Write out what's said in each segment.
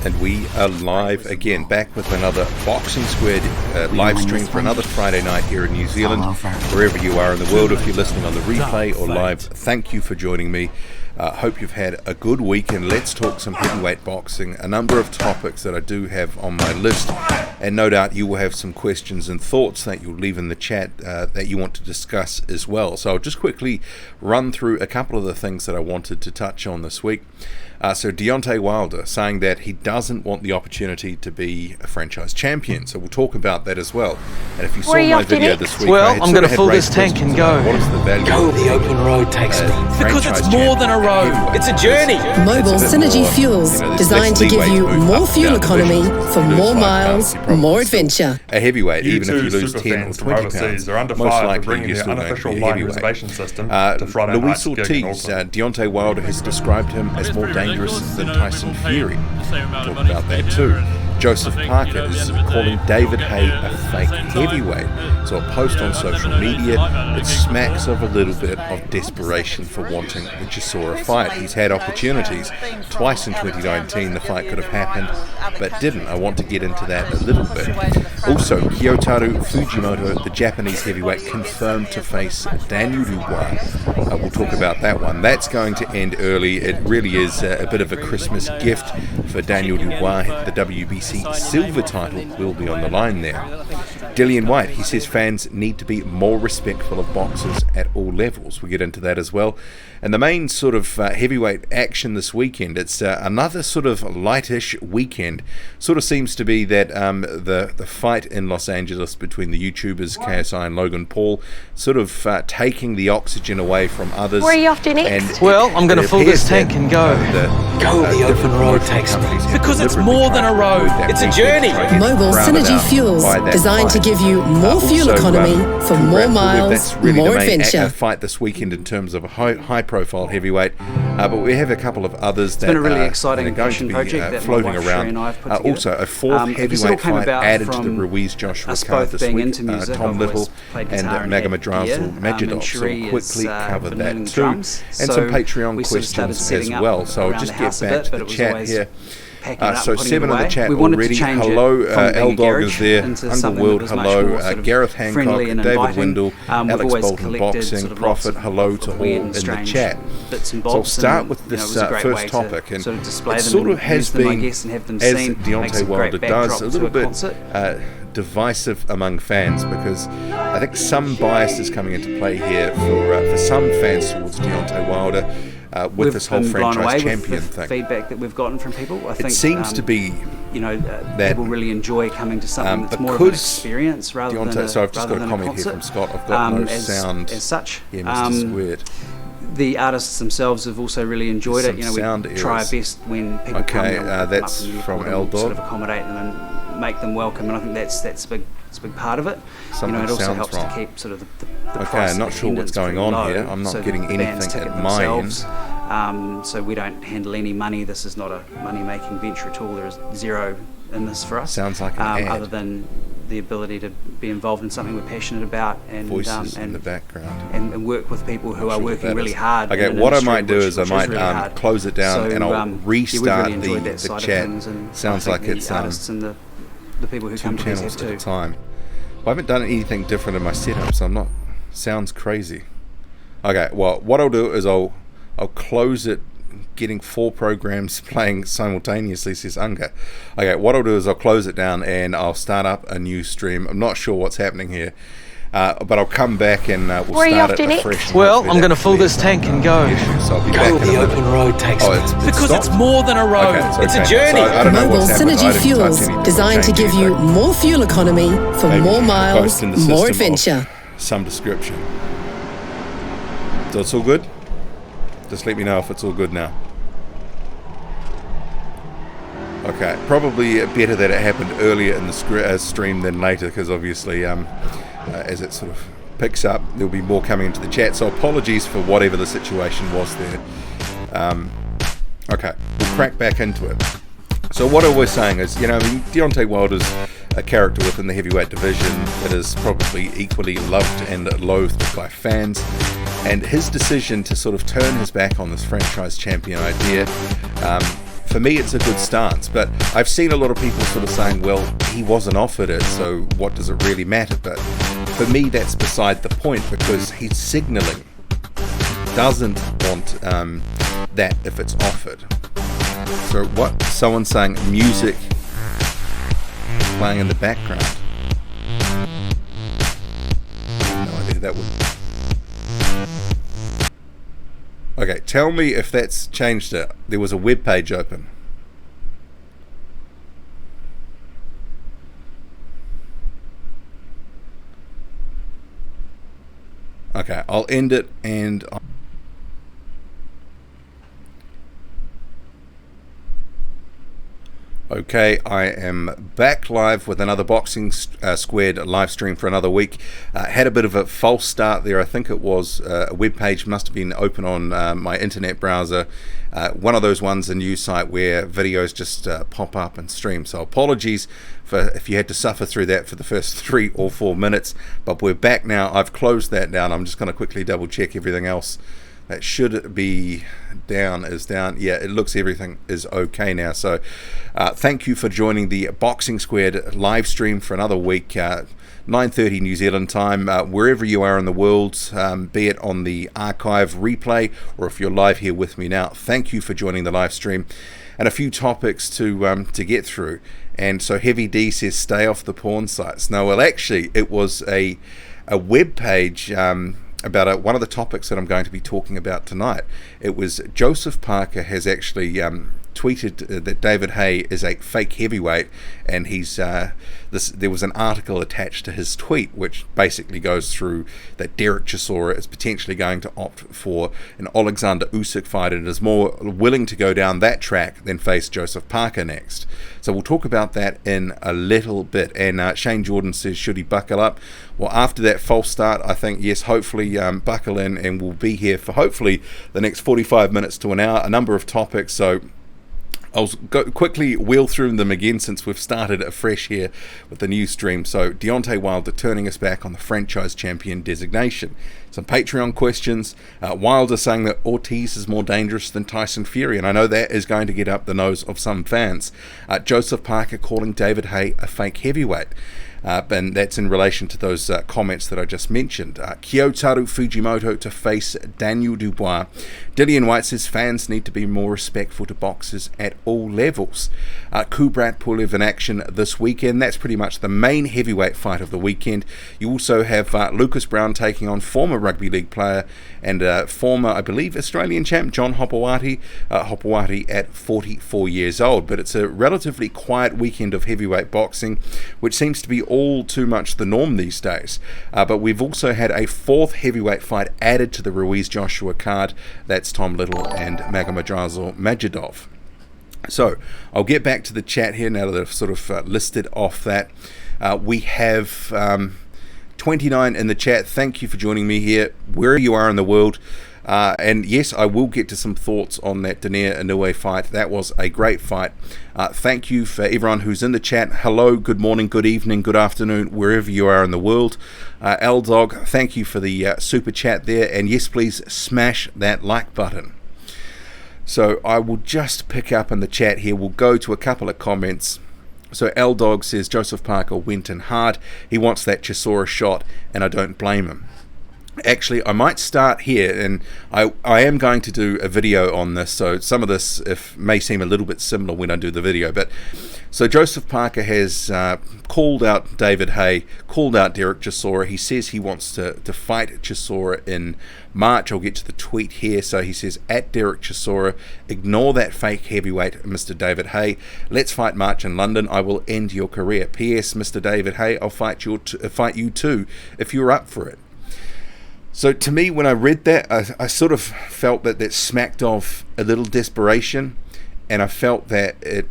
And we are live again, back with another Boxing Squared live stream for another Friday night here in New Zealand. Wherever you are in the world, if you're listening on the replay or live, thank you for joining me. Hope you've had a good week, and let's talk some heavyweight boxing. A number of topics that I do have on my list, and no doubt you will have some questions and thoughts that you'll leave in the chat that you want to discuss as well. So I'll just quickly run through a couple of the things that I wanted to touch on this week. So Deontay Wilder saying that he doesn't want the opportunity to be a franchise champion. So we'll talk about that as well. And if you saw my video this week, well, I'm going to fill this tank and go. What is the value? Go the open road takes me. Because it's more than a road. It's a journey. Mobile Synergy Fuels, designed to give you more fuel economy for more miles, more adventure. A heavyweight, even if you lose 10 or fans 20 overseas pounds, are under most fire for likely bringing you're the still going to unofficial be a line heavyweight. reservation system to Friday Luis night's gig in Ortiz, Auckland. Deontay Wilder has described him as more dangerous than Tyson Fury. Talk about that too. Joseph Parker is calling David Haye a fake heavyweight. So a post on social media, it smacks of a little bit of desperation for wanting the Chisora fight. He's had opportunities. Twice in 2019 the fight could have happened, but didn't. I want to get into that a little bit. Also, Kyotaru Fujimoto, the Japanese heavyweight, confirmed to face Daniel Dubois. We'll talk about that one. That's going to end early. It really is a bit of a Christmas gift for Daniel Dubois. The WBC silver title will be on the line there. Dillian Whyte, he says fans need to be more respectful of boxers at all levels. We'll get into that as well. And the main sort of heavyweight action this weekend, it's another sort of lightish weekend. Sort of seems to be that the fight in Los Angeles between the YouTubers KSI and Logan Paul sort of taking the oxygen away from others. Where are you off to next? Well, I'm going to fill this tank and go. Go the open road takes me. Because it's more than a road. It's a journey. Mobile Synergy Fuels, designed to give you more fuel economy for more miles, more adventure. Fight this weekend in terms of a high-profile heavyweight, but we have a couple of others that been a really exciting are going to be project that floating my wife around. Sherry and I have put together. Also, a fourth heavyweight fight added to the Ruiz-Joshua us card both this being week. into music. Tom I've Little always played and guitar and Magomedrasl and Majidov. So Sherry we'll quickly is, cover been that learning the too. drums. And So some Patreon we sort of started questions as setting up well. So I'll around just the get house a back bit, to but the it was chat always here. packing it up So and putting 7 it in the away. chat We wanted already. to change Hello, it from being a L-Dog is garage there. into something that Underworld, was much hello. more sort of Gareth Hancock, friendly and David inviting. Windle, We've Alex always Bolton collected Boxing, sort of lots Prophet, of hello to all weird in and the strange chat. bits and So I'll bobs, start and, with you know, this it was a great way first to topic, and sort of display it them sort of and has use them, I been, guess, and have them as seen. Makes Deontay a Wilder great does, backdrop a little to bit concert. divisive among fans, because I think some bias is coming into play here for some fans towards Deontay Wilder with We've this whole been blown franchise away champion with the thing. feedback that we've gotten from people. I think It seems to be you know, that people really enjoy coming to something that's more of an because experience rather Deontay, than a, so I've just rather got a than comment here concert. from Scott. I've got no as sound. as such. Yeah, Mr. Squared. The artists themselves have also really enjoyed Some it. You know, sound we try our errors. best when people come. Okay, You know, that's up and from we'll L-Dog. sort of accommodate them and make them welcome, and I think that's a big part of it. Something you know, it also sounds helps wrong. to keep sort of the Okay, price I'm not of sure what's attendance going pretty on low, here. I'm not so getting the bands anything ticket at my end. themselves. So we don't handle any money. This is not a money-making venture at all. There is zero in this for us. Sounds like an ad. Other than the ability to be involved in something we're passionate about and Voices in and the background. and work with people who Not are sure what working that really is. hard. Okay, in an what I industry might do which is I is might really hard. close it down So, and I'll yeah, we restart really enjoyed that the side of chat. things, and Sounds I like think it's the artists and the people who two come to these have channels at a too. time. Well, I haven't done anything different in my setup, so I'm not. Sounds crazy. Okay, well, what I'll do is I'll close it. Getting 4 programs playing simultaneously, says Unga. Okay, what I'll do is I'll close it down and I'll start up a new stream. I'm not sure what's happening here, but I'll come back and we'll Where are you start off it to next? afresh. Well, I'm going to fill this tank and go. So I'll be Go back in the a minute. open road takes Oh, me. it's Because it's stopped? more than a road. Okay, It's a okay. journey. So I don't know Mobile what's happened. I Synergy didn't Fuels, touch anything, designed to change give you anything. more fuel economy for Maybe more post miles, in the more system of adventure. some description. So it's all good? Just let me know if it's all good now. Okay, probably better that it happened earlier in the stream than later, because obviously as it sort of picks up, there'll be more coming into the chat, so apologies for whatever the situation was there. Okay, we'll crack back into it. So what I was saying is, you know, Deontay Wilder's a character within the heavyweight division that is probably equally loved and loathed by fans, and his decision to sort of turn his back on this franchise champion idea for me, it's a good stance. But I've seen a lot of people sort of saying, well, he wasn't offered it, so what does it really matter? But for me, that's beside the point, because he's signalling doesn't want that if it's offered. So what? Someone's saying music playing in the background. No idea that would. Okay, tell me if that's changed it. There was a web page open. Okay, I'll end it and... Okay, I am back live with another Boxing Squared live stream for another week. Had a bit of a false start there. I think it was a web page must have been open on my internet browser. One of those ones, a news site where videos just pop up and stream. So apologies for if you had to suffer through that for the first 3 or 4 minutes. But we're back now. I've closed that down. I'm just going to quickly double check everything else. That should be down is down. Yeah, it looks everything is okay now. So thank you for joining the Boxing Squared live stream for another week. 9:30 New Zealand time, wherever you are in the world, be it on the archive replay or if you're live here with me now. Thank you for joining the live stream. And a few topics to get through. And so Heavy D says stay off the porn sites. No, well actually it was a web page about one of the topics that I'm going to be talking about tonight. It was Joseph Parker has actually tweeted that David Haye is a fake heavyweight, and he's there was an article attached to his tweet which basically goes through that Derek Chisora is potentially going to opt for an Alexander Usyk fight and is more willing to go down that track than face Joseph Parker next. So we'll talk about that in a little bit. And Shane Jordan says, should he buckle up? Well, after that false start, I think, yes, hopefully buckle in, and we'll be here for hopefully the next 45 minutes to an hour, a number of topics. So I'll quickly wheel through them again since we've started afresh here with the news stream. So Deontay Wilder turning us back on the franchise champion designation. Some Patreon questions. Wilder saying that Ortiz is more dangerous than Tyson Fury, and I know that is going to get up the nose of some fans. Joseph Parker calling David Haye a fake heavyweight. And that's in relation to those comments that I just mentioned. Kyotaru Fujimoto to face Daniel Dubois. Dillian White says fans need to be more respectful to boxers at all levels. Kubrat Pulev in action this weekend. That's pretty much the main heavyweight fight of the weekend. You also have Lucas Brown taking on former rugby league player and former, I believe, Australian champ John Hopewadi. Hopewadi at 44 years old. But it's a relatively quiet weekend of heavyweight boxing, which seems to be all too much the norm these days. But we've also had a fourth heavyweight fight added to the Ruiz-Joshua card. That's Tom Little and Magomedrazo Majidov. So I'll get back to the chat here now that I've sort of listed off that. We have 29 in the chat. Thank you for joining me here, wherever you are in the world. And yes, I will get to some thoughts on that Danair Inoue fight. That was a great fight. Thank you for everyone who's in the chat. Hello, good morning, good evening, good afternoon, wherever you are in the world. L-Dog, thank you for the super chat there. And yes, please smash that like button. So I will just pick up in the chat here. We'll go to a couple of comments. So L-Dog says Joseph Parker went in hard. He wants that Chisora shot, and I don't blame him. Actually, I might start here, and I am going to do a video on this, so some of this may seem a little bit similar when I do the video. But so Joseph Parker has called out David Haye, called out Derek Chisora. He says he wants to fight Chisora in March. I'll get to the tweet here. So he says, at Derek Chisora, ignore that fake heavyweight, Mr. David Haye. Let's fight March in London. I will end your career. P.S. Mr. David Haye, I'll fight you too if you're up for it. So to me, when I read that, I sort of felt that smacked of a little desperation, and I felt that it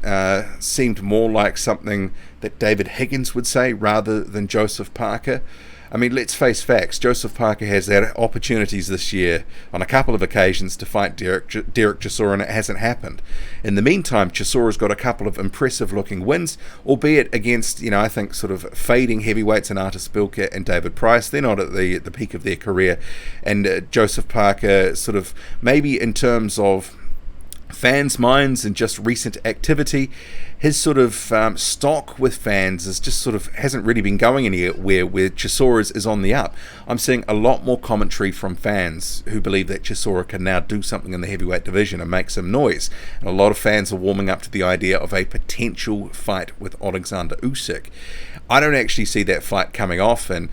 seemed more like something that David Higgins would say rather than Joseph Parker. I mean, let's face facts. Joseph Parker has had opportunities this year on a couple of occasions to fight Derek Chisora, and it hasn't happened. In the meantime, Chisora's got a couple of impressive-looking wins, albeit against, I think sort of fading heavyweights in Artis Bilka and David Price. They're not at the peak of their career. And Joseph Parker sort of, maybe in terms of fans' minds and just recent activity, his sort of stock with fans is just sort of hasn't really been going anywhere, where Chisora is on the up. I'm seeing a lot more commentary from fans who believe that Chisora can now do something in the heavyweight division and make some noise. And a lot of fans are warming up to the idea of a potential fight with Alexander Usyk. I don't actually see that fight coming off, and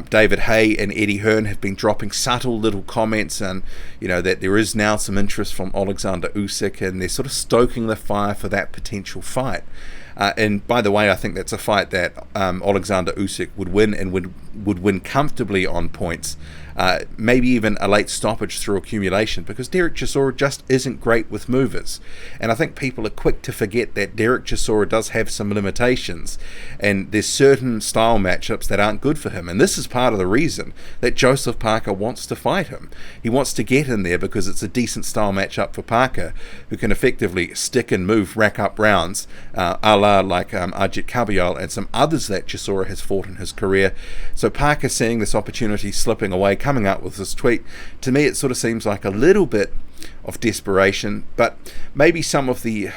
David Haye and Eddie Hearn have been dropping subtle little comments, and that there is now some interest from Alexander Usyk, and they're sort of stoking the fire for that potential fight. And by the way, I think that's a fight that Alexander Usyk would win, and would win comfortably on points. Maybe even a late stoppage through accumulation, because Derek Chisora just isn't great with movers. And I think people are quick to forget that Derek Chisora does have some limitations, and there's certain style matchups that aren't good for him. And this is part of the reason that Joseph Parker wants to fight him. He wants to get in there because it's a decent style matchup for Parker, who can effectively stick and move, rack up rounds, a la like Ajit Kabayal and some others that Chisora has fought in his career. So Parker seeing this opportunity slipping away, coming up with this tweet, to me it sort of seems like a little bit of desperation, but maybe some of the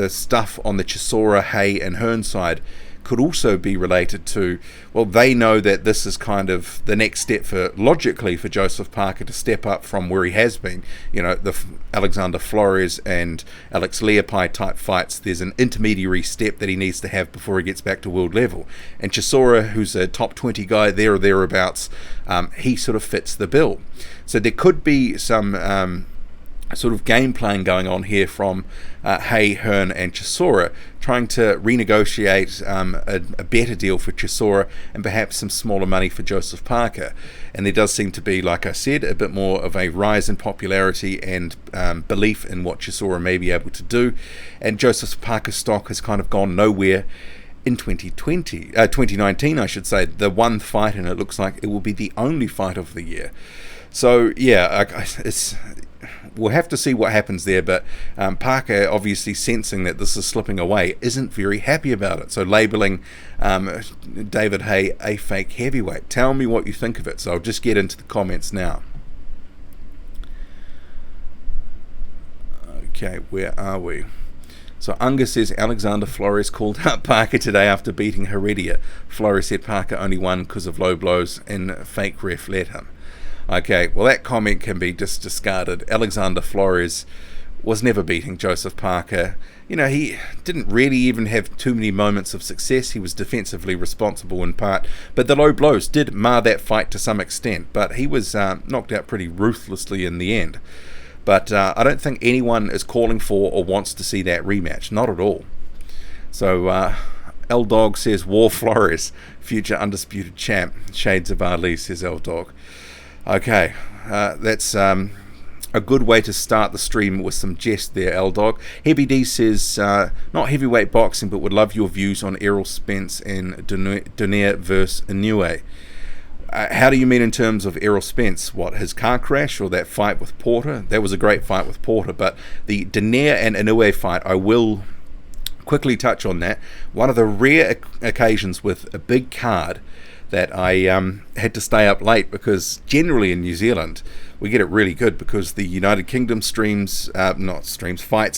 stuff on the Chisora, Haye and Hearn side could also be related to, well, they know that this is kind of the next step logically for Joseph Parker to step up from where he has been. The Alexander Flores and Alex Leopai type fights, there's an intermediary step that he needs to have before he gets back to world level. And Chisora, who's a top 20 guy there or thereabouts, he sort of fits the bill. So there could be some sort of game playing going on here from Haye, Hearn and Chisora, trying to renegotiate a better deal for Chisora and perhaps some smaller money for Joseph Parker. And there does seem to be, like I said, a bit more of a rise in popularity and belief in what Chisora may be able to do. And Joseph Parker's stock has kind of gone nowhere in 2019, I should say. The one fight, and it looks like it will be the only fight of the year. So yeah, we'll have to see what happens there, but Parker, obviously sensing that this is slipping away, isn't very happy about it. So labelling David Haye a fake heavyweight. Tell me what you think of it. So I'll just get into the comments now. Okay, where are we? So Unga says Alexander Flores called out Parker today after beating Heredia. Flores said Parker only won because of low blows and fake ref let him. Okay, well that comment can be just discarded. Alexander Flores was never beating Joseph Parker. He didn't really even have too many moments of success. He was defensively responsible in part, but the low blows did mar that fight to some extent. But he was knocked out pretty ruthlessly in the end. But I don't think anyone is calling for or wants to see that rematch. Not at all. So L-Dog says War Flores, future undisputed champ. Shades of Ali, says L-Dog. Okay, that's a good way to start the stream with some jest there, L-Dog. Heavy D says, not heavyweight boxing, but would love your views on Errol Spence and Donaire versus Inoue. How do you mean in terms of Errol Spence? What, his car crash or that fight with Porter? That was a great fight with Porter, but the Donaire and Inoue fight, I will quickly touch on that. One of the rare occasions with a big card that I had to stay up late, because generally in New Zealand we get it really good because the United Kingdom fights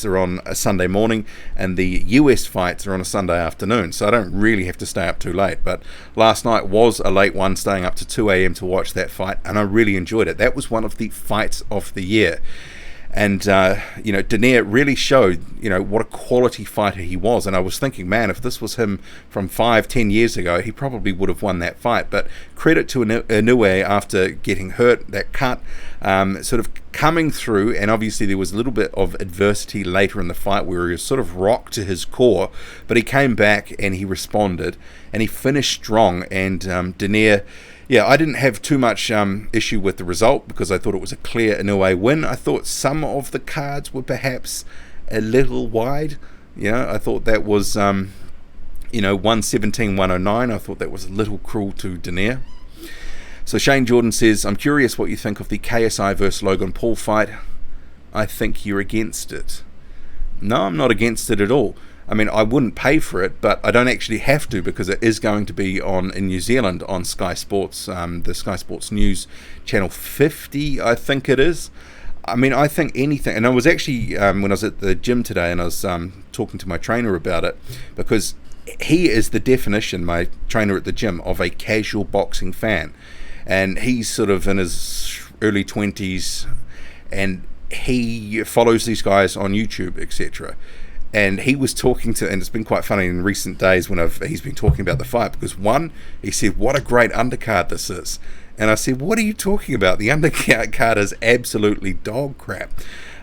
are on a Sunday morning and the US fights are on a Sunday afternoon, so I don't really have to stay up too late. But last night was a late one, staying up to 2 a.m. to watch that fight, and I really enjoyed it. That was one of the fights of the year. And, Donaire really showed, what a quality fighter he was. And I was thinking, man, if this was him from 5-10 years ago, he probably would have won that fight. But credit to Inoue after getting hurt, that cut, sort of coming through. And obviously there was a little bit of adversity later in the fight where he was sort of rocked to his core. But he came back and he responded and he finished strong. And Donaire... Yeah, I didn't have too much issue with the result because I thought it was a clear Inoue win. I thought some of the cards were perhaps a little wide. I thought that was, 117-109. I thought that was a little cruel to Donaire. So Shane Jordan says, I'm curious what you think of the KSI versus Logan Paul fight. I think you're against it. No, I'm not against it at all. I mean, I wouldn't pay for it, but I don't actually have to because it is going to be on in New Zealand on Sky Sports, the Sky Sports News channel 50, I think it is. I mean, I think anything, and I was actually, when I was at the gym today and I was talking to my trainer about it, because he is the definition, my trainer at the gym, of a casual boxing fan. And he's sort of in his early 20s, and he follows these guys on YouTube, etc. And he was talking to, and it's been quite funny in recent days when he's been talking about the fight, because one, he said, what a great undercard this is. And I said, what are you talking about? The undercard is absolutely dog crap.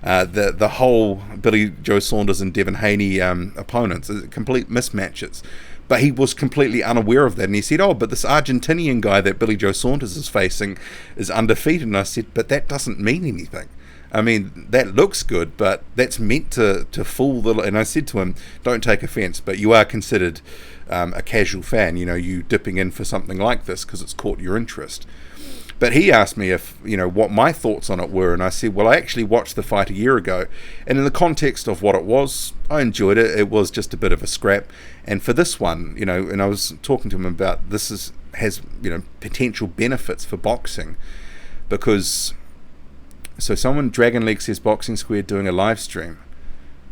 The whole Billy Joe Saunders and Devin Haney opponents, complete mismatches. But he was completely unaware of that. And he said, oh, but this Argentinian guy that Billy Joe Saunders is facing is undefeated. And I said, but that doesn't mean anything. I mean, that looks good, but that's meant to fool the... And I said to him, don't take offense, but you are considered a casual fan, you dipping in for something like this because it's caught your interest. But he asked me if, what my thoughts on it were, and I said, well, I actually watched the fight a year ago, and in the context of what it was, I enjoyed it. It was just a bit of a scrap. And for this one, and I was talking to him about has potential benefits for boxing, because... So Dragon Leg says, Boxing Square doing a live stream.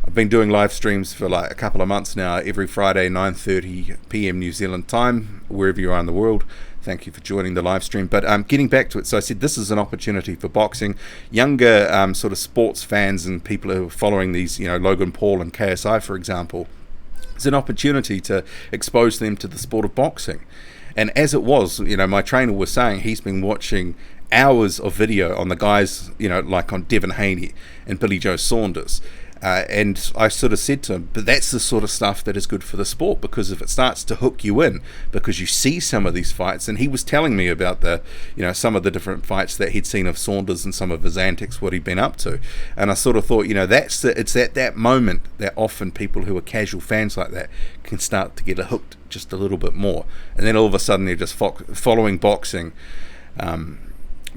I've been doing live streams for like a couple of months now, every Friday, 9:30 p.m. New Zealand time, wherever you are in the world. Thank you for joining the live stream. But getting back to it, so I said this is an opportunity for boxing. Younger sort of sports fans and people who are following these, Logan Paul and KSI, for example, it's an opportunity to expose them to the sport of boxing. And as it was, my trainer was saying he's been watching hours of video on the guys, like on Devin Haney and Billy Joe Saunders. And I sort of said to him, but that's the sort of stuff that is good for the sport, because if it starts to hook you in, because you see some of these fights, and he was telling me about some of the different fights that he'd seen of Saunders and some of his antics, what he'd been up to. And I sort of thought, it's at that moment that often people who are casual fans like that can start to get hooked just a little bit more. And then all of a sudden they're just following boxing,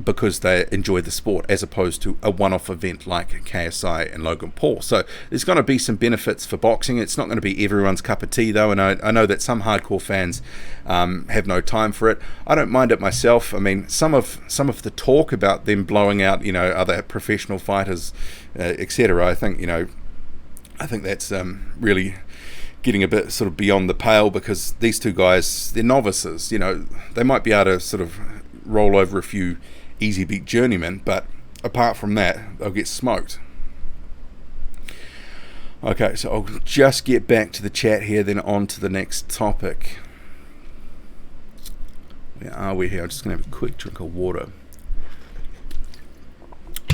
because they enjoy the sport, as opposed to a one-off event like KSI and Logan Paul. So there's going to be some benefits for boxing. It's not going to be everyone's cup of tea, though, and I know that some hardcore fans have no time for it. I don't mind it myself. I mean, some of the talk about them blowing out, other professional fighters, etc. I think that's really getting a bit sort of beyond the pale, because these two guys, they're novices. They might be able to sort of roll over a few easy beat journeymen, but apart from that, they'll get smoked. Okay, so I'll just get back to the chat here, then on to the next topic. Where are we here? I'm just going to have a quick drink of water.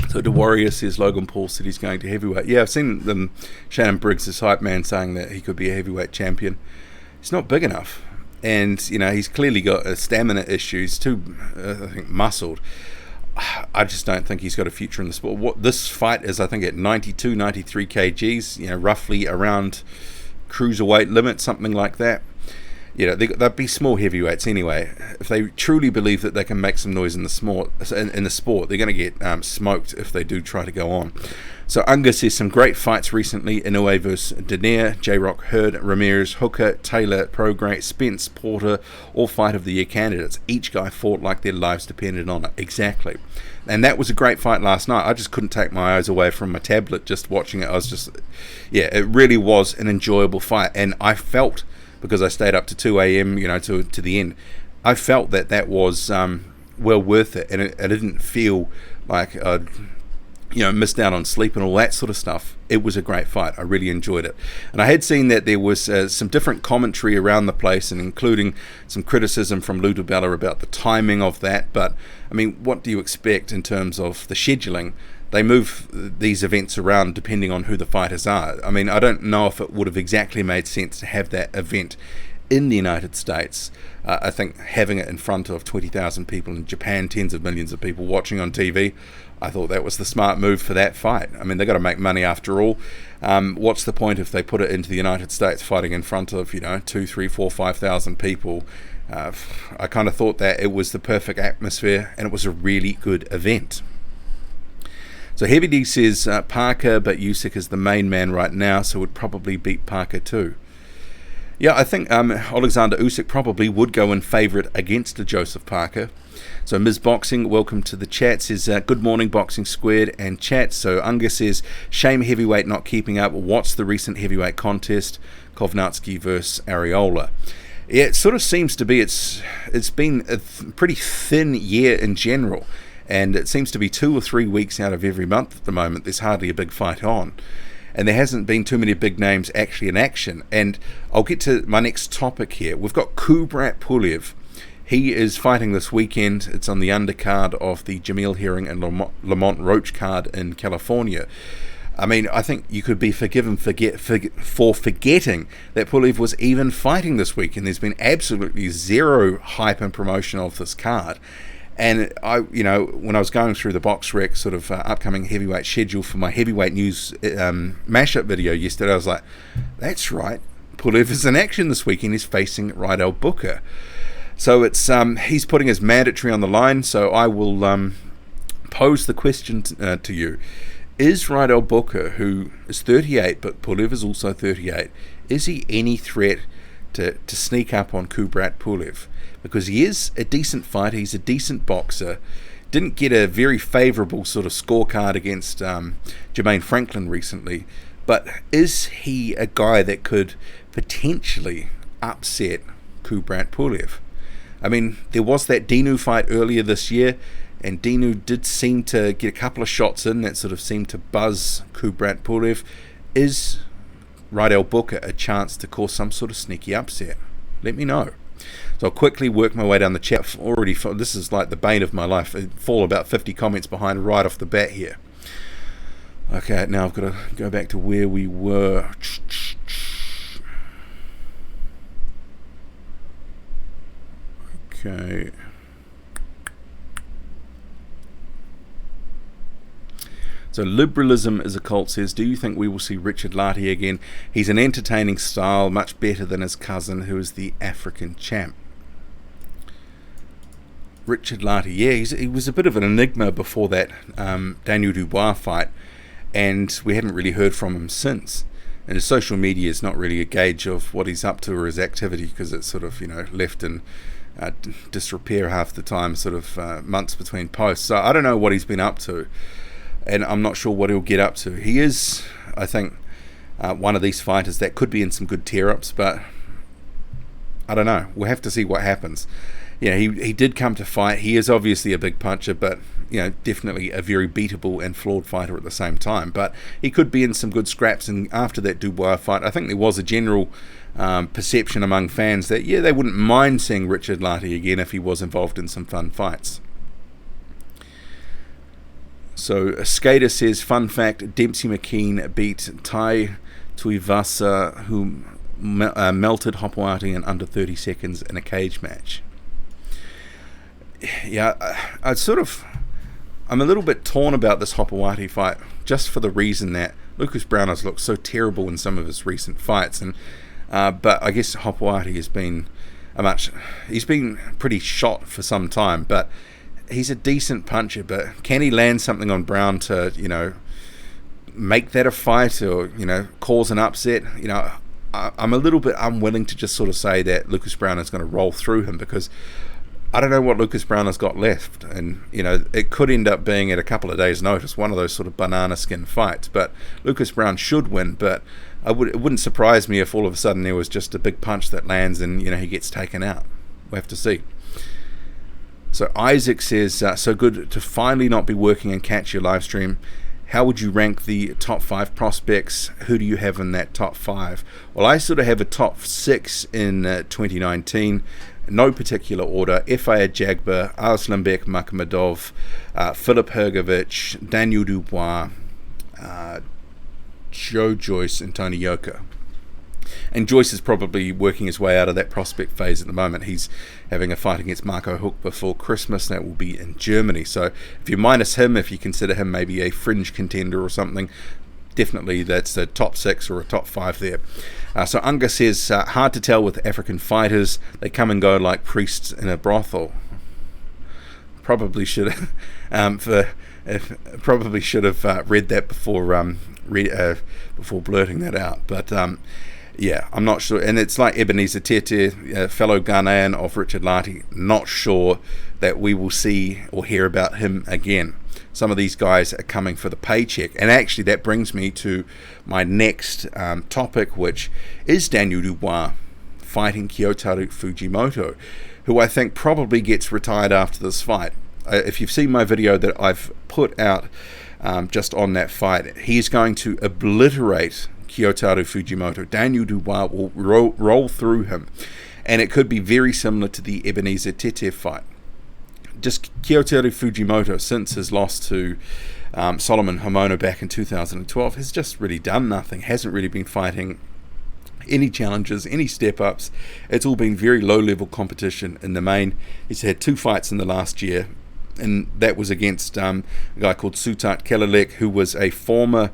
So the Warrior says Logan Paul said he's going to heavyweight. Yeah, I've seen Shannon Briggs' hype man saying that he could be a heavyweight champion. He's not big enough. And, he's clearly got stamina issues, too, I think, muscled. I just don't think he's got a future in the sport. What this fight is, I think, at 92, 93 kgs, roughly around cruiserweight limit, something like that. They'd be small heavyweights anyway. If they truly believe that they can make some noise in the sport, they're going to get smoked if they do try to go on. So Unga says some great fights recently: Inoue versus Denier, J-Rock, Hurd, Ramirez, Hooker, Taylor, Prograis, Spence, Porter, all fight of the year candidates. Each guy fought like their lives depended on it. Exactly. And that was a great fight last night. I just couldn't take my eyes away from my tablet just watching it. It really was an enjoyable fight. And I felt, because I stayed up to 2 a.m., to the end, I felt that was well worth it. And I didn't feel like missed out on sleep and all that sort of stuff. It was a great fight. I really enjoyed it. And I had seen that there was some different commentary around the place, and including some criticism from Lou DiBella about the timing of that. But, I mean, what do you expect in terms of the scheduling? They move these events around depending on who the fighters are. I mean, I don't know if it would have exactly made sense to have that event in the United States. I think having it in front of 20,000 people in Japan, tens of millions of people watching on TV, I thought that was the smart move for that fight. I mean, they've got to make money after all. What's the point if they put it into the United States fighting in front of, 2, 3, 4, 5,000 people? I kind of thought that it was the perfect atmosphere, and it was a really good event. So Heavy D says Parker, but Usyk is the main man right now, so would probably beat Parker too. Yeah, I think Alexander Usyk probably would go in favourite against Joseph Parker. So Ms. Boxing, welcome to the chat, says, good morning, Boxing Squared and chat. So Unga says, shame heavyweight not keeping up. What's the recent heavyweight contest? Kovnatsky versus Areola. Yeah, it sort of seems to be, it's been a pretty thin year in general. And it seems to be 2 or 3 weeks out of every month at the moment. There's hardly a big fight on. And there hasn't been too many big names actually in action. And I'll get to my next topic here. We've got Kubrat Pulev. He is fighting this weekend. It's on the undercard of the Jamil Herring and Lamont Roach card in California. I mean, I think you could be forgiven for forgetting that Pulev was even fighting this weekend. There's been absolutely zero hype and promotion of this card. And when I was going through the BoxRec sort of upcoming heavyweight schedule for my heavyweight news mashup video yesterday, I was like, that's right, Pulev is in action this weekend. He's facing Rydell Booker. So it's he's putting his mandatory on the line. So I will pose the question to you: is Rydell Booker, who is 38, but Pulev is also 38, is he any threat to sneak up on Kubrat Pulev? Because he is a decent fighter, he's a decent boxer. Didn't get a very favourable sort of scorecard against Jermaine Franklin recently, but is he a guy that could potentially upset Kubrat Pulev? I mean, there was that Dinu fight earlier this year, and Dinu did seem to get a couple of shots in that sort of seemed to buzz Kubrat Pulev. Is Rydell Booker a chance to cause some sort of sneaky upset? Let me know. So I'll quickly work my way down the chat. This is like the bane of my life. I fall about 50 comments behind right off the bat here. Okay, now I've got to go back to where we were. Okay. So Liberalism is a Cult says, do you think we will see Richard Lartey again? He's an entertaining style, much better than his cousin, who is the African champ. Richard Lartey, yeah, he was a bit of an enigma before that Daniel Dubois fight, and we haven't really heard from him since. And his social media is not really a gauge of what he's up to or his activity, because it's sort of, left in disrepair half the time, sort of months between posts. So I don't know what he's been up to, and I'm not sure what he'll get up to. He is, I think, one of these fighters that could be in some good tear-ups, but I don't know. We'll have to see what happens. He did come to fight. He is obviously a big puncher, but definitely a very beatable and flawed fighter at the same time. But he could be in some good scraps. And after that Dubois fight, I think there was a general perception among fans that they wouldn't mind seeing Richard Lartey again if he was involved in some fun fights. So Skater says, fun fact, Dempsey McKean beat Tai Tuivasa, who melted Hopoate in under 30 seconds in a cage match. Yeah, I'm a little bit torn about this Hopoate fight, just for the reason that Lucas Brown has looked so terrible in some of his recent fights, and but I guess Hopoate has been he's been pretty shot for some time, but he's a decent puncher. But can he land something on Brown to make that a fight, or cause an upset? I'm a little bit unwilling to just sort of say that Lucas Brown is going to roll through him, because I don't know what Lucas Brown has got left, and it could end up being at a couple of days' notice one of those sort of banana skin fights. But Lucas Brown should win, but it wouldn't surprise me if all of a sudden there was just a big punch that lands and he gets taken out. We'll have to see. So Isaac says, so good to finally not be working and catch your live stream. How would you rank the top 5 prospects? Who do you have in that top 5? Well, I sort of have a top 6 in 2019. No particular order. Efaya Jagba, Arslanbek Makhmadov, Filip Hrgovic, Daniel Dubois, Joe Joyce, and Tony Yoka. And Joyce is probably working his way out of that prospect phase at the moment. He's having a fight against Marco Huck before Christmas. That will be in Germany. So if you minus him, if you consider him maybe a fringe contender or something, definitely that's a top 6 or a top 5 there. So Unga says, hard to tell with African fighters. They come and go like priests in a brothel. Probably should have read that before blurting that out. But Yeah, I'm not sure. And it's like Ebenezer Tete, fellow Ghanaian of Richard Lartey, not sure that we will see or hear about him again. Some of these guys are coming for the paycheck. And actually that brings me to my next topic, which is Daniel Dubois fighting Kyotaru Fujimoto, who I think probably gets retired after this fight. If you've seen my video that I've put out just on that fight, he's going to obliterate Kyotaru Fujimoto. Daniel Dubois will roll through him, and it could be very similar to the Ebenezer Tete fight. Just Kyotaru Fujimoto, since his loss to Solomon Homono back in 2012, has just really done nothing, hasn't really been fighting any challenges, any step-ups. It's all been very low-level competition in the main. He's had 2 fights in the last year, and that was against a guy called Sutat Kelalek, who was a former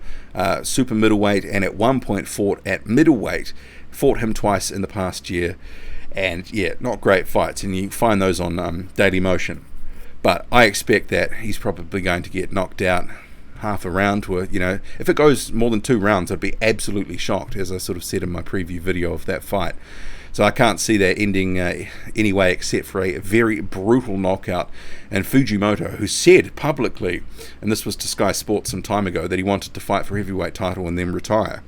super middleweight and at one point fought at middleweight. Fought him twice in the past year, and yeah, not great fights, and you find those on Daily Motion. But I expect that he's probably going to get knocked out half a round. If it goes more than 2 rounds, I'd be absolutely shocked, as I sort of said in my preview video of that fight. So I can't see that ending any way except for a very brutal knockout. And Fujimoto, who said publicly, and this was to Sky Sports some time ago, that he wanted to fight for heavyweight title and then retire.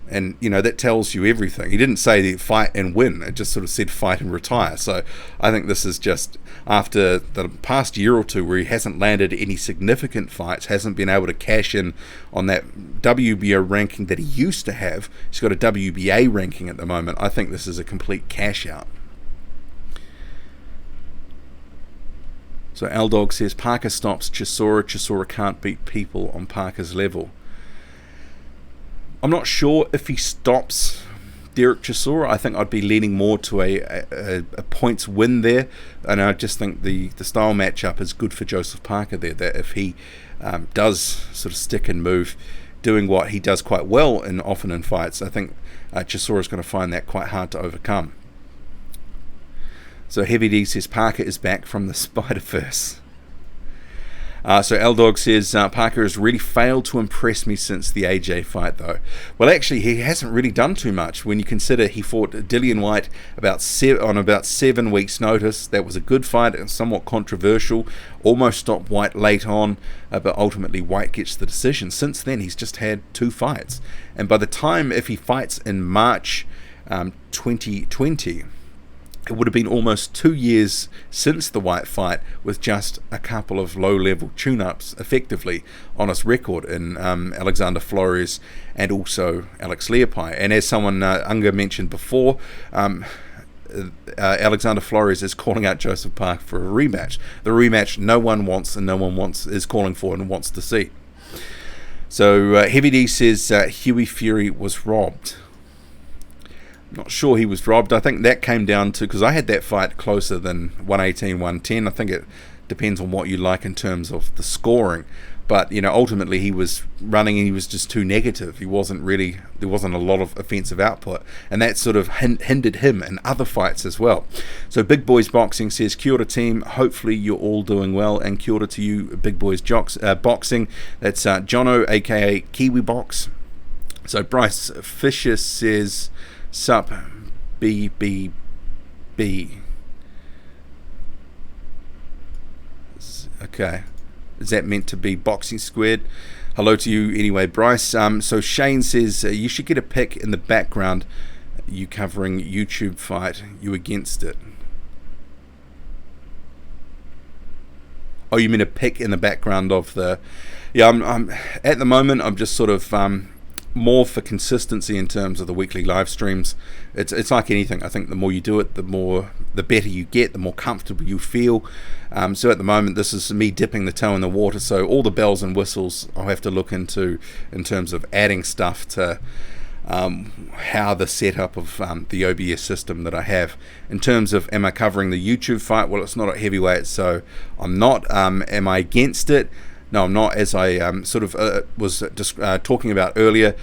And, that tells you everything. He didn't say fight and win. It just sort of said fight and retire. So I think this is just after the past year or two where he hasn't landed any significant fights, hasn't been able to cash in on that WBO ranking that he used to have. He's got a WBA ranking at the moment. I think this is a complete cash out. So L-Dog says, Parker stops Chisora. Chisora can't beat people on Parker's level. I'm not sure if he stops Derek Chisora. I think I'd be leaning more to a points win there, and I just think the style matchup is good for Joseph Parker there, that if he does sort of stick and move, doing what he does quite well and often in fights, I think Chisora is going to find that quite hard to overcome. So Heavy D says Parker is back from the Spider-Verse. So L-Dog says, Parker has really failed to impress me since the AJ fight, though. Well, actually, he hasn't really done too much when you consider he fought Dillian White on about 7 weeks' notice. That was a good fight and somewhat controversial. Almost stopped White late on, but ultimately White gets the decision. Since then, he's just had 2 fights. And by the time, if he fights in March 2020... it would have been almost 2 years since the White fight, with just a couple of low-level tune-ups effectively on his record in Alexander Flores and also Alex Leopai. And as someone, Unger, mentioned before, Alexander Flores is calling out Joseph Parker for a rematch. The rematch no one wants and no one is calling for and wants to see. So Heavy D says Huey Fury was robbed. Not sure he was robbed. I think that came down to, because I had that fight closer than 118, 110. I think it depends on what you like in terms of the scoring. But, ultimately he was running and he was just too negative. There wasn't a lot of offensive output. And that sort of hindered him in other fights as well. So Big Boys Boxing says, Kia ora team, hopefully you're all doing well. And kia ora to you, Big Boys Boxing. That's Jono, aka Kiwi Box. So Bryce Fisher says, Sup, BBB. Okay. Is that meant to be Boxing Squared? Hello to you anyway, Bryce. So Shane says, you should get a pick in the background. You covering YouTube fight. You against it. Oh, you mean a pick in the background of the... Yeah, I'm at the moment, I'm just sort of... more for consistency in terms of the weekly live streams. It's like anything. I think the more you do it, the better you get, the more comfortable you feel. So at the moment, this is me dipping the toe in the water. So all the bells and whistles I'll have to look into in terms of adding stuff to how the setup of the OBS system that I have. In terms of am I covering the YouTube fight? Well, it's not at heavyweight, so I'm not. Am I against it? No, I'm not, as I was just talking about earlier.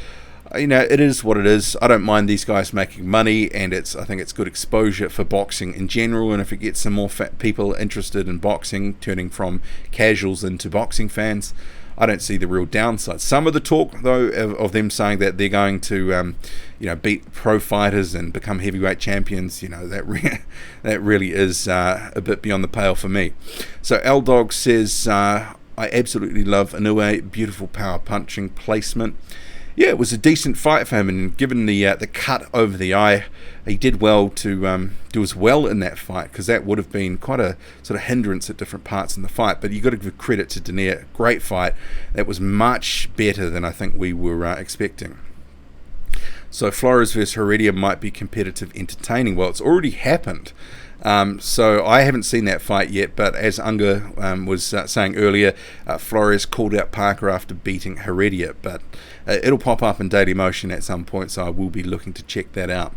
It is what it is. I don't mind these guys making money, and I think it's good exposure for boxing in general, and if it gets some more people interested in boxing, turning from casuals into boxing fans, I don't see the real downside. Some of the talk, though, of them saying that they're going to, beat pro fighters and become heavyweight champions, that really is a bit beyond the pale for me. So L-Dog says, I absolutely love Inoue, beautiful power punching placement. Yeah, it was a decent fight for him, and given the cut over the eye, he did well to do as well in that fight, because that would have been quite a sort of hindrance at different parts in the fight. But you've got to give credit to Denier. Great fight. That was much better than I think we were expecting. So Flores versus Heredia might be competitive, entertaining. Well, it's already happened. So I haven't seen that fight yet, but as Unger was saying earlier, Flores called out Parker after beating Heredia, but it'll pop up in Daily Motion at some point, so I will be looking to check that out.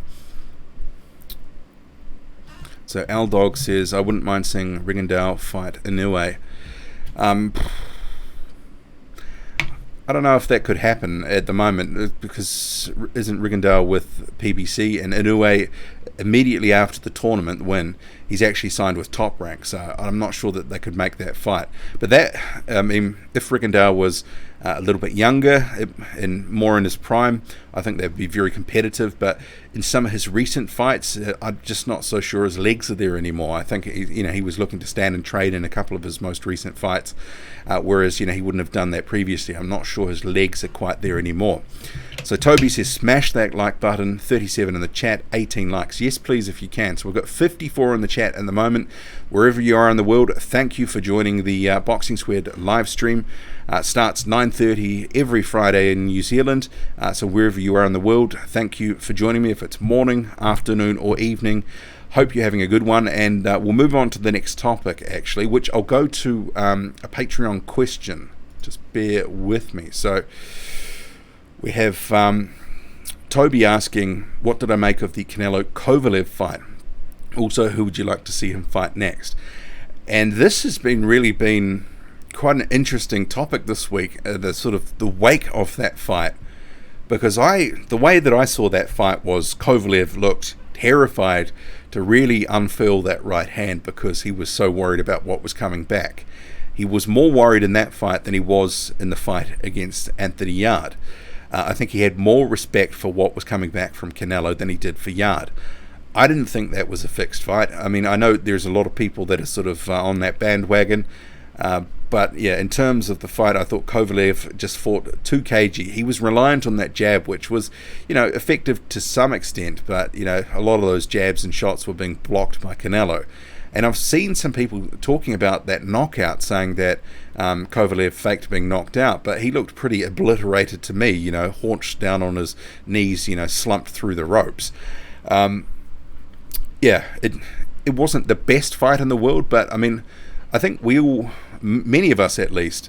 So L-Dog says, I wouldn't mind seeing Rigondeaux fight Inoue. I don't know if that could happen at the moment, because isn't Rigondeaux with PBC, and Inoue immediately after the tournament win, he's actually signed with Top Rank, so I'm not sure that they could make that fight. But that, if Rigondeaux was a little bit younger and more in his prime, I think they'd be very competitive. But in some of his recent fights, I'm just not so sure his legs are there anymore. I think he was looking to stand and trade in a couple of his most recent fights, whereas he wouldn't have done that previously. I'm not sure his legs are quite there anymore. So Toby says, smash that like button. 37 in the chat, 18 likes. Yes, please, if you can. So we've got 54 in the chat at the moment. Wherever you are in the world, thank you for joining the Boxing Squared live stream. It starts 9:30 every Friday in New Zealand. So wherever you are in the world, thank you for joining me, if it's morning, afternoon, or evening. Hope you're having a good one, and we'll move on to the next topic, actually, which I'll go to a Patreon question. Just bear with me. So we have Toby asking, what did I make of the Canelo-Kovalev fight? Also, who would you like to see him fight next? And this has really been quite an interesting topic this week, the wake of that fight, because the way that I saw that fight was Kovalev looked terrified to really unfurl that right hand because he was so worried about what was coming back. He was more worried in that fight than he was in the fight against Anthony Yarde. I think he had more respect for what was coming back from Canelo than he did for Yarde. I didn't think that was a fixed fight. I mean, I know there's a lot of people that are sort of on that bandwagon, but yeah, in terms of the fight, I thought Kovalev just fought too cagey. He was reliant on that jab, which was, effective to some extent, but, a lot of those jabs and shots were being blocked by Canelo. And I've seen some people talking about that knockout, saying that Kovalev faked being knocked out, but he looked pretty obliterated to me, haunched down on his knees, slumped through the ropes. It wasn't the best fight in the world, but I mean, I think many of us at least,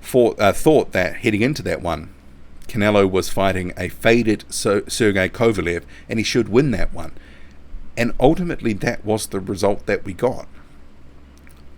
thought that heading into that one, Canelo was fighting a faded Sergey Kovalev, and he should win that one. And ultimately, that was the result that we got.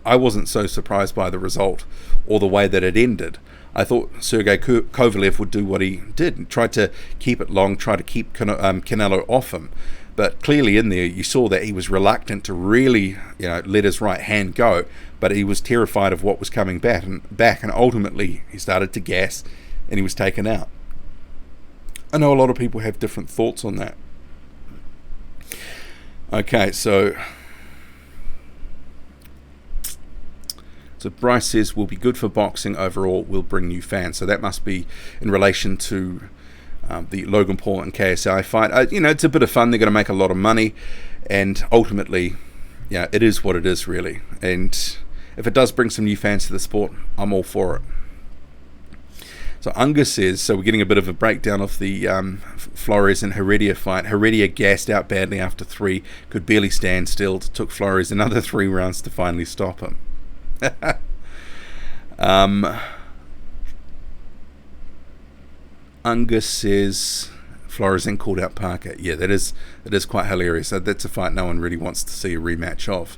I wasn't so surprised by the result or the way that it ended. I thought Sergey Kovalev would do what he did, try to keep it long, try to keep Canelo off him. But clearly in there, you saw that he was reluctant to really, let his right hand go. But he was terrified of what was coming back, and ultimately he started to gas, and he was taken out. I know a lot of people have different thoughts on that. Okay, so Bryce says, will be good for boxing overall, will bring new fans. So that must be in relation to the Logan Paul and KSI fight. It's a bit of fun. They're going to make a lot of money, and ultimately, it is what it is, really. And if it does bring some new fans to the sport, I'm all for it. So Unger says, so we're getting a bit of a breakdown of the Flores and Heredia fight. Heredia gassed out badly after 3, could barely stand still. It took Flores another 3 rounds to finally stop him. Unger says Flores then called out Parker. Yeah, that is quite hilarious. That's a fight no one really wants to see a rematch of.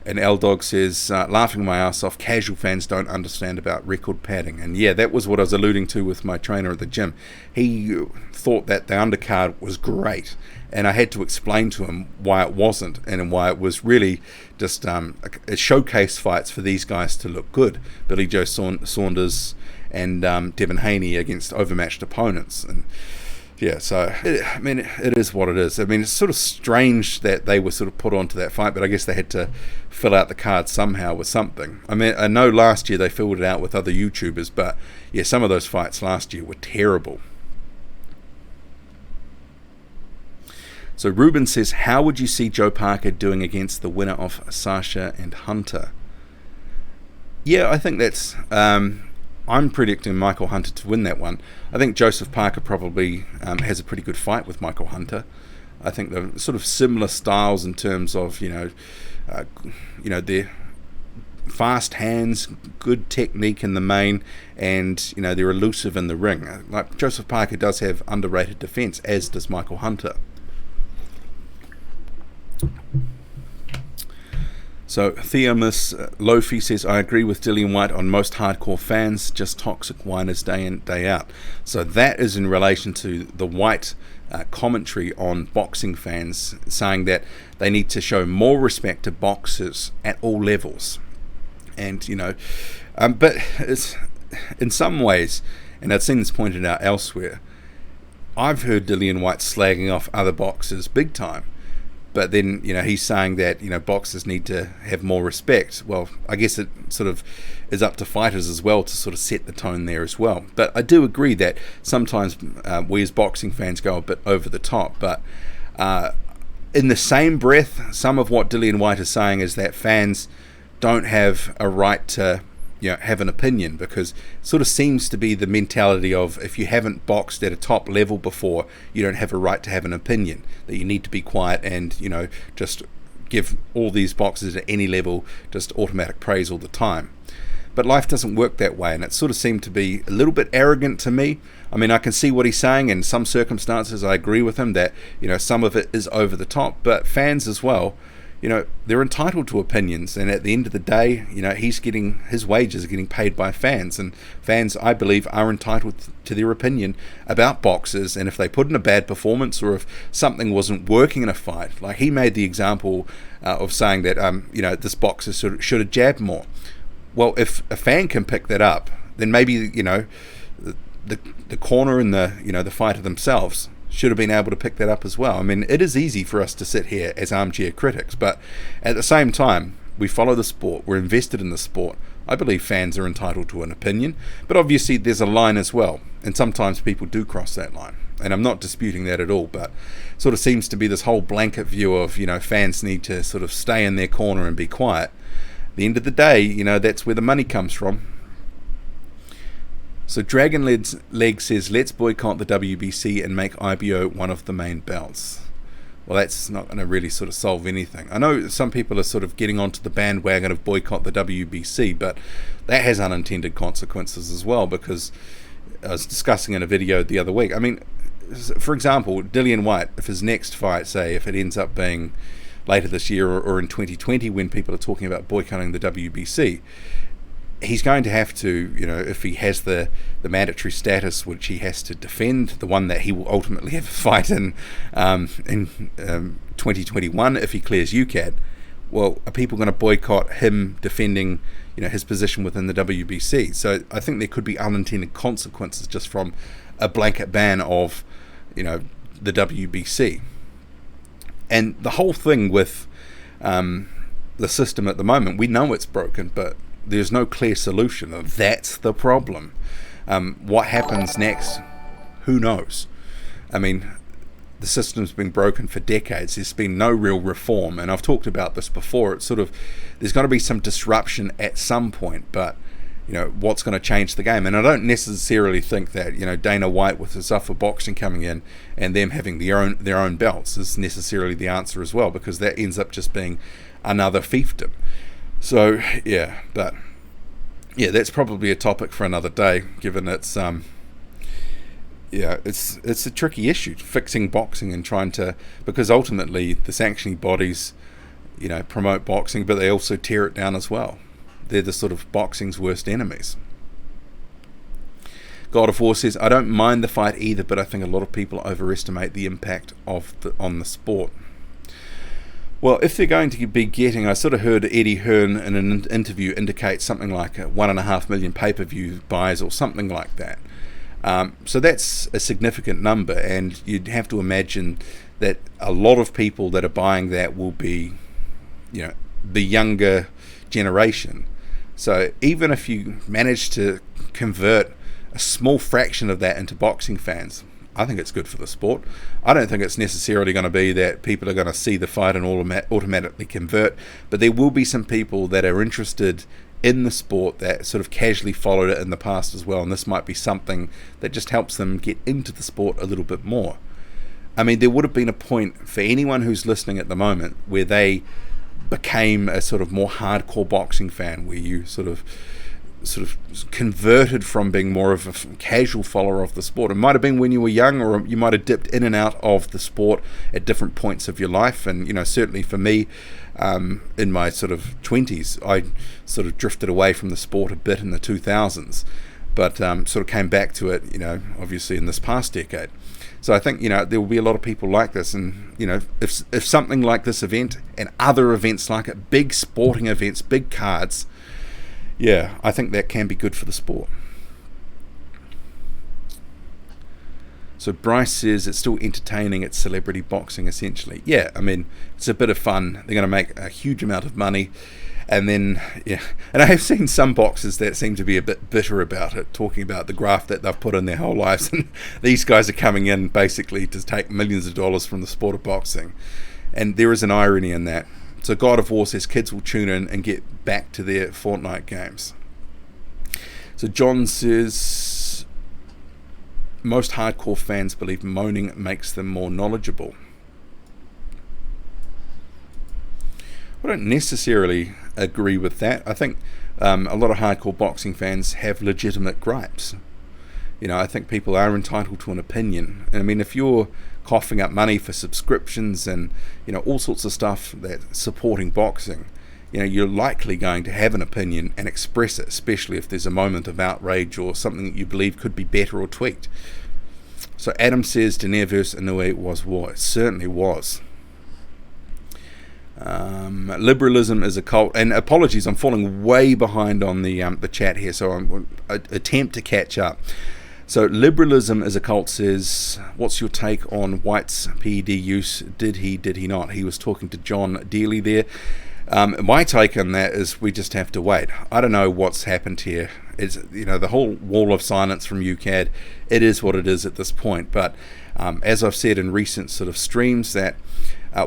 And L-Dog says, laughing my ass off, casual fans don't understand about record padding. And yeah, that was what I was alluding to with my trainer at the gym. He thought that the undercard was great, and I had to explain to him why it wasn't, and why it was really just a showcase fights for these guys to look good. Billy Joe Saunders and Devin Haney against overmatched opponents. And yeah, so it is what it is. I mean, it's sort of strange that they were sort of put onto that fight, but I guess they had to fill out the card somehow with something. I mean, I know last year they filled it out with other YouTubers, but yeah, some of those fights last year were terrible. So Ruben says, how would you see Joe Parker doing against the winner of Sasha and Hunter? Yeah, I think that's... I'm predicting Michael Hunter to win that one. I think Joseph Parker probably has a pretty good fight with Michael Hunter. I think they're sort of similar styles in terms of, their fast hands, good technique in the main, and, they're elusive in the ring. Like Joseph Parker does have underrated defense, as does Michael Hunter. So Theomus Lofi says, I agree with Dillian Whyte on most hardcore fans, just toxic whiners day in, day out. So that is in relation to the Whyte commentary on boxing fans, saying that they need to show more respect to boxers at all levels. And, but it's, in some ways, and I've seen this pointed out elsewhere, I've heard Dillian Whyte slagging off other boxers big time. But then, he's saying that, boxers need to have more respect. Well, I guess it sort of is up to fighters as well to sort of set the tone there as well. But I do agree that sometimes we as boxing fans go a bit over the top. But in the same breath, some of what Dillian Whyte is saying is that fans don't have a right to have an opinion, because it sort of seems to be the mentality of, if you haven't boxed at a top level before, you don't have a right to have an opinion, that you need to be quiet and just give all these boxers at any level just automatic praise all the time. But life doesn't work that way, and it sort of seemed to be a little bit arrogant to me. I mean, I can see what he's saying. In some circumstances I agree with him that some of it is over the top, but fans as well, they're entitled to opinions, and at the end of the day, he's getting his wages are getting paid by fans, and fans, I believe, are entitled to their opinion about boxers. And if they put in a bad performance, or if something wasn't working in a fight, like he made the example of saying that this boxer should have jabbed more. Well, if a fan can pick that up, then maybe the corner and the fighter themselves should have been able to pick that up as well. I mean, it is easy for us to sit here as armchair critics, but at the same time, we follow the sport, we're invested in the sport. I believe fans are entitled to an opinion, but obviously there's a line as well, and sometimes people do cross that line, and I'm not disputing that at all, but sort of seems to be this whole blanket view of, fans need to sort of stay in their corner and be quiet. At the end of the day, that's where the money comes from. So Dragon Leg says, let's boycott the WBC and make IBO one of the main belts. Well, that's not going to really sort of solve anything. I know some people are sort of getting onto the bandwagon of boycott the WBC, but that has unintended consequences as well, because I was discussing in a video the other week. I mean, for example, Dillian Whyte, if his next fight, say, if it ends up being later this year or in 2020 when people are talking about boycotting the WBC, he's going to have to, if he has the mandatory status, which he has to defend, the one that he will ultimately have a fight in 2021 if he clears UCAD, well, are people going to boycott him defending, his position within the WBC? So I think there could be unintended consequences just from a blanket ban of, the WBC. And the whole thing with the system at the moment, we know it's broken, but there's no clear solution. That's the problem. What happens next? Who knows? I mean, the system's been broken for decades. There's been no real reform, and I've talked about this before. It's sort of, there's got to be some disruption at some point, but what's going to change the game? And I don't necessarily think that Dana White with his Alpha Boxing coming in and them having their own belts is necessarily the answer as well, because that ends up just being another fiefdom. So that's probably a topic for another day, given it's it's a tricky issue, fixing boxing and trying to, because ultimately the sanctioning bodies, promote boxing, but they also tear it down as well. They're the sort of boxing's worst enemies. God of War says, I don't mind the fight either, but I think a lot of people overestimate the impact on the sport. Well, if they're going to be getting, I sort of heard Eddie Hearn in an interview indicate something like 1.5 million pay-per-view buys or something like that. So that's a significant number, and you'd have to imagine that a lot of people that are buying that will be, the younger generation. So even if you manage to convert a small fraction of that into boxing fans, I think it's good for the sport. I don't think it's necessarily going to be that people are going to see the fight and automatically convert, but there will be some people that are interested in the sport that sort of casually followed it in the past as well, and this might be something that just helps them get into the sport a little bit more. I mean, there would have been a point for anyone who's listening at the moment where they became a sort of more hardcore boxing fan, where you sort of converted from being more of a casual follower of the sport. It might have been when you were young, or you might have dipped in and out of the sport at different points of your life. And certainly for me, in my sort of 20s, I sort of drifted away from the sport a bit in the 2000s, but sort of came back to it, obviously in this past decade. So I think there will be a lot of people like this, and if something like this event and other events like it, big sporting events, big cards, yeah, I think that can be good for the sport. So Bryce says it's still entertaining, it's celebrity boxing essentially. Yeah, I mean, it's a bit of fun. They're going to make a huge amount of money. And then, yeah, and I have seen some boxers that seem to be a bit bitter about it, talking about the graft that they've put in their whole lives. And these guys are coming in basically to take millions of dollars from the sport of boxing. And there is an irony in that. So God of War says kids will tune in and get back to their Fortnite games. So John says most hardcore fans believe moaning makes them more knowledgeable. I don't necessarily agree with that. I think a lot of hardcore boxing fans have legitimate gripes. I think people are entitled to an opinion. And I mean, if you're coughing up money for subscriptions and all sorts of stuff that's supporting boxing, you're likely going to have an opinion and express it, especially if there's a moment of outrage or something that you believe could be better or tweaked. So Adam says Daenerys versus Inoue was war. It certainly was. Liberalism is a cult, and apologies, I'm falling way behind on the chat here, so I'm attempt to catch up. So liberalism is a cult says, what's your take on White's PED use? Did he not? He was talking to John Dealey there. My take on that is we just have to wait. I don't know what's happened here. It's the whole wall of silence from UCAD. It is what it is at this point. But as I've said in recent sort of streams, that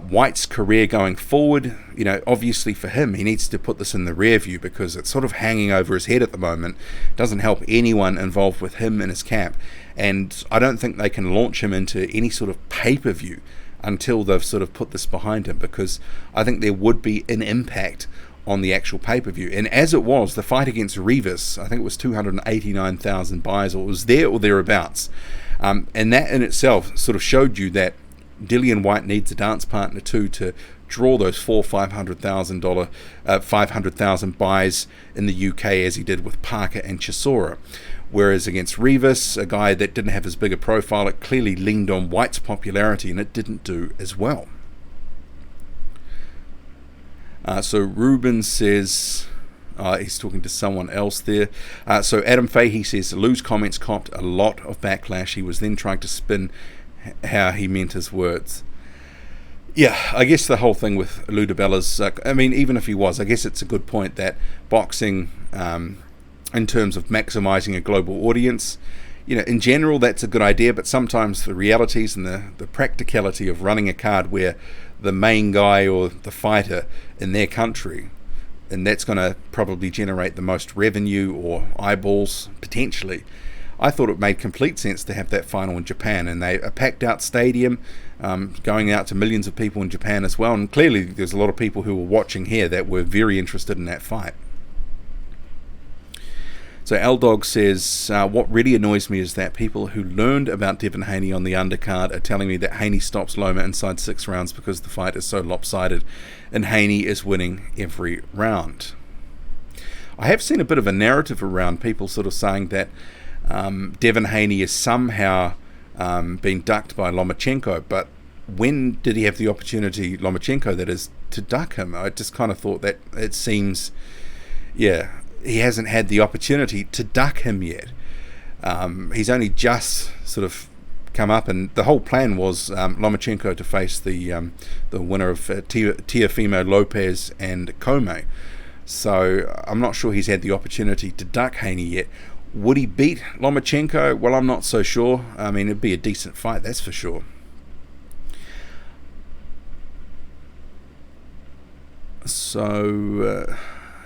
White's career going forward, obviously for him, he needs to put this in the rear view because it's sort of hanging over his head at the moment. Doesn't help anyone involved with him in his camp, and I don't think they can launch him into any sort of pay-per-view until they've sort of put this behind him, because I think there would be an impact on the actual pay-per-view. And as it was, the fight against Rivas, I think it was 289,000 buys, or it was there or thereabouts, and that in itself sort of showed you that Dillian Whyte needs a dance partner too to draw those $500,000 buys in the UK as he did with Parker and Chisora. Whereas against Rivas, a guy that didn't have as big a profile, it clearly leaned on White's popularity and it didn't do as well. So Ruben says, he's talking to someone else there. So Adam Fahey says, Lou's comments copped a lot of backlash. He was then trying to spin how he meant his words. Yeah, I guess the whole thing with Lou DiBella's, I mean, even if he was, I guess it's a good point that boxing, in terms of maximizing a global audience, in general that's a good idea, but sometimes the realities and the practicality of running a card where the main guy or the fighter in their country, and that's going to probably generate the most revenue or eyeballs potentially, I thought it made complete sense to have that final in Japan, and a packed out stadium, going out to millions of people in Japan as well, and clearly there's a lot of people who were watching here that were very interested in that fight. So L-Dog says, what really annoys me is that people who learned about Devin Haney on the undercard are telling me that Haney stops Loma inside 6 rounds because the fight is so lopsided and Haney is winning every round. I have seen a bit of a narrative around people sort of saying that Devin Haney is somehow being ducked by Lomachenko, but when did he have the opportunity, Lomachenko that is, to duck him? I just kind of thought that it seems, he hasn't had the opportunity to duck him yet. He's only just sort of come up, and the whole plan was Lomachenko to face the winner of Teofimo Lopez and Comey. So I'm not sure he's had the opportunity to duck Haney yet. Would he beat Lomachenko? Well, I'm not so sure. I mean, it'd be a decent fight, that's for sure. So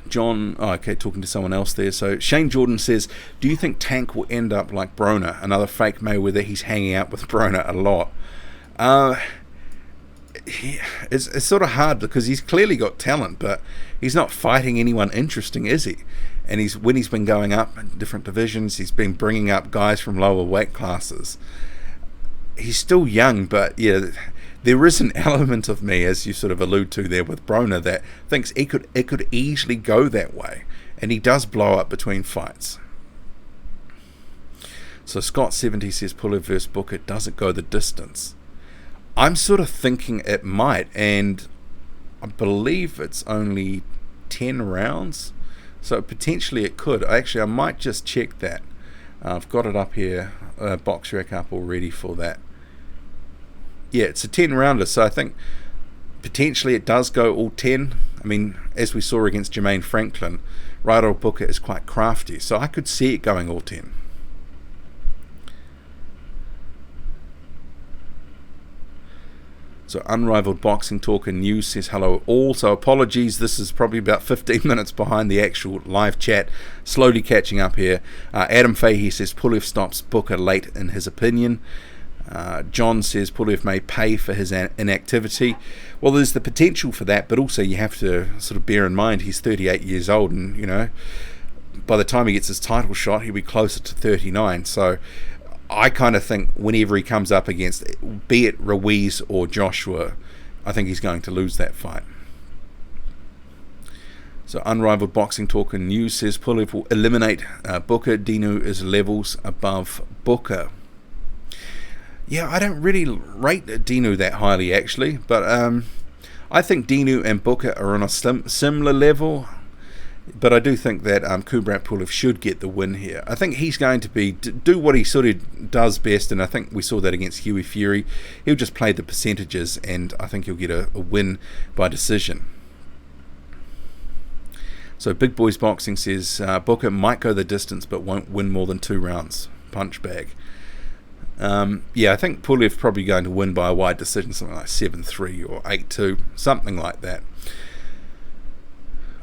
John, talking to someone else there. So Shane Jordan says, do you think Tank will end up like Broner, another fake Mayweather? He's hanging out with Broner a lot. It's sort of hard because he's clearly got talent, but he's not fighting anyone interesting, is he? And when he's been going up in different divisions, he's been bringing up guys from lower weight classes. He's still young, but there is an element of me, as you sort of allude to there with Broner, that thinks it could easily go that way, and he does blow up between fights. So Scott70 says Pulev vs Booker, does it go the distance? I'm sort of thinking it might, and I believe it's only 10 rounds, so potentially it could. Actually, I might just check that. I've got it up here, box rec up already for that. Yeah, it's a 10-rounder, so I think potentially it does go all 10. I mean, as we saw against Jermaine Franklin, Rydell Booker is quite crafty, so I could see it going all 10. So Unrivaled Boxing Talk and News says hello all. So apologies, this is probably about 15 minutes behind the actual live chat. Slowly catching up here. Adam Fahey says Pulev stops Booker late in his opinion. John says Pulev may pay for his inactivity. Well, there's the potential for that, but also you have to sort of bear in mind he's 38 years old, and by the time he gets his title shot, he'll be closer to 39. So I kind of think whenever he comes up against, be it Ruiz or Joshua, I think he's going to lose that fight. So Unrivaled Boxing Talk and News says Pulev will eliminate Booker. Dinu is levels above Booker. Yeah, I don't really rate Dinu that highly, actually, but I think Dinu and Booker are on a similar level. But I do think that Kubrat Pulev should get the win here. I think he's going to do what he sort of does best, and I think we saw that against Huey Fury. He'll just play the percentages, and I think he'll get a win by decision. So Big Boys Boxing says Booker might go the distance, but won't win more than 2 rounds. Punch bag. I think Pulev probably going to win by a wide decision, something like 7-3 or 8-2, something like that.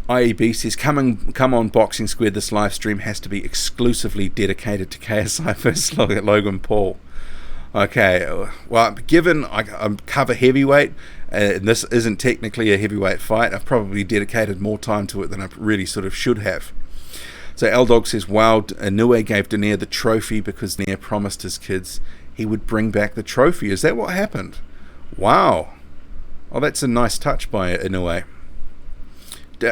IEB says, come on Boxing Squared, this live stream has to be exclusively dedicated to KSI versus Logan Paul. Okay, well, given I cover heavyweight, and this isn't technically a heavyweight fight, I've probably dedicated more time to it than I really sort of should have. So L-Dog says, wow, Inoue gave Denier the trophy because Denier promised his kids he would bring back the trophy. Is that what happened? Wow. Oh, that's a nice touch by Inoue.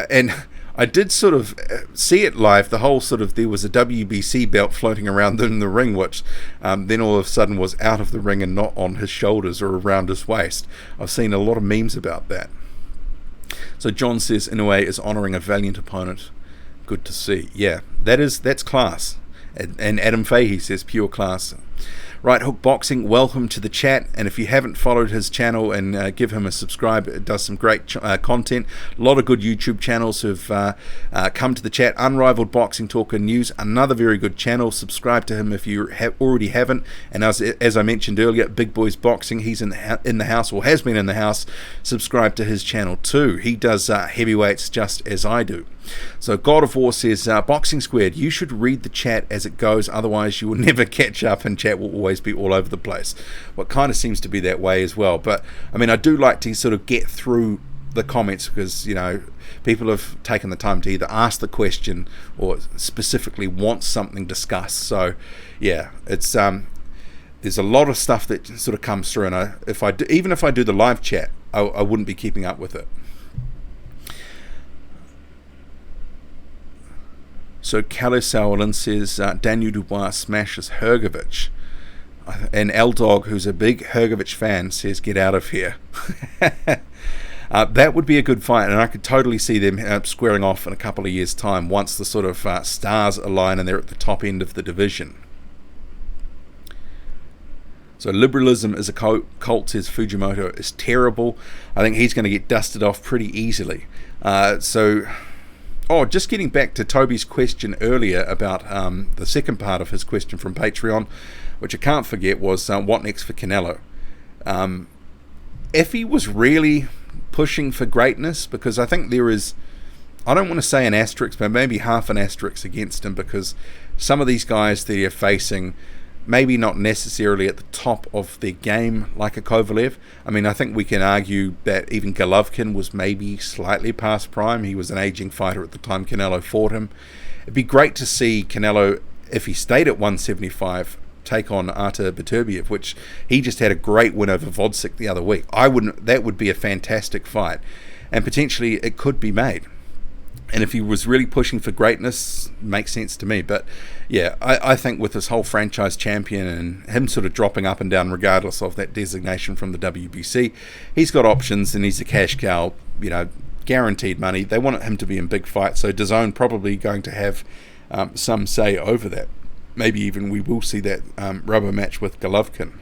And I did sort of see it live, the whole sort of, there was a WBC belt floating around in the ring, which then all of a sudden was out of the ring and not on his shoulders or around his waist. I've seen a lot of memes about that. So John says Inoue is honouring a valiant opponent. Good to see. Yeah, that's class. And Adam Fahey says pure class. Right Hook Boxing, welcome to the chat, and if you haven't followed his channel, and give him a subscribe, it does some great content. A lot of good YouTube channels have come to the chat. Unrivaled Boxing Talk and News, another very good channel. Subscribe to him if you already haven't. And as I mentioned earlier, Big Boys Boxing, he's in the house, or has been in the house. Subscribe to his channel too. He does heavyweights just as I do. So God of War says, Boxing Squared, you should read the chat as it goes, otherwise you will never catch up and chat will always be all over the place. Well, it kind of seems to be that way as well, but I mean, I do like to sort of get through the comments because, people have taken the time to either ask the question or specifically want something discussed. So, yeah, it's there's a lot of stuff that sort of comes through, and even if I do the live chat, I wouldn't be keeping up with it. So Kalle Sauerland says Daniel Dubois smashes Hrgovic. And L-Dog, who's a big Hrgovic fan, says get out of here. That would be a good fight, and I could totally see them squaring off in a couple of years' time once the sort of stars align and they're at the top end of the division. So liberalism is a cult, says Fujimoto, is terrible. I think he's going to get dusted off pretty easily. Just getting back to Toby's question earlier about the second part of his question from Patreon, which I can't forget, was what next for Canelo? If he was really pushing for greatness, because I think there is, I don't want to say an asterisk, but maybe half an asterisk against him, because some of these guys that are facing, maybe not necessarily at the top of their game like a Kovalev. I mean, I think we can argue that even Golovkin was maybe slightly past prime. He was an aging fighter at the time Canelo fought him. It'd be great to see Canelo, if he stayed at 175, take on Artur Beterbiev, which he just had a great win over Vodzik the other week. That would be a fantastic fight, and potentially it could be made. And if he was really pushing for greatness, makes sense to me. But yeah, I think with this whole franchise champion and him sort of dropping up and down regardless of that designation from the WBC, he's got options and he's a cash cow, guaranteed money. They want him to be in big fights, so DAZN probably going to have some say over that. Maybe even we will see that rubber match with Golovkin.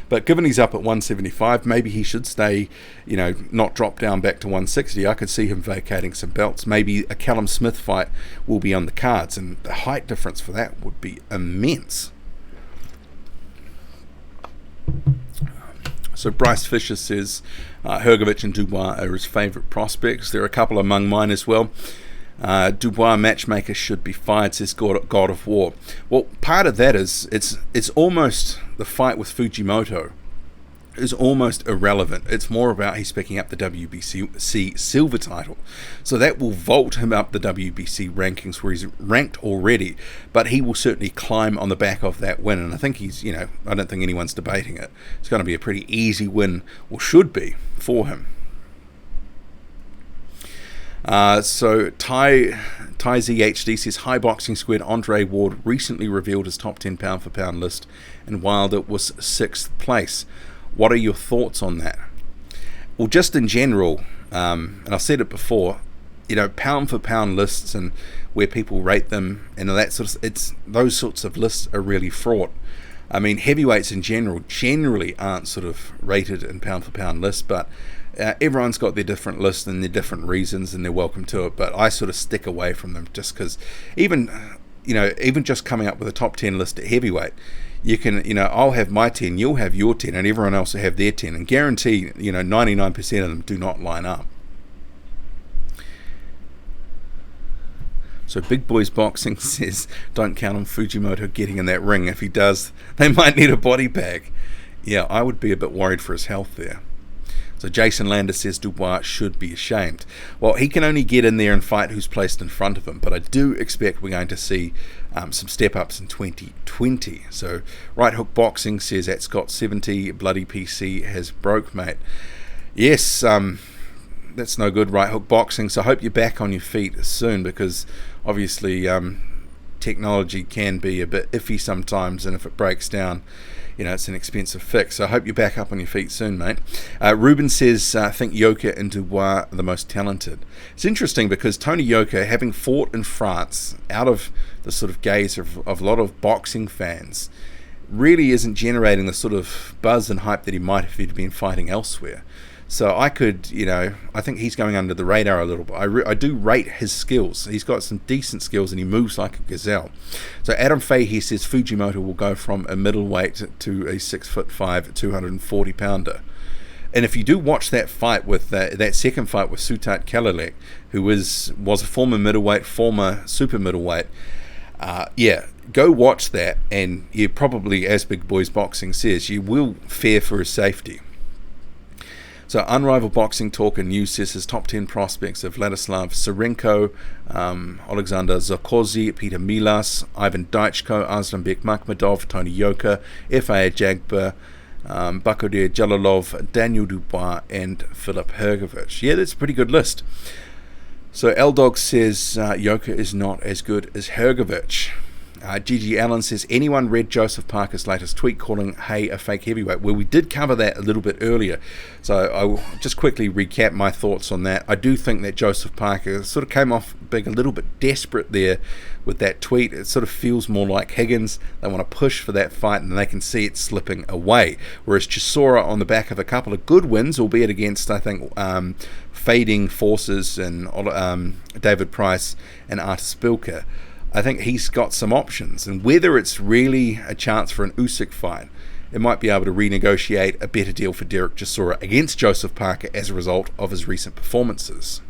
But given he's up at 175, maybe he should stay, not drop down back to 160. I could see him vacating some belts. Maybe a Callum Smith fight will be on the cards, and the height difference for that would be immense. So Bryce Fisher says Hrgovic and Dubois are his favourite prospects. There are a couple among mine as well. Dubois matchmaker should be fired, says God of War. Well, part of that is it's almost, the fight with Fujimoto is almost irrelevant. It's more about he's picking up the WBC silver title, so that will vault him up the WBC rankings where he's ranked already, but he will certainly climb on the back of that win, and I think he's, I don't think anyone's debating it. It's going to be a pretty easy win, or should be, for him. So Ty ZHD says High Boxing Squid Andre Ward recently revealed his top 10 pound for pound list, and Wilder was 6th place. What are your thoughts on that? Well, just in general, and I've said it before, pound for pound lists and where people rate them and that sort of, those sorts of lists are really fraught. I mean, heavyweights in generally aren't sort of rated in pound for pound lists, but everyone's got their different lists and their different reasons, and they're welcome to it. But I sort of stick away from them just because even just coming up with a top 10 list at heavyweight, you can, I'll have my 10, you'll have your 10, and everyone else will have their 10, and guarantee, 99% of them do not line up. So Big Boys Boxing says, don't count on Fujimoto getting in that ring. If he does, they might need a body bag. Yeah, I would be a bit worried for his health there. So Jason Lander says Dubois should be ashamed. Well, he can only get in there and fight who's placed in front of him, but I do expect we're going to see some step-ups in 2020. So Right Hook Boxing says at Scott 70, Bloody PC has broke, mate. Yes, that's no good, Right Hook Boxing, so I hope you're back on your feet soon, because obviously technology can be a bit iffy sometimes, and if it breaks down, it's an expensive fix. So I hope you're back up on your feet soon, mate. Ruben says, I think Yoka and Dubois are the most talented. It's interesting because Tony Yoka, having fought in France, out of the sort of gaze of a lot of boxing fans, really isn't generating the sort of buzz and hype that he might have if he'd been fighting elsewhere. So I could, I think he's going under the radar a little bit. I do rate his skills. He's got some decent skills and he moves like a gazelle. So Adam Fahey says Fujimoto will go from a middleweight to a 6'5", 240 pounder. And if you do watch that fight with that second fight with Sutat Kalalek, who was a former middleweight, former super middleweight, go watch that, and you probably, as Big Boys Boxing says, you will fear for his safety. So Unrivaled Boxing Talk and News says his top 10 prospects are Vladislav Serenko, Alexander Zokozy, Peter Milas, Ivan Daichko, Aslanbek Makhmadov, Tony Yoka, F.A. Jagba, Bakodir Jalalov, Daniel Dubois, and Filip Hrgovic. Yeah, that's a pretty good list. So L-Dog says Yoka is not as good as Hrgovic. Gigi Allen says, anyone read Joseph Parker's latest tweet calling Hay a fake heavyweight? Well, we did cover that a little bit earlier, so I will just quickly recap my thoughts on that. I do think that Joseph Parker sort of came off being a little bit desperate there with that tweet. It sort of feels more like Higgins. They want to push for that fight and they can see it slipping away, whereas Chisora, on the back of a couple of good wins, albeit against, I think, fading forces and David Price and Artis Bilka, I think he's got some options, and whether it's really a chance for an Usyk fight, it might be able to renegotiate a better deal for Derek Chisora against Joseph Parker as a result of his recent performances.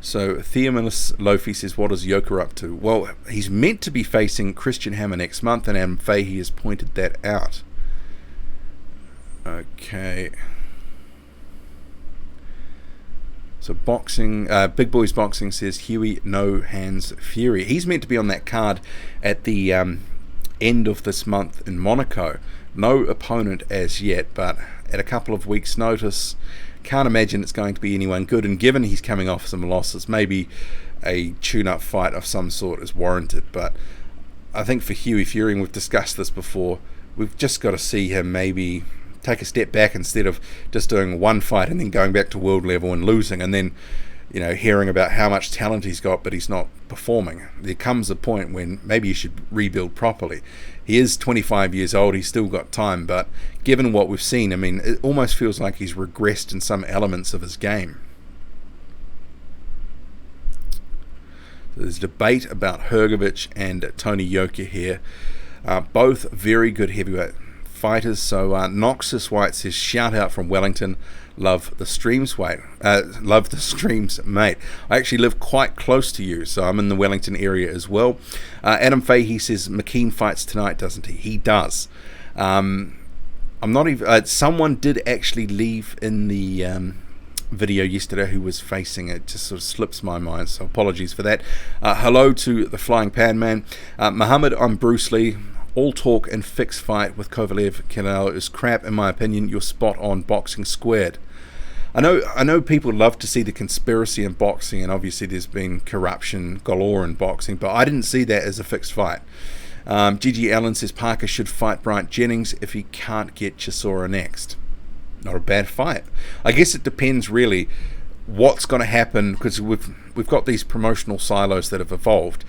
So Theomilis Lofi says, what is Yoka up to? Well, he's meant to be facing Christian Hammer next month, and Adam Fahey has pointed that out. Okay. So boxing, Big Boys Boxing says Huey No Hands Fury. He's meant to be on that card at the end of this month in Monaco. No opponent as yet, but at a couple of weeks' notice, can't imagine it's going to be anyone good. And given he's coming off some losses, maybe a tune-up fight of some sort is warranted. But I think for Huey Fury, and we've discussed this before, we've just got to see him maybe take a step back instead of just doing one fight and then going back to world level and losing, and then, you know, hearing about how much talent he's got but he's not performing. There comes a point when maybe you should rebuild properly. He is 25 years old, he's still got time, but given what we've seen, I mean, it almost feels like he's regressed in some elements of his game. So there's debate about Hrgovic and Tony Yoka here. Both very good heavyweight fighters. So Noxus White says, shout out from Wellington, love the streams, mate. I actually live quite close to you, so I'm in the Wellington area as well. Adam Fahey says McKean fights tonight, doesn't he? He does. I'm not even someone did actually leave in the video yesterday who was facing it. Just sort of slips my mind, so apologies for that. Hello to the Flying Pan Man. Muhammad, I'm Bruce Lee. All talk and fixed fight with Kovalev Canelo is crap, in my opinion. You're spot on. Boxing squared. I know people love to see the conspiracy in boxing, and obviously there's been corruption galore in boxing, but I didn't see that as a fixed fight. Gigi Allen says Parker should fight Bryant Jennings if he can't get Chisora next. Not a bad fight. I guess it depends really what's going to happen, because we've got these promotional silos that have evolved.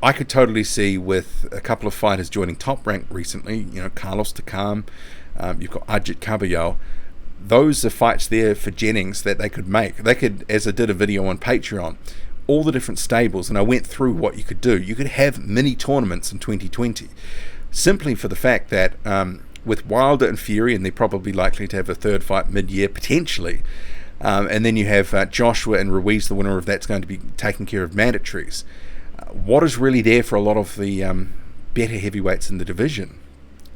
I could totally see with a couple of fighters joining Top Rank recently, you know, Carlos Takam, you've got Ajit Kabayal. Those are fights there for Jennings that they could make. They could, as I did a video on Patreon, all the different stables, and I went through what you could do. You could have mini tournaments in 2020, simply for the fact that with Wilder and Fury, and they're probably likely to have a third fight mid-year potentially, and then you have Joshua and Ruiz, the winner of that's going to be taking care of mandatories. What is really there for a lot of the better heavyweights in the division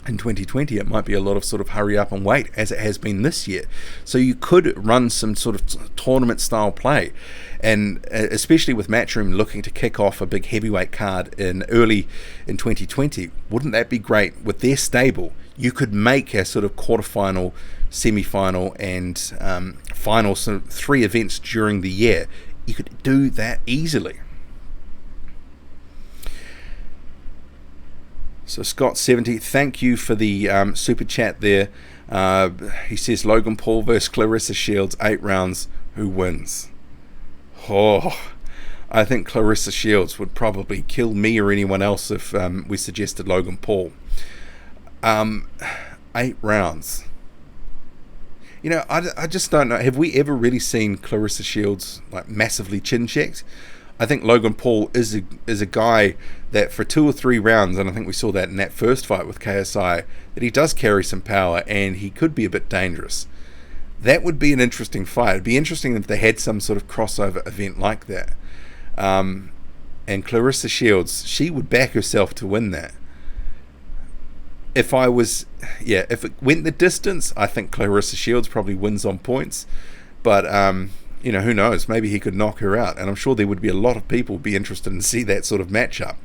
in 2020? It might be a lot of sort of hurry up and wait, as it has been this year. So you could run some sort of tournament style play, and especially with Matchroom looking to kick off a big heavyweight card early in 2020, wouldn't that be great? With their stable, you could make a sort of quarterfinal, semi-final and final, so 3 events during the year. You could do that easily. So Scott70, thank you for the super chat there. He says Logan Paul versus Clarissa Shields, 8 rounds, who wins? Oh, I think Clarissa Shields would probably kill me or anyone else if we suggested Logan Paul. 8 rounds. You know, I just don't know. Have we ever really seen Clarissa Shields like massively chin checked? I think Logan Paul is a guy that for 2 or 3 rounds, and I think we saw that in that first fight with KSI, that he does carry some power and he could be a bit dangerous. That would be an interesting fight. It'd be interesting if they had some sort of crossover event like that. And Clarissa Shields, she would back herself to win that. if it went the distance, I think Clarissa Shields probably wins on points. But, who knows? Maybe he could knock her out. And I'm sure there would be a lot of people be interested in see that sort of matchup.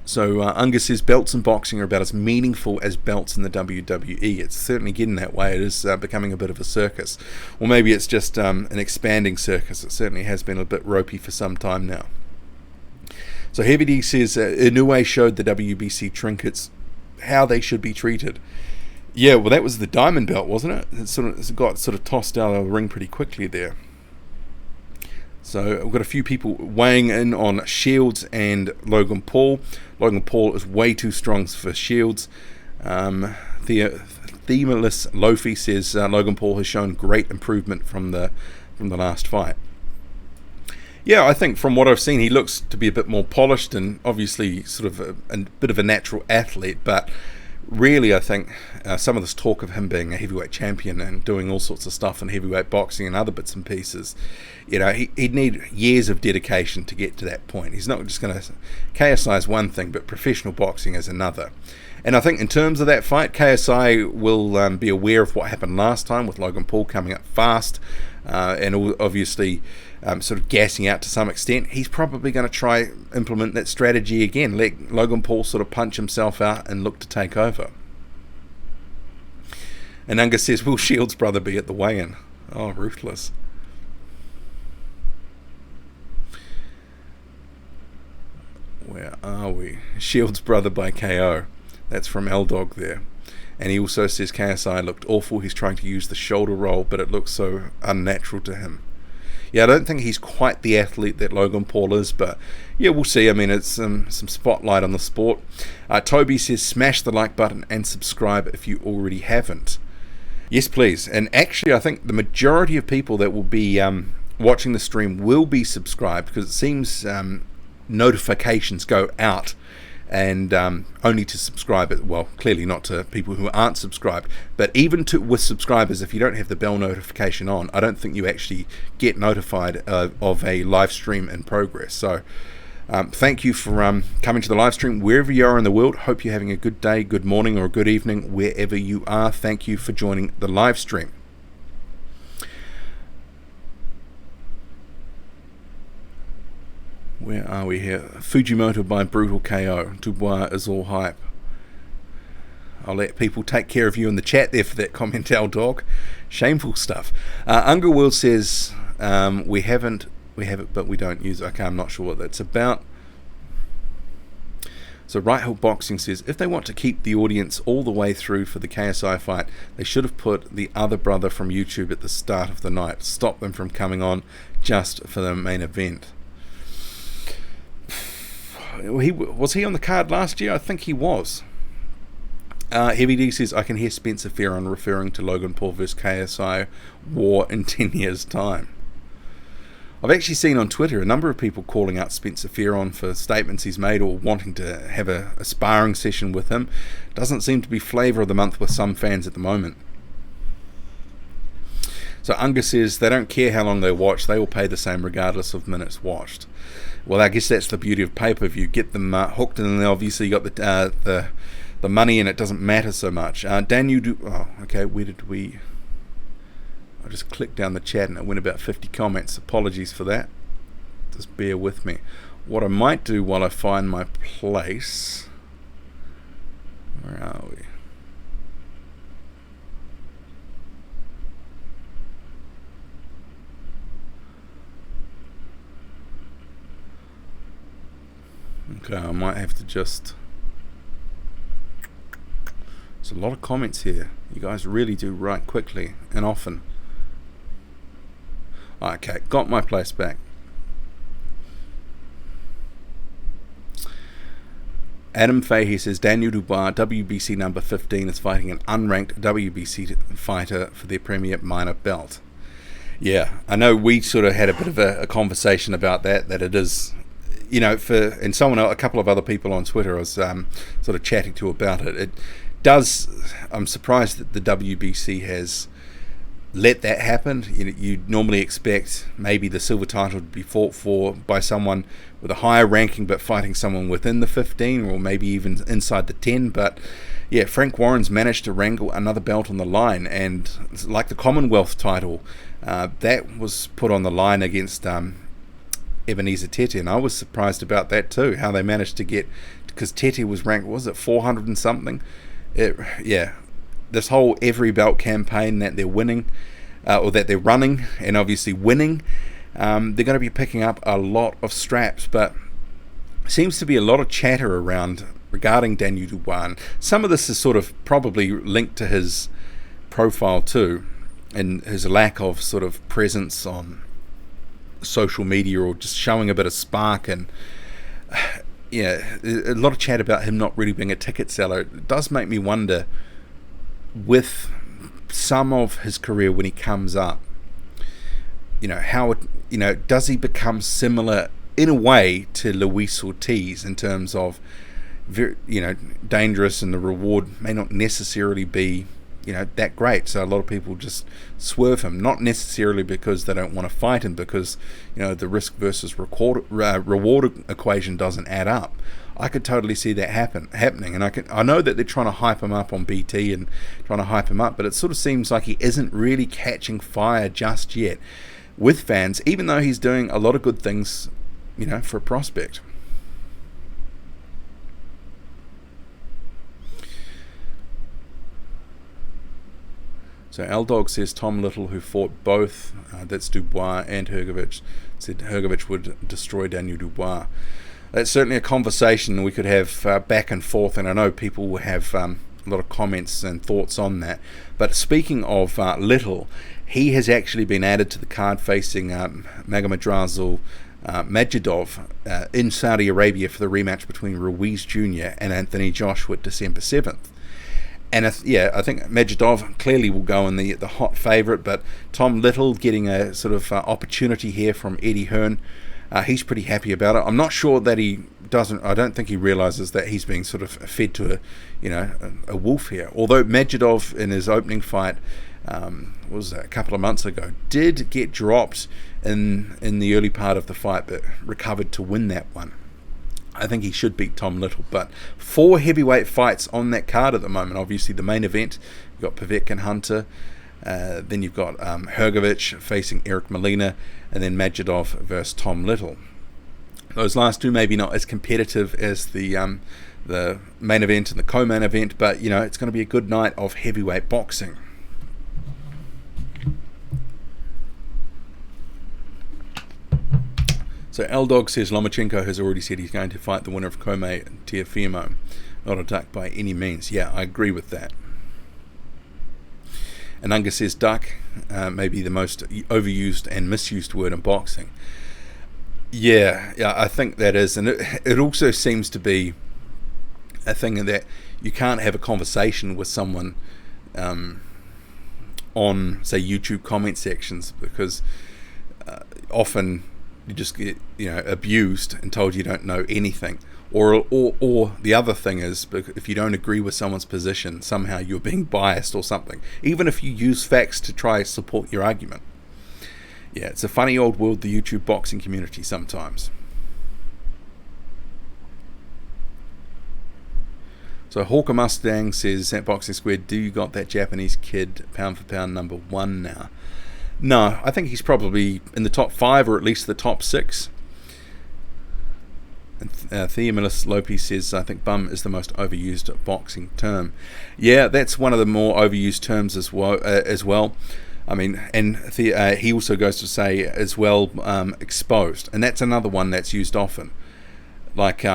So Unga says belts in boxing are about as meaningful as belts in the WWE. It's certainly getting that way. It is becoming a bit of a circus. Or maybe it's just an expanding circus. It certainly has been a bit ropey for some time now. So Heavy D says Inoue showed the WBC trinkets how they should be treated. Yeah, well, that was the diamond belt, wasn't it? It got tossed out of the ring pretty quickly there. So we've got a few people weighing in on Shields and Logan Paul. Logan Paul is way too strong for Shields. Themaless Lofi says Logan Paul has shown great improvement from the last fight. Yeah, I think from what I've seen, he looks to be a bit more polished and obviously sort of a bit of a natural athlete. But really, I think some of this talk of him being a heavyweight champion and doing all sorts of stuff in heavyweight boxing and other bits and pieces, he'd need years of dedication to get to that point. He's not just going to... KSI is one thing, but professional boxing is another. And I think in terms of that fight, KSI will be aware of what happened last time with Logan Paul coming up fast and obviously sort of gassing out to some extent. He's probably going to try implement that strategy again, let Logan Paul sort of punch himself out and look to take over. And Unga says, will Shields' brother be at the weigh-in? Oh, ruthless. Where are we? Shields' brother by KO. That's from L-Dog there. And he also says KSI looked awful. He's trying to use the shoulder roll, but it looks so unnatural to him. Yeah, I don't think he's quite the athlete that Logan Paul is, but yeah, we'll see. I mean, it's some spotlight on the sport. Toby says, smash the like button and subscribe if you already haven't. Yes, please. And actually, I think the majority of people that will be watching the stream will be subscribed, because it seems notifications go out and only to subscribers. Well, clearly not to people who aren't subscribed, but even with subscribers, if you don't have the bell notification on, I don't think you actually get notified of a live stream in progress. So thank you for coming to the live stream wherever you are in the world. Hope you're having a good day, good morning, or good evening wherever you are. Thank you for joining the live stream. Where are we here? Fujimoto by brutal KO. Dubois is all hype. I'll let people take care of you in the chat there for that comment, L-Dog. Shameful stuff. Underworld says we have it, but we don't use it. Okay, I'm not sure what that's about. So Right Hook Boxing says, if they want to keep the audience all the way through for the KSI fight, they should have put the other brother from YouTube at the start of the night. Stop them from coming on just for the main event. Was he on the card last year? I think he was. Heavy D says, I can hear Spencer Fearon referring to Logan Paul vs KSI war in 10 years' time. I've actually seen on Twitter a number of people calling out Spencer Fearon for statements he's made or wanting to have a sparring session with him. Doesn't seem to be flavour of the month with some fans at the moment. So Unga says they don't care how long they watch, they will pay the same regardless of minutes watched. Well, I guess that's the beauty of pay-per-view. Get them hooked, and then obviously you got the money, and it doesn't matter so much. Daniel, okay, where did we? I just clicked down the chat, and it went about 50 comments. Apologies for that. Just bear with me. What I might do while I find my place. Where are we? Okay, I might have to just... There's a lot of comments here. You guys really do write quickly and often. Okay, got my place back. Adam Fahey says, Daniel Dubois, WBC number 15, is fighting an unranked WBC fighter for their premier minor belt. Yeah, I know we sort of had a bit of a conversation about that it is... You know, and a couple of other people on Twitter I was sort of chatting to about it. It does. I'm surprised that the WBC has let that happen. You normally expect maybe the silver title to be fought for by someone with a higher ranking but fighting someone within the 15 or maybe even inside the 10. But yeah, Frank Warren's managed to wrangle another belt on the line, and like the Commonwealth title, that was put on the line against Ebenezer Tete, and I was surprised about that too, how they managed to get, because Tete was ranked, was it 400 and something? This whole every belt campaign that they're winning, or that they're running, and obviously winning, they're going to be picking up a lot of straps, but seems to be a lot of chatter around regarding Daniel Dubois. And some of this is sort of probably linked to his profile too, and his lack of sort of presence on social media, or just showing a bit of spark. And yeah, a lot of chat about him not really being a ticket seller. It does make me wonder, with some of his career when he comes up, how does he become similar in a way to Luis Ortiz in terms of very, dangerous, and the reward may not necessarily be that great, so a lot of people just swerve him, not necessarily because they don't want to fight him, because the risk versus reward equation doesn't add up. I could totally see that happening, and I know that they're trying to hype him up on BT and trying to hype him up, but it sort of seems like he isn't really catching fire just yet with fans, even though he's doing a lot of good things for a prospect. So L-Dog says Tom Little, who fought both, that's Dubois and Hrgović, said Hrgović would destroy Daniel Dubois. That's certainly a conversation we could have back and forth, and I know people will have a lot of comments and thoughts on that. But speaking of Little, he has actually been added to the card facing Magomedrasil Majidov in Saudi Arabia for the rematch between Ruiz Jr. and Anthony Joshua December 7th. And I think Majidov clearly will go in the hot favourite, but Tom Little getting a sort of opportunity here from Eddie Hearn. He's pretty happy about it. I'm not sure that I don't think he realises that he's being sort of fed to a wolf here. Although Majidov in his opening fight, was a couple of months ago, did get dropped in the early part of the fight, but recovered to win that one. I think he should beat Tom Little. But 4 heavyweight fights on that card at the moment. Obviously the main event, you've got Povetkin Hunter, then you've got Hrgović facing Eric Molina, and then Majidov versus Tom Little. Those last two maybe not as competitive as the main event and the co-main event, but it's going to be a good night of heavyweight boxing. So L-Dog says Lomachenko has already said he's going to fight the winner of Comey Teofimo. Not a duck by any means. Yeah, I agree with that. And Unga says duck, maybe the most overused and misused word in boxing. Yeah, I think that is. And it also seems to be a thing in that you can't have a conversation with someone on, say, YouTube comment sections, because often you just get abused and told you don't know anything, or the other thing is, if you don't agree with someone's position, somehow you're being biased or something, even if you use facts to try to support your argument. Yeah, it's a funny old world, the YouTube boxing community sometimes. So Hawker Mustang says at Boxing Squared, do you got that Japanese kid pound for pound number 1 now? No, I think he's probably in the top 5 or at least the top 6. And Theomilis Lopez says, I think bum is the most overused boxing term. Yeah, that's one of the more overused terms as well. I mean, and he also goes to say as well, exposed. And that's another one that's used often. Like,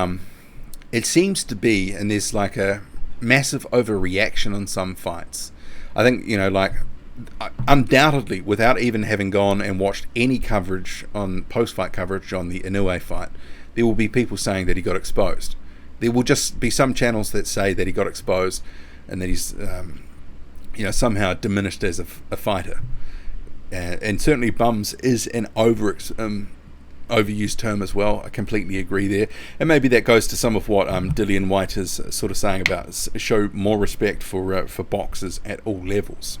it seems to be, and there's like a massive overreaction on some fights. I think, undoubtedly, without even having gone and watched any coverage on post-fight coverage on the Inoue fight, there will be people saying that he got exposed. There will just be some channels that say that he got exposed and that he's somehow diminished as a fighter. And certainly bums is an overused term as well. I completely agree there. And maybe that goes to some of what Dillian White is sort of saying about show more respect for boxers at all levels.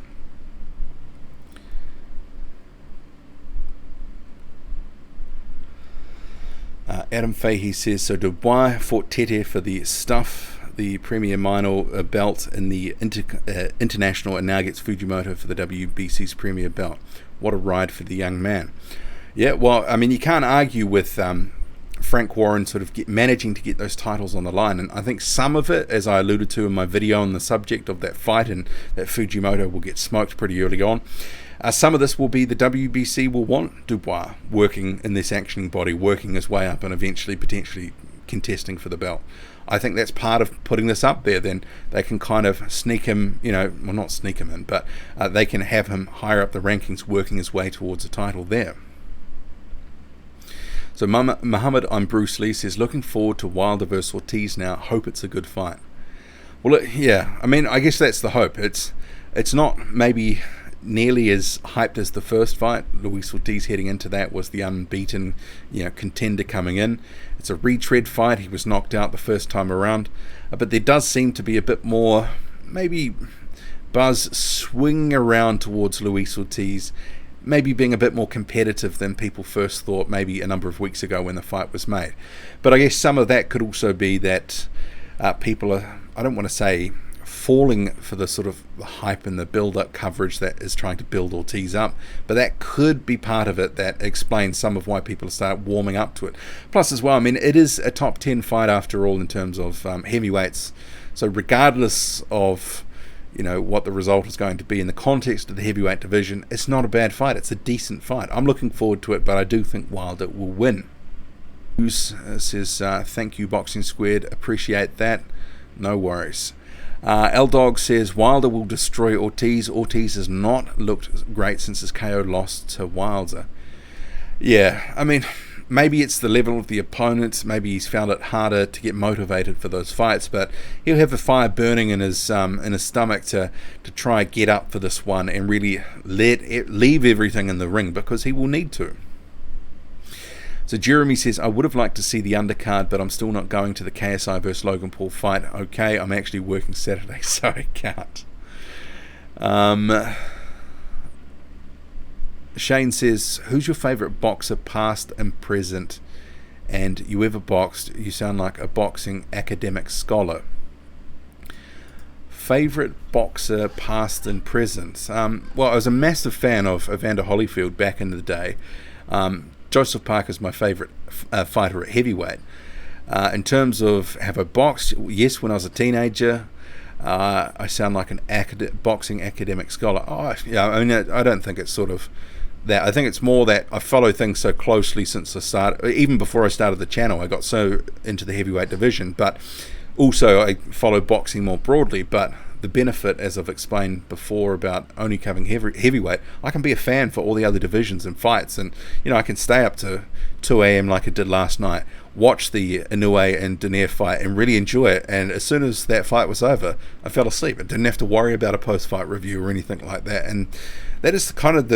Adam Fahey says, so Dubois fought Tete for the Premier Minor belt in the International, and now gets Fujimoto for the WBC's Premier belt. What a ride for the young man. Yeah, well, I mean, you can't argue with Frank Warren sort of managing to get those titles on the line, and I think some of it, as I alluded to in my video on the subject of that fight, and that Fujimoto will get smoked pretty early on, some of this will be the WBC will want Dubois working in this sanctioning body, working his way up and eventually potentially contesting for the belt. I think that's part of putting this up there. Then they can kind of sneak him, well, not sneak him in, but they can have him higher up the rankings, working his way towards a title there. So Muhammad I'm Bruce Lee says, looking forward to Wilder vs Ortiz now. Hope it's a good fight. Well, yeah, I mean, I guess that's the hope. It's not maybe nearly as hyped as the first fight. Luis Ortiz heading into that was the unbeaten, contender coming in. It's a retread fight. He was knocked out the first time around, but there does seem to be a bit more, maybe, buzz swinging around towards Luis Ortiz, maybe being a bit more competitive than people first thought maybe a number of weeks ago when the fight was made. But I guess some of that could also be that people are, I don't want to say falling for the sort of the hype and the build-up coverage that is trying to build Ortiz up, but that could be part of it that explains some of why people start warming up to it. Plus as well, I mean, it is a top 10 fight after all in terms of heavyweights, so regardless of what the result is going to be in the context of the heavyweight division, it's not a bad fight. It's a decent fight. I'm looking forward to it, but I do think Wilder will win. Who's says, thank you Boxing Squared, appreciate that, no worries. L-Dog says, Wilder will destroy Ortiz. Ortiz has not looked great since his KO loss to Wilder. Yeah, I mean, maybe it's the level of the opponents. Maybe he's found it harder to get motivated for those fights, but he'll have a fire burning in his stomach to try get up for this one and really leave everything in the ring, because he will need to. So Jeremy says, I would have liked to see the undercard, but I'm still not going to the KSI versus Logan Paul fight. Okay, I'm actually working Saturday, so I can't. Shane says, who's your favourite boxer past and present, and you ever boxed? You sound like a boxing academic scholar. Favourite boxer past and present? Well, I was a massive fan of Evander Holyfield back in the day. Joseph Parker's my favourite fighter at heavyweight. In terms of have I boxed? Yes, when I was a teenager. I sound like an boxing academic scholar. Oh, yeah, I mean, I don't think it's sort of that. I think it's more that I follow things so closely since I started. Even before I started the channel, I got so into the heavyweight division. But also, I follow boxing more broadly. But the benefit, as I've explained before about only covering heavyweight, I can be a fan for all the other divisions and fights, and I can stay up to 2 a.m. like I did last night, watch the Inoue and Donaire fight and really enjoy it, and as soon as that fight was over, I fell asleep. I didn't have to worry about a post-fight review or anything like that, and that is kind of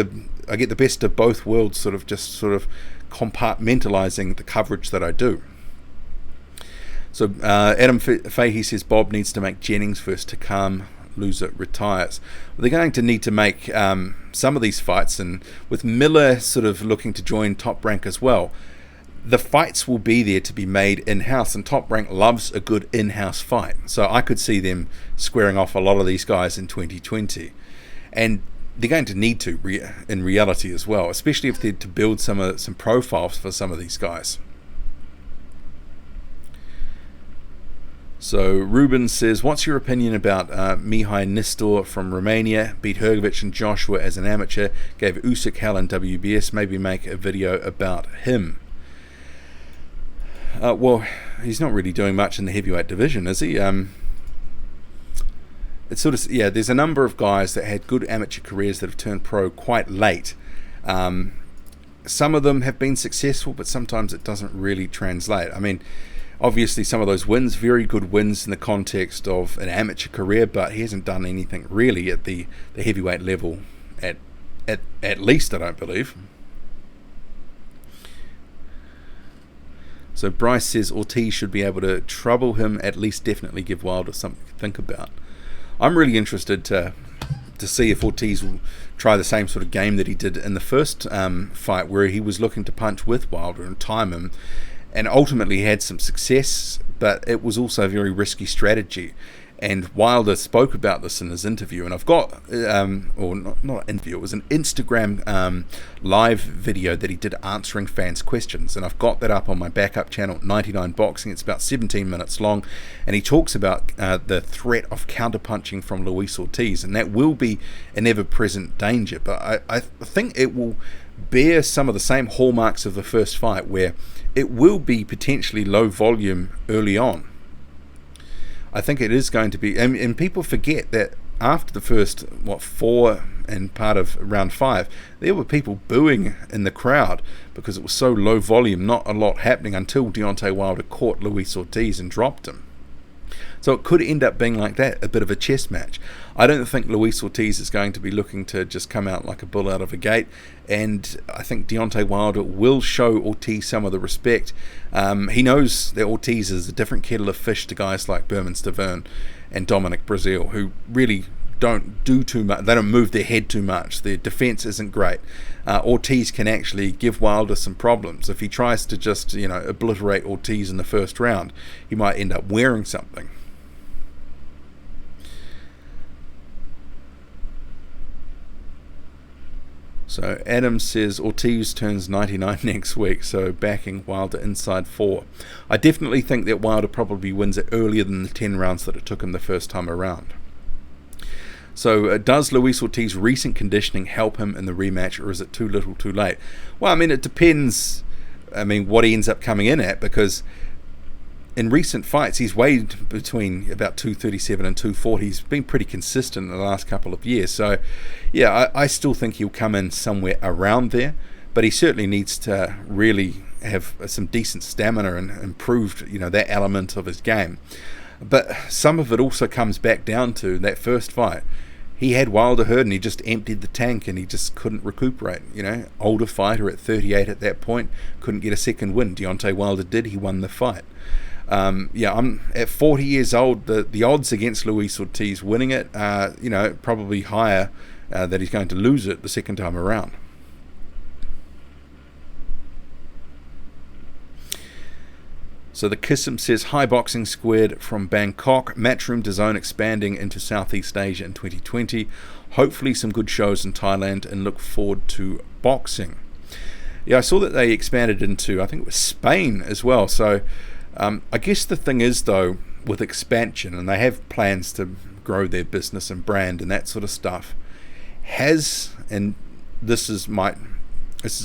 I get the best of both worlds, sort of compartmentalizing the coverage that I do. So Adam Fahey says Bob needs to make Jennings first to calm loser retires. Well, they're going to need to make some of these fights, and with Miller sort of looking to join Top Rank as well, the fights will be there to be made in-house, and Top Rank loves a good in-house fight. So I could see them squaring off a lot of these guys in 2020. And they're going to need to in reality as well, especially if they're to build some profiles for some of these guys. So Ruben says, what's your opinion about Mihai Nistor from Romania? Beat Hrgovic and Joshua as an amateur, gave Usyk hell in WBS, maybe make a video about him. Well, he's not really doing much in the heavyweight division, is he? It's sort of, yeah, there's a number of guys that had good amateur careers that have turned pro quite late. Some of them have been successful, but sometimes it doesn't really translate. I mean, obviously some of those wins, very good wins in the context of an amateur career, but he hasn't done anything really at the heavyweight level, at least, I don't believe. So Bryce says Ortiz should be able to trouble him, at least definitely give Wilder something to think about. I'm really interested to see if Ortiz will try the same sort of game that he did in the first fight, where he was looking to punch with Wilder and time him, and ultimately had some success, but it was also a very risky strategy. And Wilder spoke about this in his interview, and I've got, or not an interview, it was an Instagram live video that he did answering fans' questions, and I've got that up on my backup channel, 99 Boxing. It's about 17 minutes long, and he talks about the threat of counterpunching from Luis Ortiz, and that will be an ever-present danger, but I think it will bear some of the same hallmarks of the first fight, where it will be potentially low volume early on. I think it is going to be, and people forget that after the first, 4 and part of round 5, there were people booing in the crowd because it was so low volume, not a lot happening until Deontay Wilder caught Luis Ortiz and dropped him. So it could end up being like that, a bit of a chess match. I don't think Luis Ortiz is going to be looking to just come out like a bull out of a gate, and I think Deontay Wilder will show Ortiz some of the respect. He knows that Ortiz is a different kettle of fish to guys like Berman Stavern and Dominic Breazeale, who really don't do too much. They don't move their head too much. Their defense isn't great. Ortiz can actually give Wilder some problems. If he tries to just, obliterate Ortiz in the first round, he might end up wearing something. So Adam says Ortiz turns 99 next week, so backing Wilder inside 4. I definitely think that Wilder probably wins it earlier than the 10 rounds that it took him the first time around. So does Luis Ortiz's recent conditioning help him in the rematch, or is it too little too late? Well, it depends, what he ends up coming in at, because in recent fights he's weighed between about 237 and 240. He's been pretty consistent in the last couple of years, so yeah, I still think he'll come in somewhere around there, but he certainly needs to really have some decent stamina and improved that element of his game. But some of it also comes back down to that first fight. He had Wilder hurt and he just emptied the tank and he just couldn't recuperate. Older fighter at 38 at that point, couldn't get a second win. Deontay Wilder did, he won the fight. I'm at 40 years old. The odds against Luis Ortiz winning it are, probably higher that he's going to lose it the second time around. So the Kissim says, hi Boxing Squared from Bangkok. Matchroom DAZN expanding into Southeast Asia in 2020. Hopefully some good shows in Thailand, and look forward to boxing. Yeah, I saw that they expanded into, I think it was Spain as well. So I guess the thing is, though, with expansion, and they have plans to grow their business and brand and that sort of stuff, and this is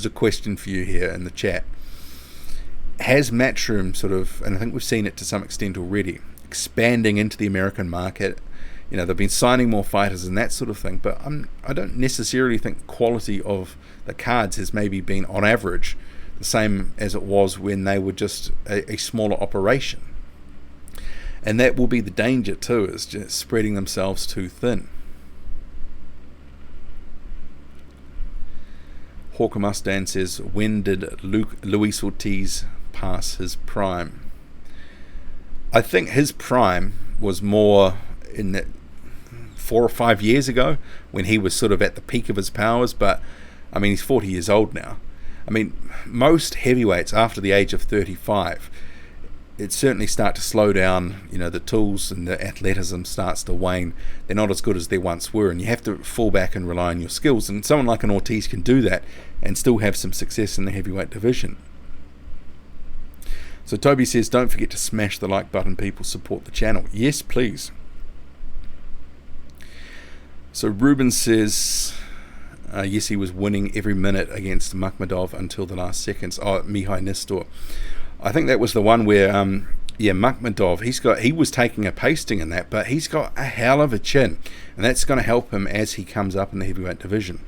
a question for you here in the chat, has Matchroom sort of, and I think we've seen it to some extent already, expanding into the American market? They've been signing more fighters and that sort of thing, but I don't necessarily think quality of the cards has maybe been, on average, the same as it was when they were just a smaller operation. And that will be the danger too, is just spreading themselves too thin. Hawker Mustang says, when did Luis Ortiz pass his prime? I think his prime was more in that 4 or 5 years ago, when he was sort of at the peak of his powers, but he's 40 years old now. Most heavyweights after the age of 35, it certainly start to slow down. The tools and the athleticism starts to wane. They're not as good as they once were, and you have to fall back and rely on your skills. And someone like an Ortiz can do that and still have some success in the heavyweight division. So Toby says, don't forget to smash the like button, people. Support the channel. Yes, please. So Ruben says, yes, he was winning every minute against Makhmudov until the last seconds. Mihai Nestor. I think that was the one where, Makhmudov, he was taking a pasting in that, but he's got a hell of a chin, and that's going to help him as he comes up in the heavyweight division.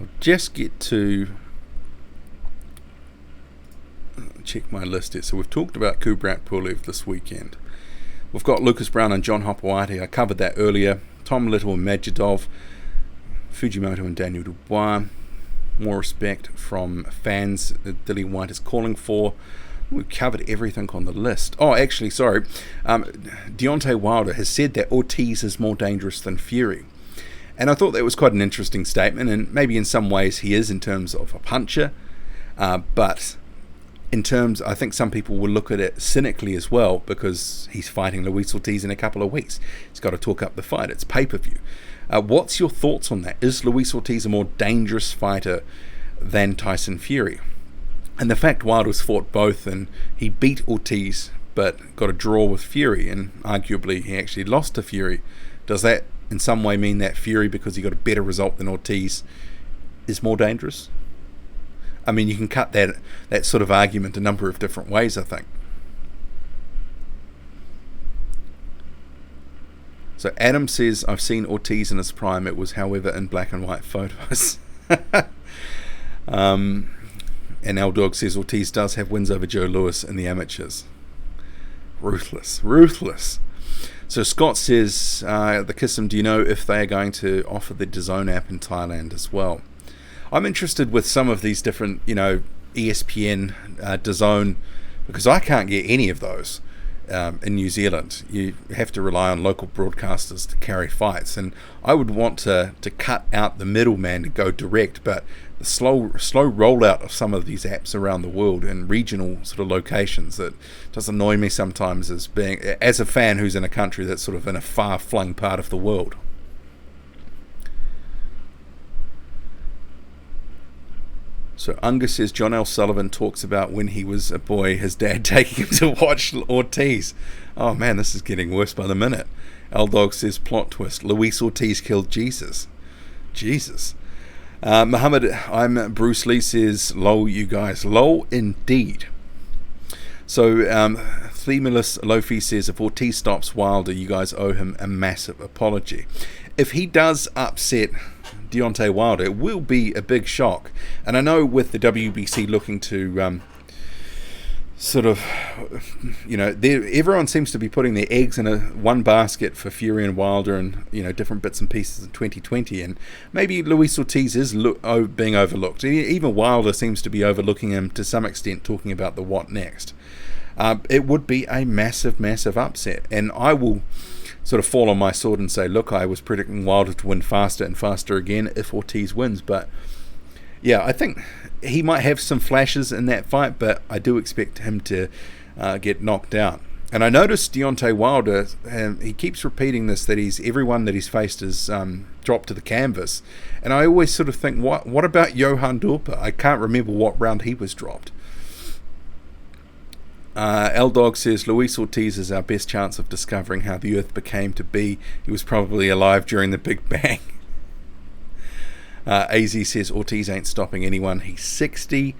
I'll just get to check my list here. So we've talked about Kubrat Pulev this weekend. We've got Lucas Brown and John Hopewadi. I covered that earlier. Tom Little and Majidov. Fujimoto and Daniel Dubois. More respect from fans that Dillian White is calling for. We've covered everything on the list. Oh, actually, sorry. Deontay Wilder has said that Ortiz is more dangerous than Fury. And I thought that was quite an interesting statement, and maybe in some ways he is in terms of a puncher, but in terms, I think some people will look at it cynically as well, because he's fighting Luis Ortiz in a couple of weeks. He's got to talk up the fight. It's pay-per-view. What's your thoughts on that? Is Luis Ortiz a more dangerous fighter than Tyson Fury? And the fact Wilder's fought both, and he beat Ortiz but got a draw with Fury, and arguably he actually lost to Fury, does that in some way mean that Fury, because he got a better result than Ortiz, is more dangerous? I mean, you can cut that sort of argument a number of different ways, I think. So Adam says, I've seen Ortiz in his prime. It was, however, in black and white photos. And L-Dog says Ortiz does have wins over Joe Louis in the amateurs. Ruthless. So Scott says, the Kissim, do you know if they are going to offer the DAZN app in Thailand as well? I'm interested with some of these different, ESPN, DAZN, because I can't get any of those in New Zealand. You have to rely on local broadcasters to carry fights, and I would want to cut out the middleman to go direct, but the slow rollout of some of these apps around the world in regional sort of locations, that does annoy me sometimes as a fan who's in a country that's sort of in a far-flung part of the world. So Unger says John L. Sullivan talks about when he was a boy, his dad taking him to watch Ortiz. Oh man, this is getting worse by the minute. L-Dog says plot twist, Luis Ortiz killed Jesus. Muhammad, I'm Bruce Lee says, lol you guys. Lol indeed. So Themilus Lofi says, if Ortiz stops Wilder, you guys owe him a massive apology. If he does upset Deontay Wilder, it will be a big shock. And I know with the WBC looking to everyone seems to be putting their eggs in one basket for Fury and Wilder, and different bits and pieces in 2020, and maybe Luis Ortiz is being overlooked. Even Wilder seems to be overlooking him to some extent, talking about the what next. It would be a massive upset, and I will sort of fall on my sword and say, look, I was predicting Wilder to win faster and faster again if Ortiz wins. But yeah, I think he might have some flashes in that fight, but I do expect him to get knocked out. And I noticed Deontay Wilder, he keeps repeating this, that everyone that he's faced is dropped to the canvas. And I always sort of think, what about Johan Dorper? I can't remember what round he was dropped. L-Dog says, Luis Ortiz is our best chance of discovering how the Earth became to be. He was probably alive during the Big Bang. AZ says, Ortiz ain't stopping anyone. He's 60.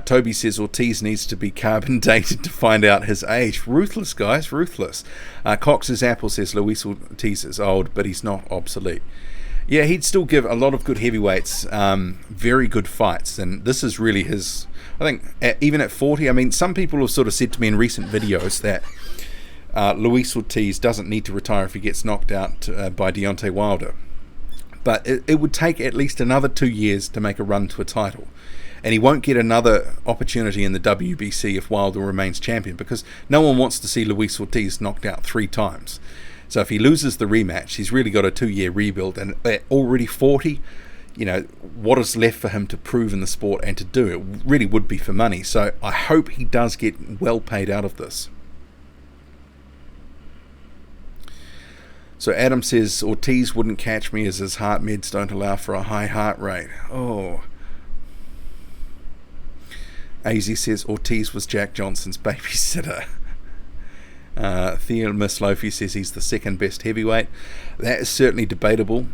Toby says, Ortiz needs to be carbon dated to find out his age. Ruthless, guys, ruthless. Cox's Apple says, Luis Ortiz is old, but he's not obsolete. Yeah, he'd still give a lot of good heavyweights very good fights, and this is really his... I think even at 40, I mean, some people have sort of said to me in recent videos that Luis Ortiz doesn't need to retire if he gets knocked out by Deontay Wilder. But it would take at least another 2 years to make a run to a title. And he won't get another opportunity in the WBC if Wilder remains champion, because no one wants to see Luis Ortiz knocked out 3 times. So if he loses the rematch, he's really got a 2-year rebuild, and at already 40... what is left for him to prove in the sport and to do? It really would be for money. So I hope he does get well paid out of this. So Adam says, Ortiz wouldn't catch me as his heart meds don't allow for a high heart rate. Oh. AZ says, Ortiz was Jack Johnson's babysitter. Theo Miss Lofi says he's the second best heavyweight. That is certainly debatable.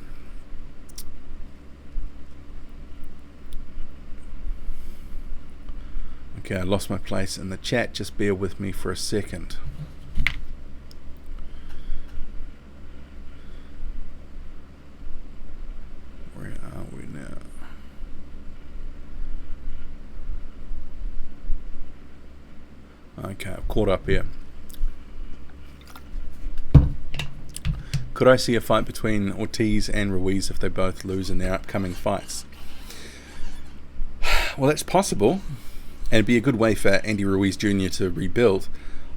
Okay, I lost my place in the chat. Just bear with me for a second. Where are we now? Okay, I've caught up here. Could I see a fight between Ortiz and Ruiz if they both lose in their upcoming fights? Well, that's possible. And it'd be a good way for Andy Ruiz Jr. to rebuild.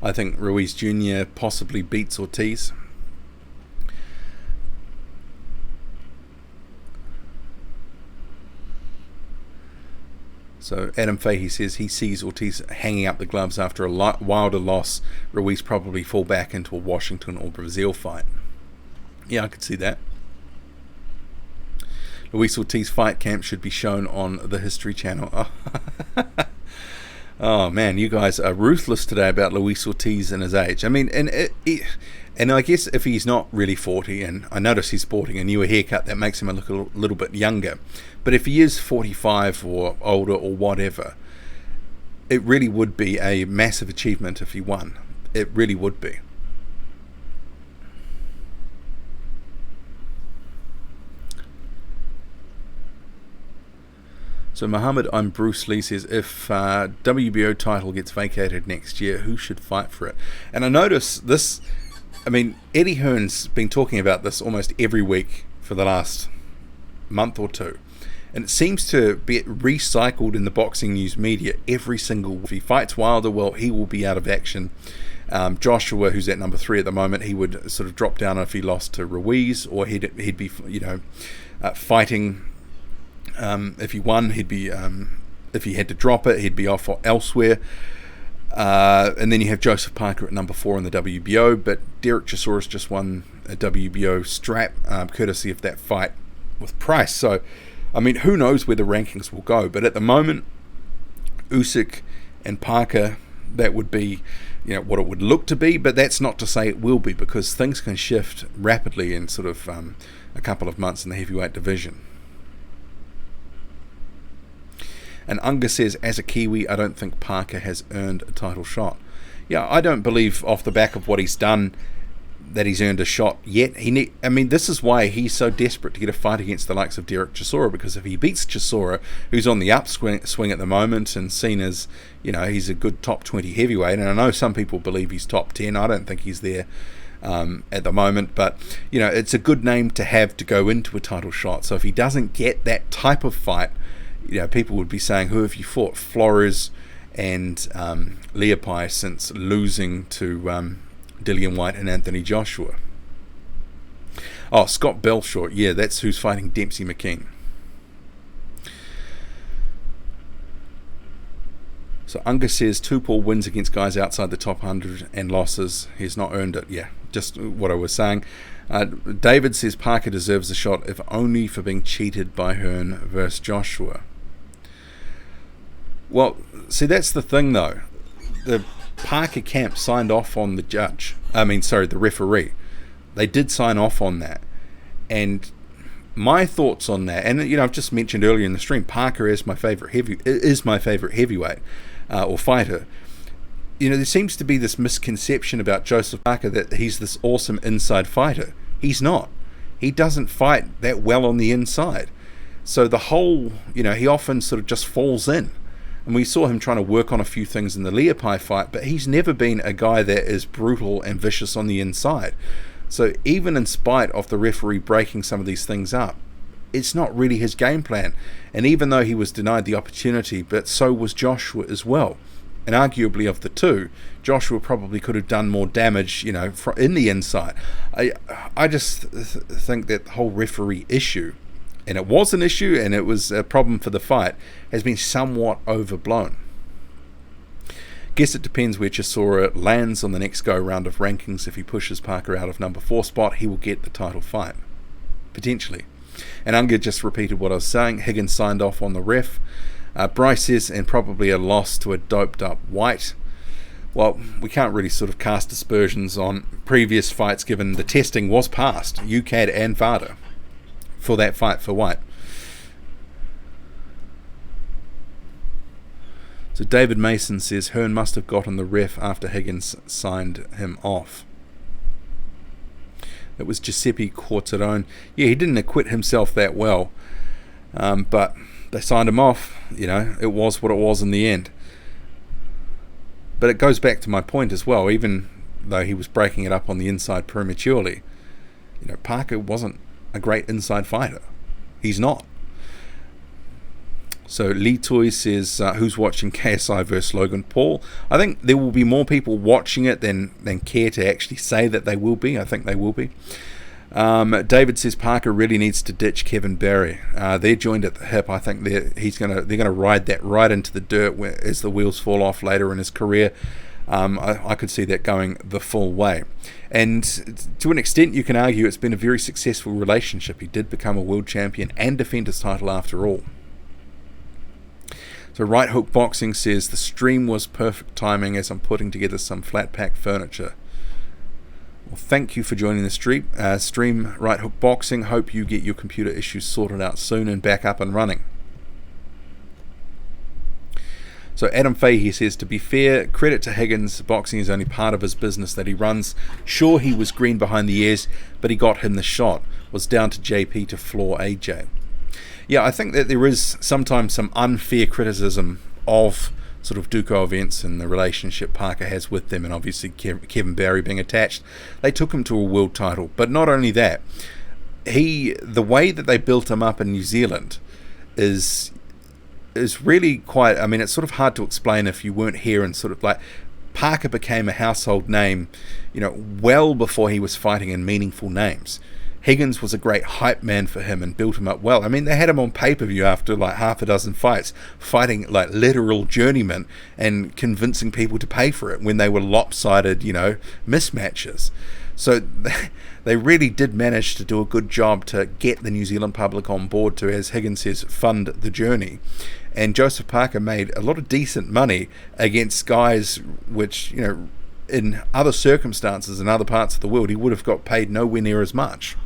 I think Ruiz Jr. possibly beats Ortiz. So Adam Fahey says he sees Ortiz hanging up the gloves after a Wilder loss. Ruiz probably fall back into a Washington or Brazil fight. Yeah, I could see that. Luis Ortiz fight camp should be shown on the History Channel. Oh man, you guys are ruthless today about Luis Ortiz and his age. I mean, and I guess if he's not really 40, and I notice he's sporting a newer haircut, that makes him look a little bit younger. But if he is 45 or older or whatever, it really would be a massive achievement if he won. It really would be. So Muhammad, I'm Bruce Lee says, if WBO title gets vacated next year, who should fight for it? And I notice this, I mean, Eddie Hearn's been talking about this almost every week for the last month or two. And it seems to be recycled in the boxing news media every single week. If he fights Wilder, well, he will be out of action. Joshua, who's at number 3 at the moment, he would sort of drop down if he lost to Ruiz, or he'd be, fighting. If he won, he'd be. If he had to drop it, he'd be off elsewhere. And then you have Joseph Parker at number 4 in the WBO, but Derek Chisora just won a WBO strap, courtesy of that fight with Price. So, I mean, who knows where the rankings will go? But at the moment, Usyk and Parker, that would be, what it would look to be. But that's not to say it will be, because things can shift rapidly in sort of a couple of months in the heavyweight division. And Unga says, as a Kiwi, I don't think Parker has earned a title shot. Yeah, I don't believe off the back of what he's done that he's earned a shot yet. This is why he's so desperate to get a fight against the likes of Derek Chisora, because if he beats Chisora, who's on the upswing at the moment and seen as, he's a good top 20 heavyweight, and I know some people believe he's top 10. I don't think he's there at the moment, but it's a good name to have to go into a title shot. So if he doesn't get that type of fight, people would be saying, who have you fought? Flores and Leopai, since losing to Dillian White and Anthony Joshua. Oh, Scott Belshore, yeah, that's who's fighting Dempsey McKean. So Unga says Tupou wins against guys outside the top 100 and losses. He's not earned it. Yeah, just what I was saying. David says Parker deserves a shot, if only for being cheated by Hearn versus Joshua. Well, see, that's the thing though. The Parker camp signed off on the referee. They did sign off on that. And my thoughts on that, and I've just mentioned earlier in the stream, Parker is my favorite heavyweight or fighter. There seems to be this misconception about Joseph Parker that he's this awesome inside fighter. He's not. He doesn't fight that well on the inside. So the whole, he often sort of just falls in. And we saw him trying to work on a few things in the Leopai fight, but he's never been a guy that is brutal and vicious on the inside. So even in spite of the referee breaking some of these things up, it's not really his game plan. And even though he was denied the opportunity, but so was Joshua as well. And arguably of the two, Joshua probably could have done more damage, in the inside. I just think that the whole referee issue, and it was an issue and it was a problem for the fight, has been somewhat overblown. Guess it depends where Chisora lands on the next go-round of rankings. If he pushes Parker out of number 4 spot, he will get the title fight. Potentially. And Unga just repeated what I was saying. Higgins signed off on the ref. Bryce says, and probably a loss to a doped up White. Well, we can't really sort of cast aspersions on previous fights given the testing was passed, UCAD and VADA, for that fight for White. So David Mason says Hearn must have gotten the ref after Higgins signed him off. It was Giuseppe Corterone. Yeah, he didn't acquit himself that well, but they signed him off. It was what it was in the end. But it goes back to my point as well. Even though he was breaking it up on the inside prematurely, Parker wasn't a great inside fighter. He's not. So Lee Toy says, who's watching KSI versus Logan Paul? I think there will be more people watching it than care to actually say that they will be. I think they will be. David says Parker really needs to ditch Kevin Barry. They're joined at the hip. I think they're gonna ride that right into the dirt as the wheels fall off later in his career. I could see that going the full way. And to an extent, you can argue it's been a very successful relationship. He did become a world champion and defend his title after all. So Right Hook Boxing says the stream was perfect timing as I'm putting together some flat pack furniture. Well, thank you for joining the stream, Right Hook Boxing. Hope you get your computer issues sorted out soon and back up and running. So Adam Fahey says, to be fair, credit to Higgins, boxing is only part of his business that he runs. Sure, he was green behind the ears, but he got him the shot. Was down to JP to floor AJ. Yeah, I think that there is sometimes some unfair criticism of sort of Duco events and the relationship Parker has with them, and obviously Kevin Barry being attached. They took him to a world title, but not only that, the way that they built him up in New Zealand is really quite, I mean, it's sort of hard to explain if you weren't here, and sort of like Parker became a household name, well before he was fighting in meaningful names. Higgins was a great hype man for him and built him up well. I mean, they had him on pay-per-view after like half a dozen fights, fighting like literal journeymen and convincing people to pay for it when they were lopsided, mismatches. So they really did manage to do a good job to get the New Zealand public on board to, as Higgins says, fund the journey. And Joseph Parker made a lot of decent money against guys which, in other circumstances in other parts of the world, he would have got paid nowhere near as much.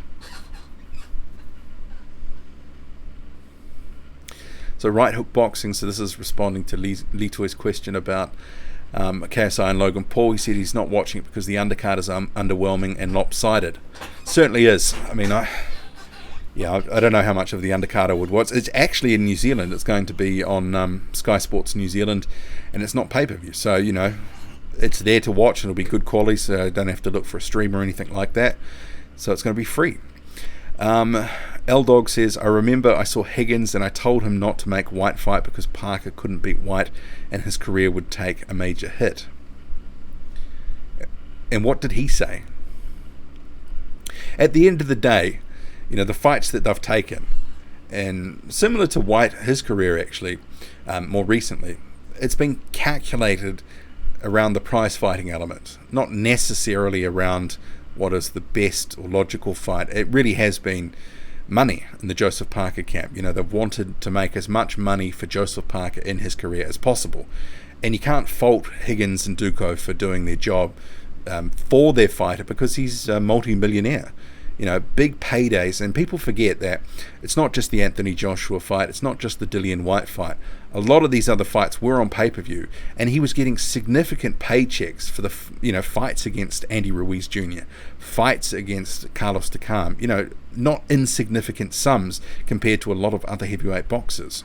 So Right Hook Boxing, so this is responding to Litoy's question about KSI and Logan Paul. He said he's not watching it because the undercard is underwhelming and lopsided. Certainly is. I mean, I don't know how much of the undercard I would watch. It's actually in New Zealand. It's going to be on Sky Sports New Zealand, and it's not pay-per-view. So, it's there to watch, and it'll be good quality, so I don't have to look for a stream or anything like that. So it's going to be free. L-Dog says, I remember I saw Higgins and I told him not to make White fight because Parker couldn't beat White and his career would take a major hit. And what did he say? At the end of the day, the fights that they've taken, and similar to White, his career actually, more recently, it's been calculated around the prize fighting element, not necessarily around what is the best or logical fight. It really has been money in the Joseph Parker camp. They've wanted to make as much money for Joseph Parker in his career as possible. And you can't fault Higgins and Duco for doing their job for their fighter because he's a multi-millionaire. Big paydays, and people forget that it's not just the Anthony Joshua fight, it's not just the Dillian White fight. A lot of these other fights were on pay-per-view, and he was getting significant paychecks for the fights against Andy Ruiz Jr., fights against Carlos Takam, not insignificant sums compared to a lot of other heavyweight boxers.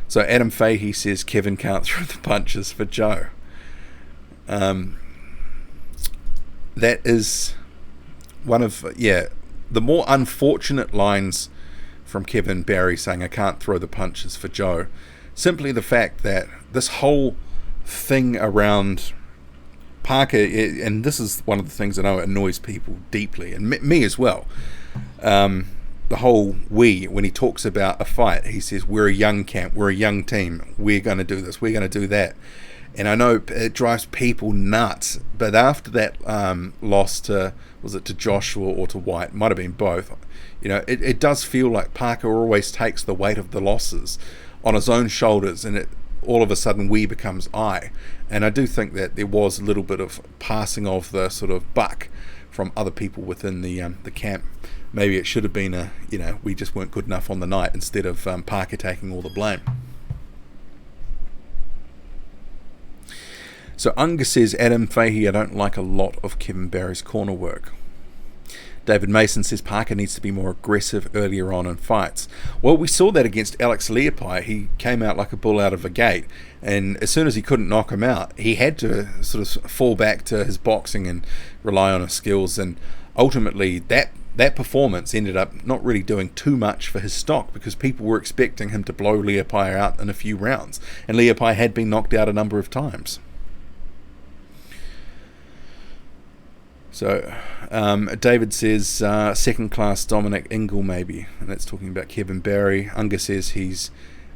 So Adam Fahey says Kevin can't throw the punches for Joe. That is one of, the more unfortunate lines from Kevin Barry saying, I can't throw the punches for Joe. Simply the fact that this whole thing around Parker, and this is one of the things I know annoys people deeply, and me as well. The whole when he talks about a fight, he says, we're a young camp, we're a young team, we're going to do this, we're going to do that. And I know it drives people nuts, but after that loss to, was it to Joshua or to White? Might have been both. It does feel like Parker always takes the weight of the losses on his own shoulders, and all of a sudden we becomes I. And I do think that there was a little bit of passing of the sort of buck from other people within the camp. Maybe it should have been we just weren't good enough on the night instead of Parker taking all the blame. So Unga says, Adam Fahey, I don't like a lot of Kevin Barry's corner work. David Mason says Parker needs to be more aggressive earlier on in fights. Well, we saw that against Alex Leopai. He came out like a bull out of a gate, and as soon as he couldn't knock him out, he had to sort of fall back to his boxing and rely on his skills, and ultimately that performance ended up not really doing too much for his stock because people were expecting him to blow Leopai out in a few rounds, and Leopai had been knocked out a number of times. So David says second class Dominic Ingle maybe, and that's talking about Kevin Barry. Unga says he's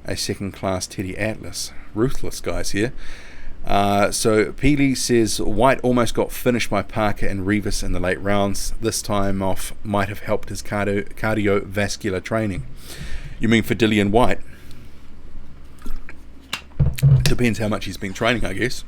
a second class Teddy Atlas. Ruthless guys here. So Peely says White almost got finished by Parker and Revis in the late rounds. This time off might have helped his cardiovascular training. You mean for Dillian White? Depends how much he's been training, I guess.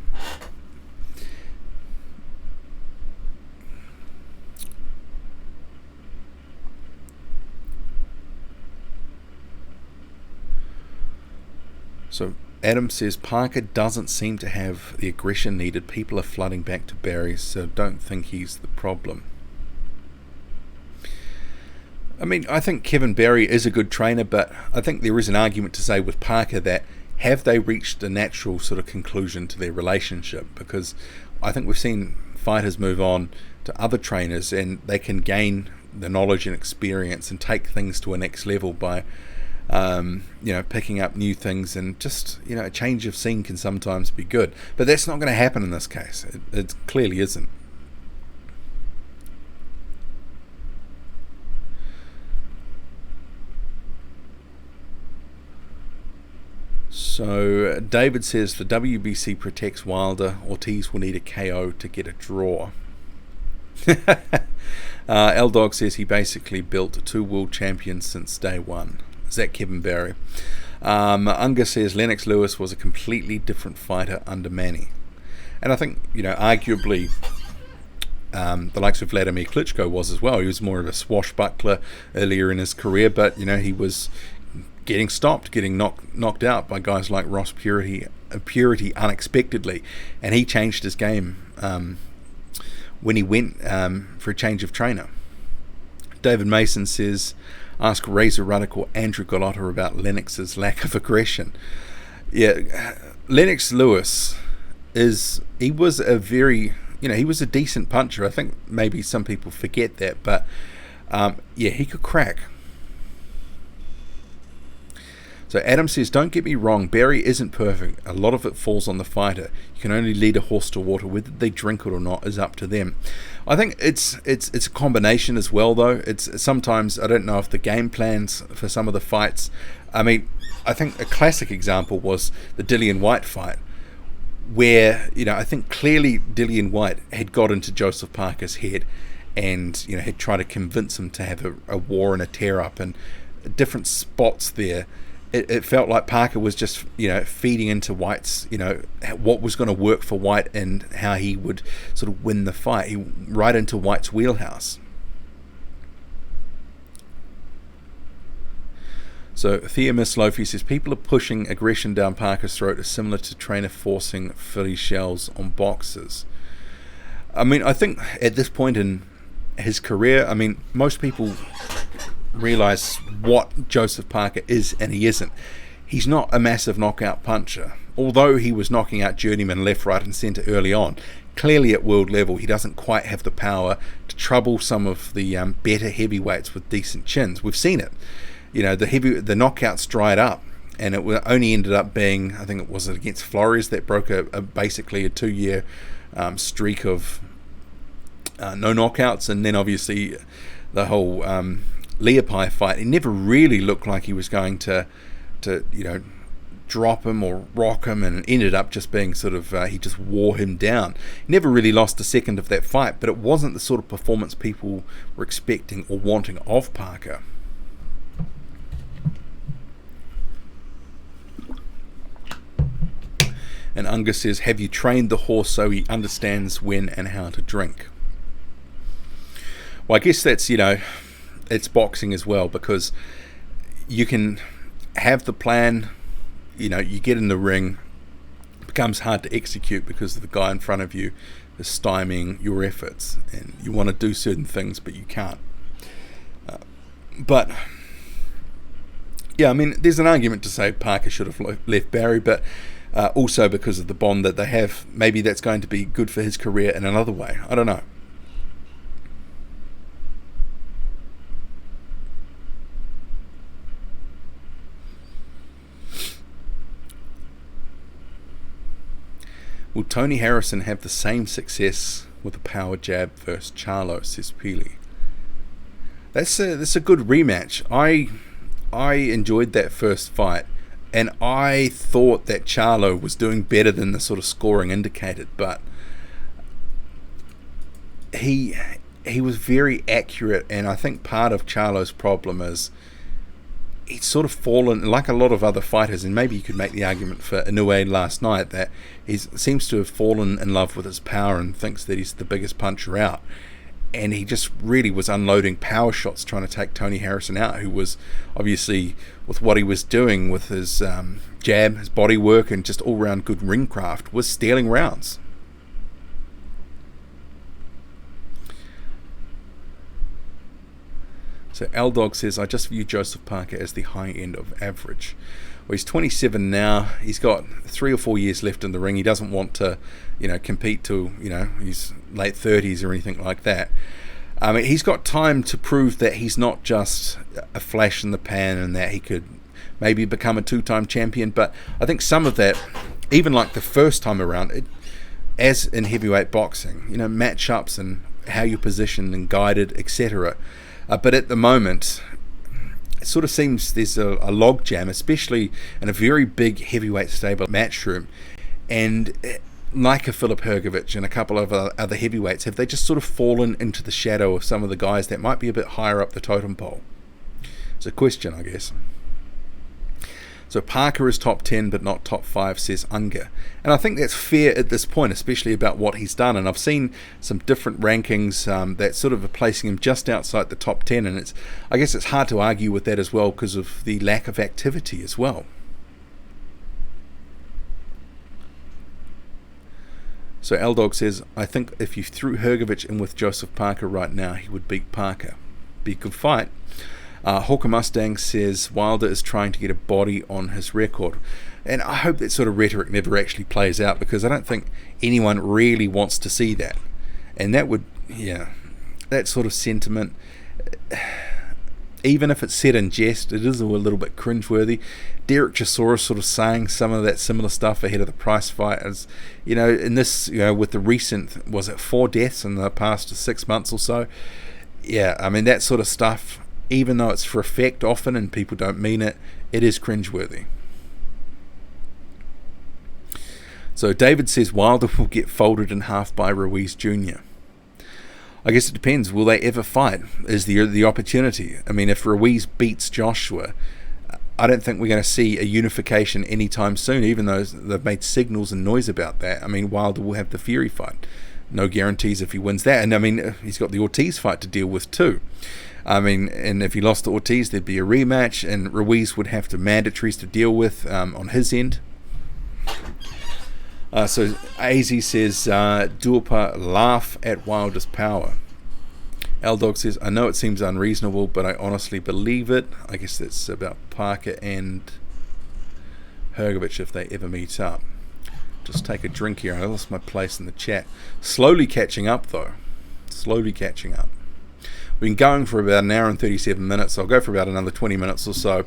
So Adam says Parker doesn't seem to have the aggression needed. People are flooding back to Barry, so don't think he's the problem. I mean, I think Kevin Barry is a good trainer, but I think there is an argument to say with Parker that have they reached a natural sort of conclusion to their relationship? Because I think we've seen fighters move on to other trainers and they can gain the knowledge and experience and take things to a next level by picking up new things, and just, a change of scene can sometimes be good. But that's not going to happen in this case. It clearly isn't. So David says the WBC protects Wilder. Ortiz will need a KO to get a draw. L-Dog says he basically built 2 world champions since day one. Is that Kevin Barry? Unga says Lennox Lewis was a completely different fighter under Manny. And I think, arguably the likes of Vladimir Klitschko was as well. He was more of a swashbuckler earlier in his career, but, he was getting stopped, getting knocked out by guys like Ross Purity unexpectedly. And he changed his game when he went for a change of trainer. David Mason says, ask Razor Ruddock or Andrew Gallotta about Lennox's lack of aggression. Yeah, Lennox Lewis he was a very, he was a decent puncher. I think maybe some people forget that, but he could crack. So Adam says, don't get me wrong, Barry isn't perfect. A lot of it falls on the fighter. You can only lead a horse to water. Whether they drink it or not is up to them. I think it's a combination as well, though. It's sometimes, I don't know if the game plans for some of the fights. I mean, I think a classic example was the Dillian White fight, where, I think clearly Dillian White had got into Joseph Parker's head and, had tried to convince him to have a war and a tear-up, and different spots there. It felt like Parker was just, feeding into White's, what was going to work for White and how he would sort of win the fight. Right into White's wheelhouse. So Theomis Lofi says, people are pushing aggression down Parker's throat is similar to trainer forcing Philly shells on boxers. I mean, I think at this point in his career, most people realize what Joseph Parker is, and he isn't. He's not a massive knockout puncher. Although he was knocking out journeymen left, right and centre early on, clearly at world level he doesn't quite have the power to trouble some of the better heavyweights with decent chins. We've seen it. The knockouts dried up, and it only ended up being, I think it was against Flores that broke basically a 2-year streak of no knockouts, and then obviously the whole Leopai fight, it never really looked like he was going to drop him or rock him, and it ended up just being sort of he just wore him down. He never really lost a second of that fight, but it wasn't the sort of performance people were expecting or wanting of Parker. And Unga says, have you trained the horse so he understands when and how to drink? Well, I guess that's, it's boxing as well, because you can have the plan, you get in the ring, it becomes hard to execute because the guy in front of you is stymieing your efforts, and you want to do certain things but you can't. But there's an argument to say Parker should have left Barry, but also because of the bond that they have, maybe that's going to be good for his career in another way. I don't know. Will Tony Harrison have the same success with a power jab versus Charlo, says Peely. That's a good rematch. I enjoyed that first fight, and I thought that Charlo was doing better than the sort of scoring indicated, but he was very accurate, and I think part of Charlo's problem is he's sort of fallen, like a lot of other fighters, and maybe you could make the argument for Inoue last night, that he seems to have fallen in love with his power and thinks that he's the biggest puncher out. And he just really was unloading power shots trying to take Tony Harrison out, who was obviously, with what he was doing with his jab, his body work, and just all-round good ring craft, was stealing rounds. So L-Dog says, I just view Joseph Parker as the high end of average. Well, he's 27 now. He's got 3 or 4 years left in the ring. He doesn't want to, compete till, his late 30s or anything like that. He's got time to prove that he's not just a flash in the pan and that he could maybe become a 2-time champion. But I think some of that, even like the first time around, as in heavyweight boxing, matchups and how you're positioned and guided, etc. But at the moment, it sort of seems there's a log jam, especially in a very big heavyweight stable matchroom. And like a Filip Hrgović and a couple of other heavyweights, have they just sort of fallen into the shadow of some of the guys that might be a bit higher up the totem pole? It's a question, I guess. So Parker is top 10 but not top 5, says Unger. And I think that's fair at this point, especially about what he's done. And I've seen some different rankings that sort of are placing him just outside the top 10. And I guess it's hard to argue with that as well because of the lack of activity as well. So L-Dog says, I think if you threw Hrgović in with Joseph Parker right now, he would beat Parker. Be a good fight. Hawker Mustang says Wilder is trying to get a body on his record. And I hope that sort of rhetoric never actually plays out, because I don't think anyone really wants to see that. And that would, that sort of sentiment, even if it's said in jest, it is a little bit cringeworthy. Derek Chisora sort of saying some of that similar stuff ahead of the Price fight. As, in this, with the recent, was it 4 deaths in the past 6 months or so? Yeah, I mean, that sort of stuff, even though it's for effect often and people don't mean it, it is cringeworthy. So David says Wilder will get folded in half by Ruiz Jr. I guess it depends. Will they ever fight? Is the opportunity? I mean, if Ruiz beats Joshua, I don't think we're going to see a unification anytime soon, even though they've made signals and noise about that. I mean, Wilder will have the Fury fight. No guarantees if he wins that. And I mean, he's got the Ortiz fight to deal with too. I mean, and if he lost to Ortiz, there'd be a rematch, and Ruiz would have to mandatories to deal with on his end. So AZ says, Duopa laugh at Wilder's power. L-Dog says, I know it seems unreasonable, but I honestly believe it. I guess that's about Parker and Hrgović if they ever meet up. Just take a drink here. I lost my place in the chat. Slowly catching up, though. Slowly catching up. We've been going for about an hour and 37 minutes. I'll go for about another 20 minutes or so.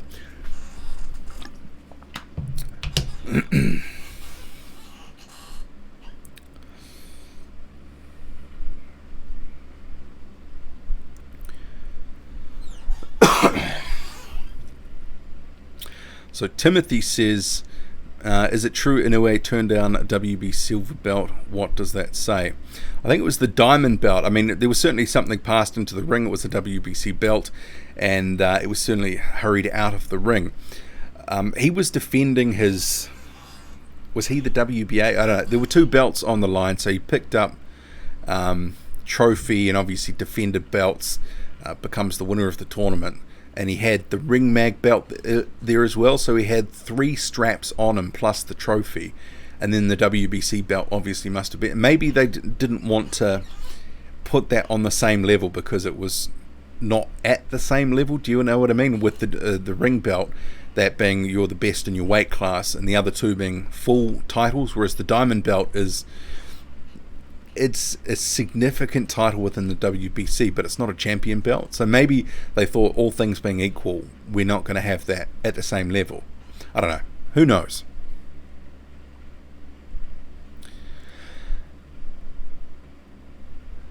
So Timothy says, is it true Inoue turned down a WB silver belt? What does that say? I think it was the diamond belt. I mean, there was certainly something passed into the ring. It was a WBC belt, and it was certainly hurried out of the ring. He was defending his... Was he the WBA? I don't know. There were 2 belts on the line, so he picked up trophy and obviously defended belts, becomes the winner of the tournament. And he had the ring mag belt there as well, so he had 3 straps on him plus the trophy. And then the WBC belt obviously must have been... Maybe they didn't want to put that on the same level because it was not at the same level. Do you know what I mean? With the ring belt, that being you're the best in your weight class, and the other 2 being full titles, whereas the diamond belt is... It's a significant title within the WBC, but it's not a champion belt. So maybe they thought, all things being equal, we're not going to have that at the same level. I don't know. Who knows?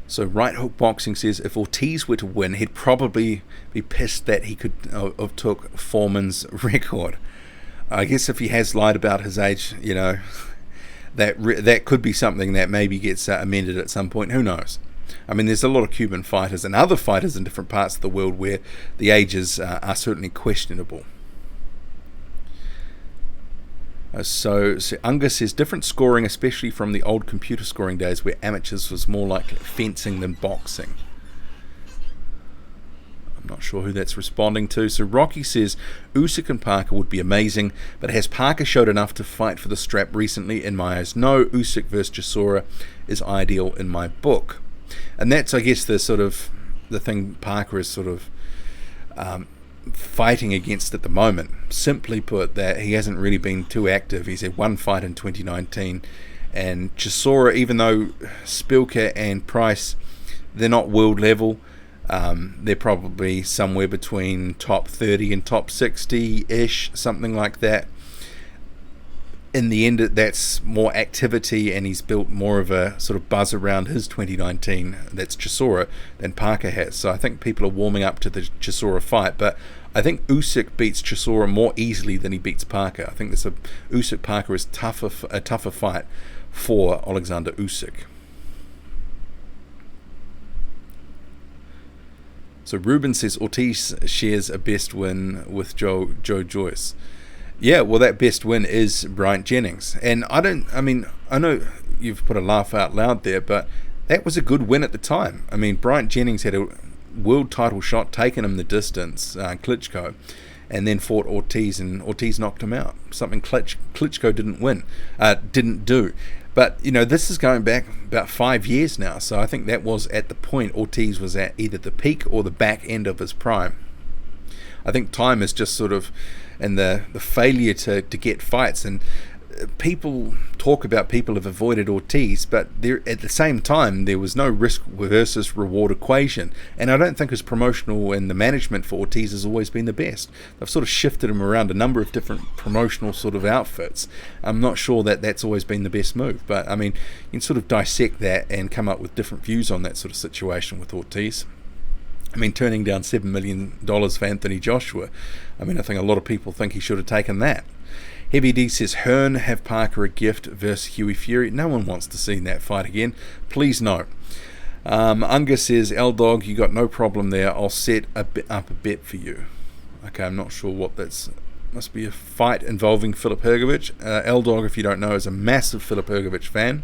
So Right Hook Boxing says if Ortiz were to win, he'd probably be pissed that he could have took Foreman's record. I guess if he has lied about his age, that could be something that maybe gets amended at some point. Who knows? I mean, there's a lot of Cuban fighters and other fighters in different parts of the world where the ages are certainly questionable. So Unga says different scoring, especially from the old computer scoring days where amateurs was more like fencing than boxing. I'm not sure who that's responding to. So Rocky says Usyk and Parker would be amazing, but has Parker showed enough to fight for the strap recently? In my eyes, no. Usyk versus Chisora is ideal in my book. And that's, I guess, the thing Parker is sort of fighting against at the moment. Simply put, that he hasn't really been too active. He's had one fight in 2019, and Chisora, even though Spilka and Price, they're not world level, they're probably somewhere between top 30 and top 60-ish, something like that. In the end, that's more activity, and he's built more of a sort of buzz around his 2019, that's Chisora, than Parker has. So I think people are warming up to the Chisora fight, but I think Usyk beats Chisora more easily than he beats Parker. I think Usyk-Parker is a tougher fight for Alexander Usyk. So Ruben says Ortiz shares a best win with Joe Joyce. Yeah, well, that best win is Bryant Jennings. And I know you've put a laugh out loud there, but that was a good win at the time. I mean, Bryant Jennings had a world title shot, taken him the distance, Klitschko, and then fought Ortiz, and Ortiz knocked him out. Something Klitschko didn't do. But, this is going back about 5 years now, so I think that was at the point Ortiz was at either the peak or the back end of his prime. I think time is just sort of, and the failure to get fights, and people talk about people have avoided Ortiz, but there at the same time there was no risk versus reward equation, and I don't think his promotional and the management for Ortiz has always been the best. They've sort of shifted him around a number of different promotional sort of outfits. I'm not sure that that's always been the best move, but I mean, you can sort of dissect that and come up with different views on that sort of situation with Ortiz. I mean, turning down $7 million for Anthony Joshua, I mean, I think a lot of people think he should have taken that. Heavy D says, Hearn have Parker a gift versus Huey Fury. No one wants to see that fight again. Please no. Unga says, L-Dog, you got no problem there. I'll set up a bet for you. Okay, I'm not sure what that's... Must be a fight involving Filip Hrgović. L-Dog, if you don't know, is a massive Filip Hrgović fan.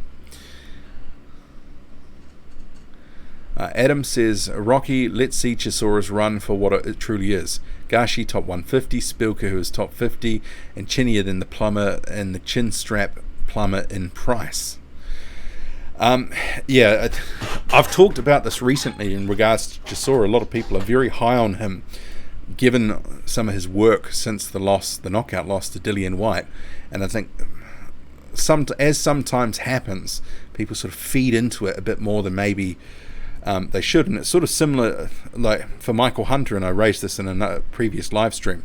Adam says, Rocky, let's see Chisora's run for what it truly is. Gashi top 150, Spilka who is top 50, and Chinia then the plumber and the chin strap plumber in price. I've talked about this recently in regards to Chisora. A lot of people are very high on him, given some of his work since the knockout loss to Dillian Whyte. And I think, as sometimes happens, people sort of feed into it a bit more than maybe they should. And it's sort of similar, like for Michael Hunter, and I raised this in a previous live stream,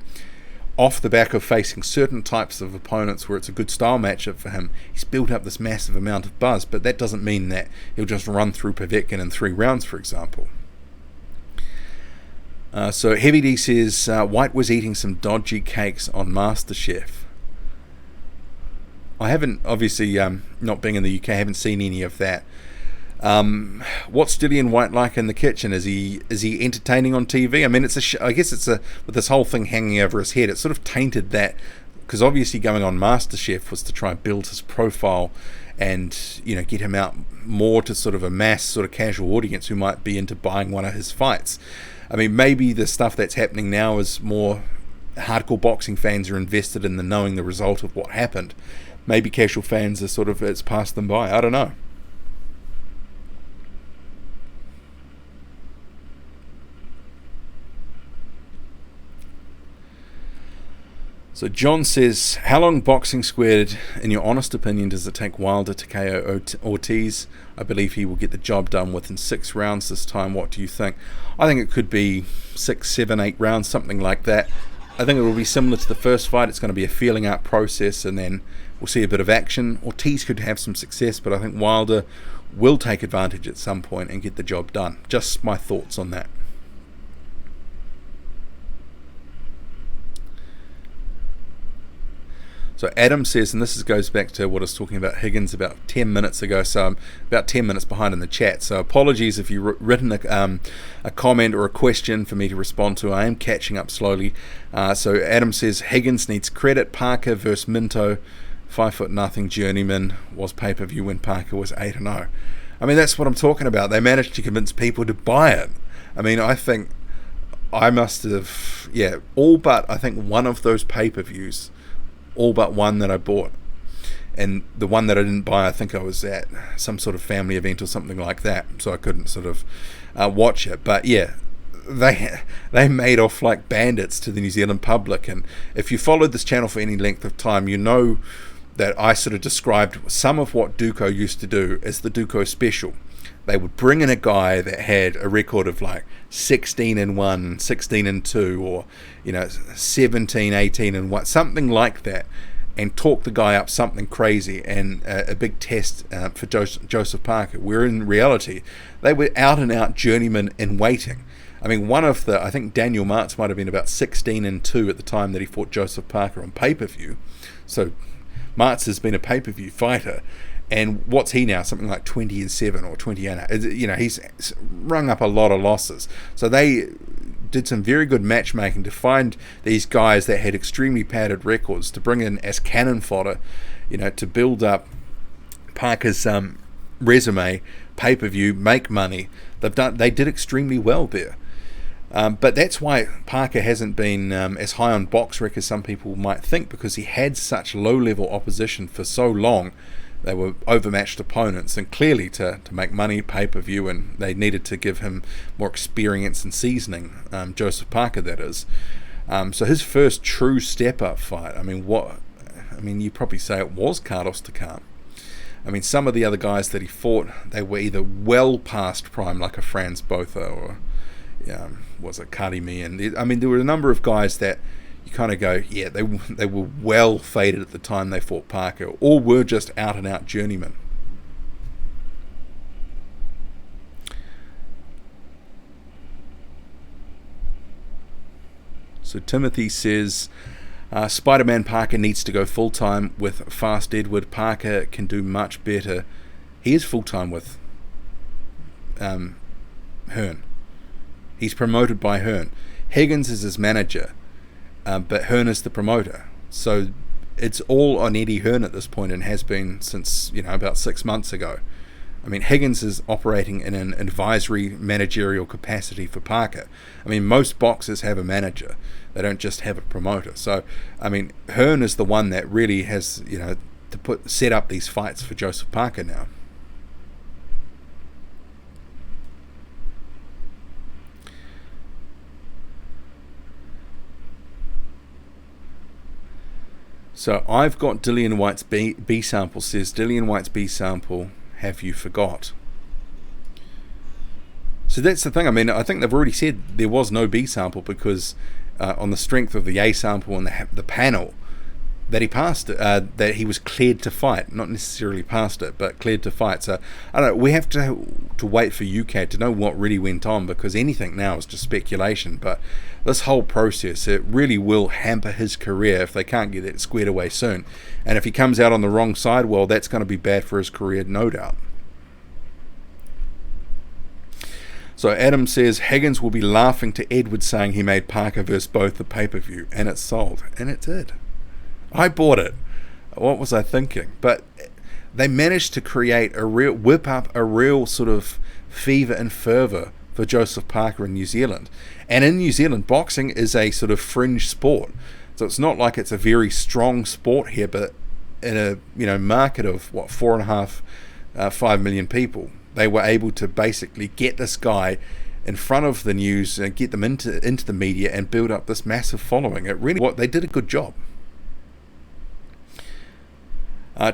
off the back of facing certain types of opponents where it's a good style matchup for him, he's built up this massive amount of buzz, but that doesn't mean that he'll just run through Povetkin in 3 rounds, for example. So Heavy D says, White was eating some dodgy cakes on MasterChef. I haven't, obviously, not being in the UK, I haven't seen any of that. What's Dillian Whyte like in the kitchen? Is he entertaining on TV? I mean, I guess with this whole thing hanging over his head, it sort of tainted that, because obviously going on MasterChef was to try and build his profile and get him out more to sort of a mass sort of casual audience who might be into buying one of his fights. I mean, maybe the stuff that's happening now is more hardcore boxing fans are invested in knowing the result of what happened. Maybe casual fans are sort of, it's passed them by. I don't know. So John says, how long Boxing Squared, in your honest opinion, does it take Wilder to KO Ortiz? I believe he will get the job done within 6 rounds this time. What do you think? I think it could be 6, 7, 8 rounds, something like that. I think it will be similar to the first fight. It's going to be a feeling out process, and then we'll see a bit of action. Ortiz could have some success, but I think Wilder will take advantage at some point and get the job done. Just my thoughts on that. So Adam says, and this goes back to what I was talking about Higgins about 10 minutes ago, so I'm about 10 minutes behind in the chat. So apologies if you've written a comment or a question for me to respond to. I am catching up slowly. So Adam says, Higgins needs credit. Parker versus Minto, 5'0" journeyman, was pay-per-view when Parker was 8-0. I mean, that's what I'm talking about. They managed to convince people to buy it. I mean, I think I must have, all but I think one of those pay-per-views, all but one that I bought, and the one that I didn't buy, I think I was at some sort of family event or something like that, so I couldn't sort of watch it. But yeah, they made off like bandits to the New Zealand public. And if you followed this channel for any length of time, you know that I sort of described some of what Duco used to do as the Duco special. They would bring in a guy that had a record of like 16-1, 16-2, or 17, 18-1, something like that, and talk the guy up something crazy, and a big test for Joseph Parker, where in reality they were out and out journeymen in waiting. I mean, I think Daniel Martz might have been about 16-2 at the time that he fought Joseph Parker on pay-per-view. So Martz has been a pay-per-view fighter. And what's he now? Something like 20-7 or 20-8. He's rung up a lot of losses. So they did some very good matchmaking to find these guys that had extremely padded records to bring in as cannon fodder, to build up Parker's resume, pay-per-view, make money. They did extremely well there. But that's why Parker hasn't been as high on BoxRec as some people might think, because he had such low-level opposition for so long. They were overmatched opponents, and clearly to make money, pay-per-view, and they needed to give him more experience and seasoning, Joseph Parker, that is. So his first true step-up fight, you probably say it was Carlos Takam. I mean, some of the other guys that he fought, they were either well past prime, like a Franz Botha, or was it Karimi, and there were a number of guys that you kind of go, yeah, they were well faded at the time they fought Parker, or were just out and out journeymen. So Timothy says, Spider-Man Parker needs to go full-time with Fast Edward. Parker can do much better. He is full-time with Hearn. He's promoted by Hearn. Higgins is his manager. But Hearn is the promoter, so it's all on Eddie Hearn at this point, and has been since about 6 months ago. I mean, Higgins is operating in an advisory managerial capacity for Parker. I mean, most boxers have a manager; they don't just have a promoter. So, I mean, Hearn is the one that really has to set up these fights for Joseph Parker now. So I've got Dillian White's B sample. Says Dillian White's B sample, have you forgot? So that's the thing. I mean, I think they've already said there was no B sample, because on the strength of the A sample and the panel, that he passed it, that he was cleared to fight, not necessarily passed it, but cleared to fight. So I don't know, we have to wait for UK to know what really went on, because anything now is just speculation. But this whole process, it really will hamper his career if they can't get it squared away soon. And if he comes out on the wrong side, well, that's going to be bad for his career, no doubt. So Adam says Higgins will be laughing to Edward saying he made Parker versus both the pay-per-view, and it sold, and it did. I bought it. What was I thinking? But they managed to whip up a real sort of fever and fervour for Joseph Parker in New Zealand. And in New Zealand, boxing is a sort of fringe sport. So it's not like it's a very strong sport here, but in a market of 4.5, 5 million people, they were able to basically get this guy in front of the news and get them into the media and build up this massive following. They did a good job.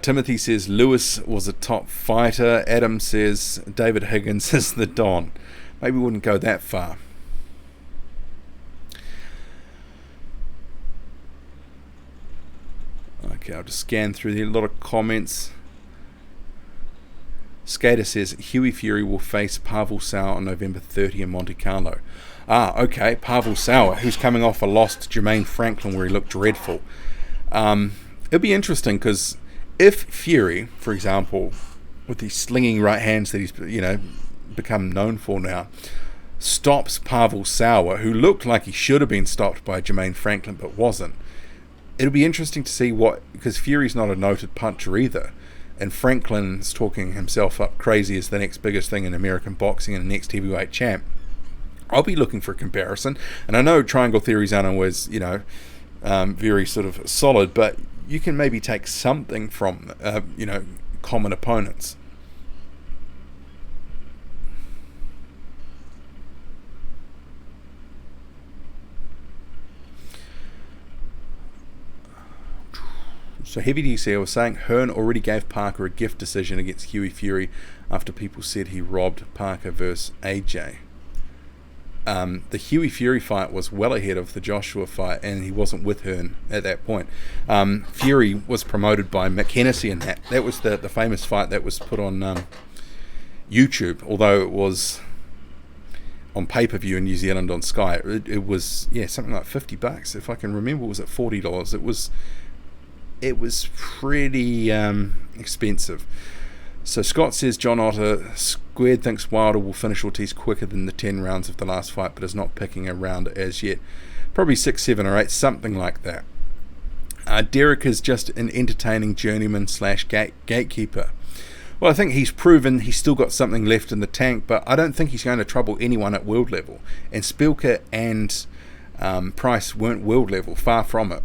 Timothy says Lewis was a top fighter. Adam says David Higgins is the Don. Maybe we wouldn't go that far. Okay, I'll just scan through there. A lot of comments. Skater says Huey Fury will face Pavel Sauer on November 30 in Monte Carlo. Okay, Pavel Sauer, who's coming off a loss to Jermaine Franklin where he looked dreadful. It'll be interesting because if Fury, for example, with these slinging right hands that he's become known for now, stops Pavel Sauer, who looked like he should have been stopped by Jermaine Franklin but wasn't, it'll be interesting to see because Fury's not a noted puncher either, and Franklin's talking himself up crazy as the next biggest thing in American boxing and the next heavyweight champ. I'll be looking for a comparison, and I know Triangle Theories aren't always, very sort of solid, but you can maybe take something from, common opponents. So Heavy DC was saying Hearn already gave Parker a gift decision against Huey Fury after people said he robbed Parker versus AJ. The Huey Fury fight was well ahead of the Joshua fight, and he wasn't with Hearn at that point. Fury was promoted by Mick Hennessy, and that was the famous fight that was put on YouTube, although it was on pay-per-view in New Zealand on Sky. It was something like $50, if I can remember. Was it $40? It was pretty expensive. So Scott says John Otter squared thinks Wilder will finish Ortiz quicker than the 10 rounds of the last fight, but is not picking a round as yet. Probably 6, 7 or 8, something like that. Derek is just an entertaining journeyman / gatekeeper. Well, I think he's proven he's still got something left in the tank, but I don't think he's going to trouble anyone at world level. And Spilka and Price weren't world level, far from it.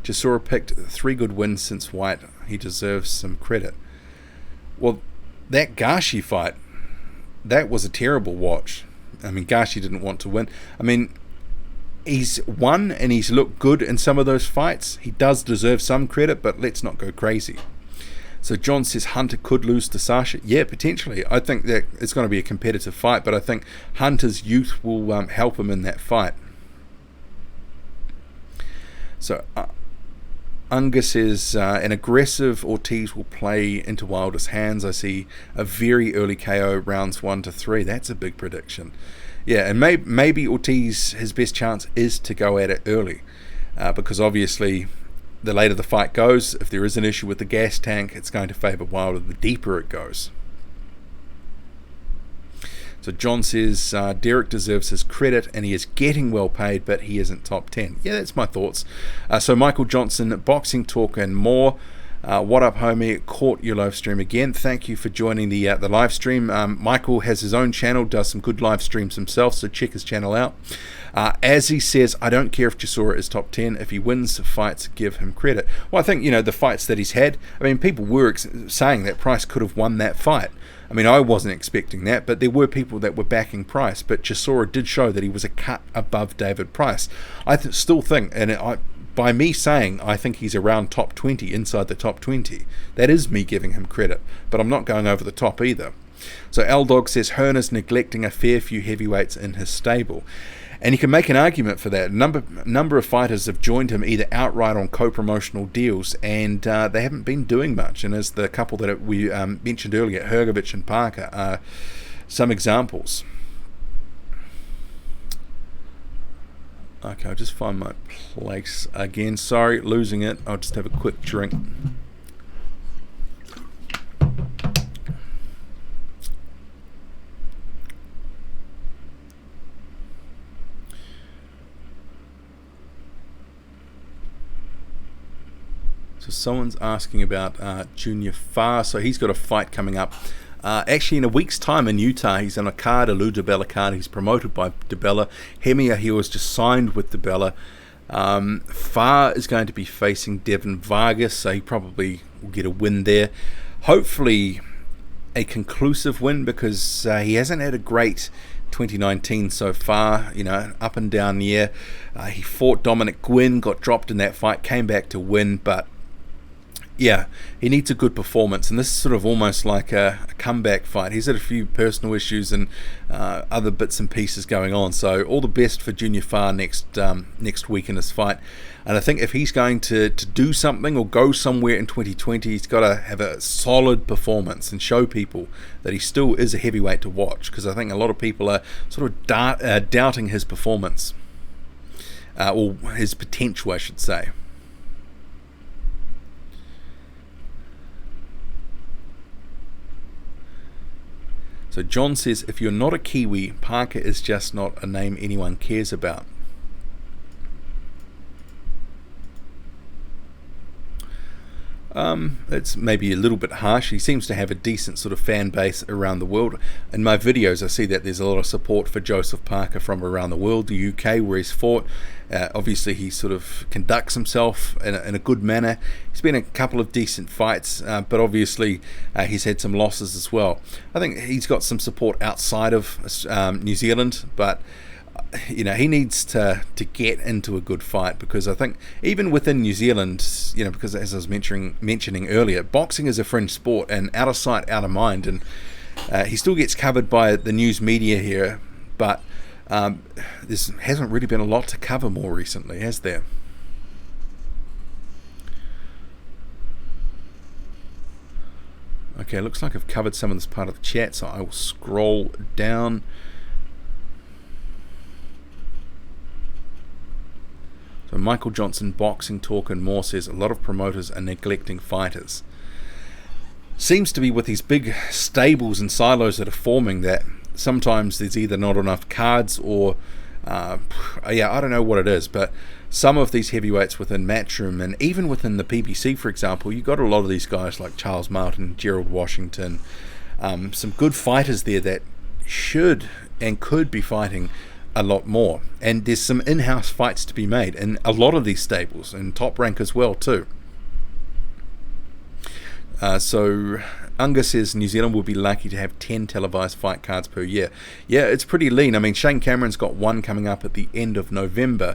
Chisora picked 3 good wins since White. He deserves some credit. Well, that Gashi fight, that was a terrible watch. I mean, Gashi didn't want to win. I mean, he's won and he's looked good in some of those fights. He does deserve some credit, but let's not go crazy. So John says Hunter could lose to Sasha. Yeah, potentially. I think that it's going to be a competitive fight, but I think Hunter's youth will help him in that fight. So Unga says an aggressive Ortiz will play into Wilder's hands. I see a very early KO, rounds 1 to 3. That's a big prediction. Yeah, and maybe Ortiz, his best chance is to go at it early, because obviously the later the fight goes, if there is an issue with the gas tank, it's going to favour Wilder the deeper it goes. So John says Derek deserves his credit and he is getting well paid, but he isn't top 10. Yeah, that's my thoughts. So Michael Johnson, Boxing Talk and more. What up, homie? Caught your live stream again. Thank you for joining the live stream. Michael has his own channel, does some good live streams himself, so check his channel out. As he says, I don't care if Chisora is top 10. If he wins fights, give him credit. Well, I think, the fights that he's had, I mean, people were saying that Price could have won that fight. I mean, I wasn't expecting that, but there were people that were backing Price. But Chisora did show that he was a cut above David Price. I still think, by me saying I think he's around top 20, inside the top 20, that is me giving him credit. But I'm not going over the top either. So L-Dog says Hearn is neglecting a fair few heavyweights in his stable. And you can make an argument for that. Number of fighters have joined him either outright on co-promotional deals, and they haven't been doing much. And as the couple that we mentioned earlier, Hrgovic and Parker, are some examples. Okay, I'll just find my place again. Sorry, losing it. I'll just have a quick drink. So someone's asking about Junior Farr. So he's got a fight coming up. Actually, in a week's time in Utah, he's on a card, a Lou DiBella card. He's promoted by DiBella. Hemia, he was just signed with DiBella. Farr is going to be facing Devin Vargas, so he probably will get a win there. Hopefully a conclusive win, because he hasn't had a great 2019 so far, up and down year. He fought Dominic Gwynn, got dropped in that fight, came back to win, but Yeah, he needs a good performance, and this is sort of almost like a comeback fight. He's had a few personal issues and other bits and pieces going on, so all the best for Junior Fa next week in this fight. And I think if he's going to do something or go somewhere in 2020, he's got to have a solid performance and show people that he still is a heavyweight to watch, because I think a lot of people are sort of doubting his performance, or his potential, I should say. So John says, if you're not a Kiwi, Parker is just not a name anyone cares about. It's maybe a little bit harsh. He seems to have a decent sort of fan base around the world. In my videos I see that there's a lot of support for Joseph Parker from around the world, the UK where he's fought. Obviously he sort of conducts himself in a good manner. He's been in a couple of decent fights, but obviously he's had some losses as well. I think he's got some support outside of New Zealand, but you know, he needs to get into a good fight, because I think even within New Zealand, you know, because as I was mentioning earlier, boxing is a fringe sport and out of sight, out of mind, and he still gets covered by the news media here, but there hasn't really been a lot to cover more recently, has there? Okay, looks like I've covered some of this part of the chat, so I will scroll down. So Michael Johnson, Boxing Talk and More, says a lot of promoters are neglecting fighters. Seems to be with these big stables and silos that are forming, that sometimes there's either not enough cards or yeah, I don't know what it is, but some of these heavyweights within Matchroom and even within the PBC, for example, you've got a lot of these guys like Charles Martin, Gerald Washington, some good fighters there that should and could be fighting a lot more, and there's some in-house fights to be made in a lot of these stables, and Top Rank as well too. So Unga says New Zealand will be lucky to have 10 televised fight cards per year. Yeah, it's pretty lean. I mean, Shane Cameron's got one coming up at the end of November,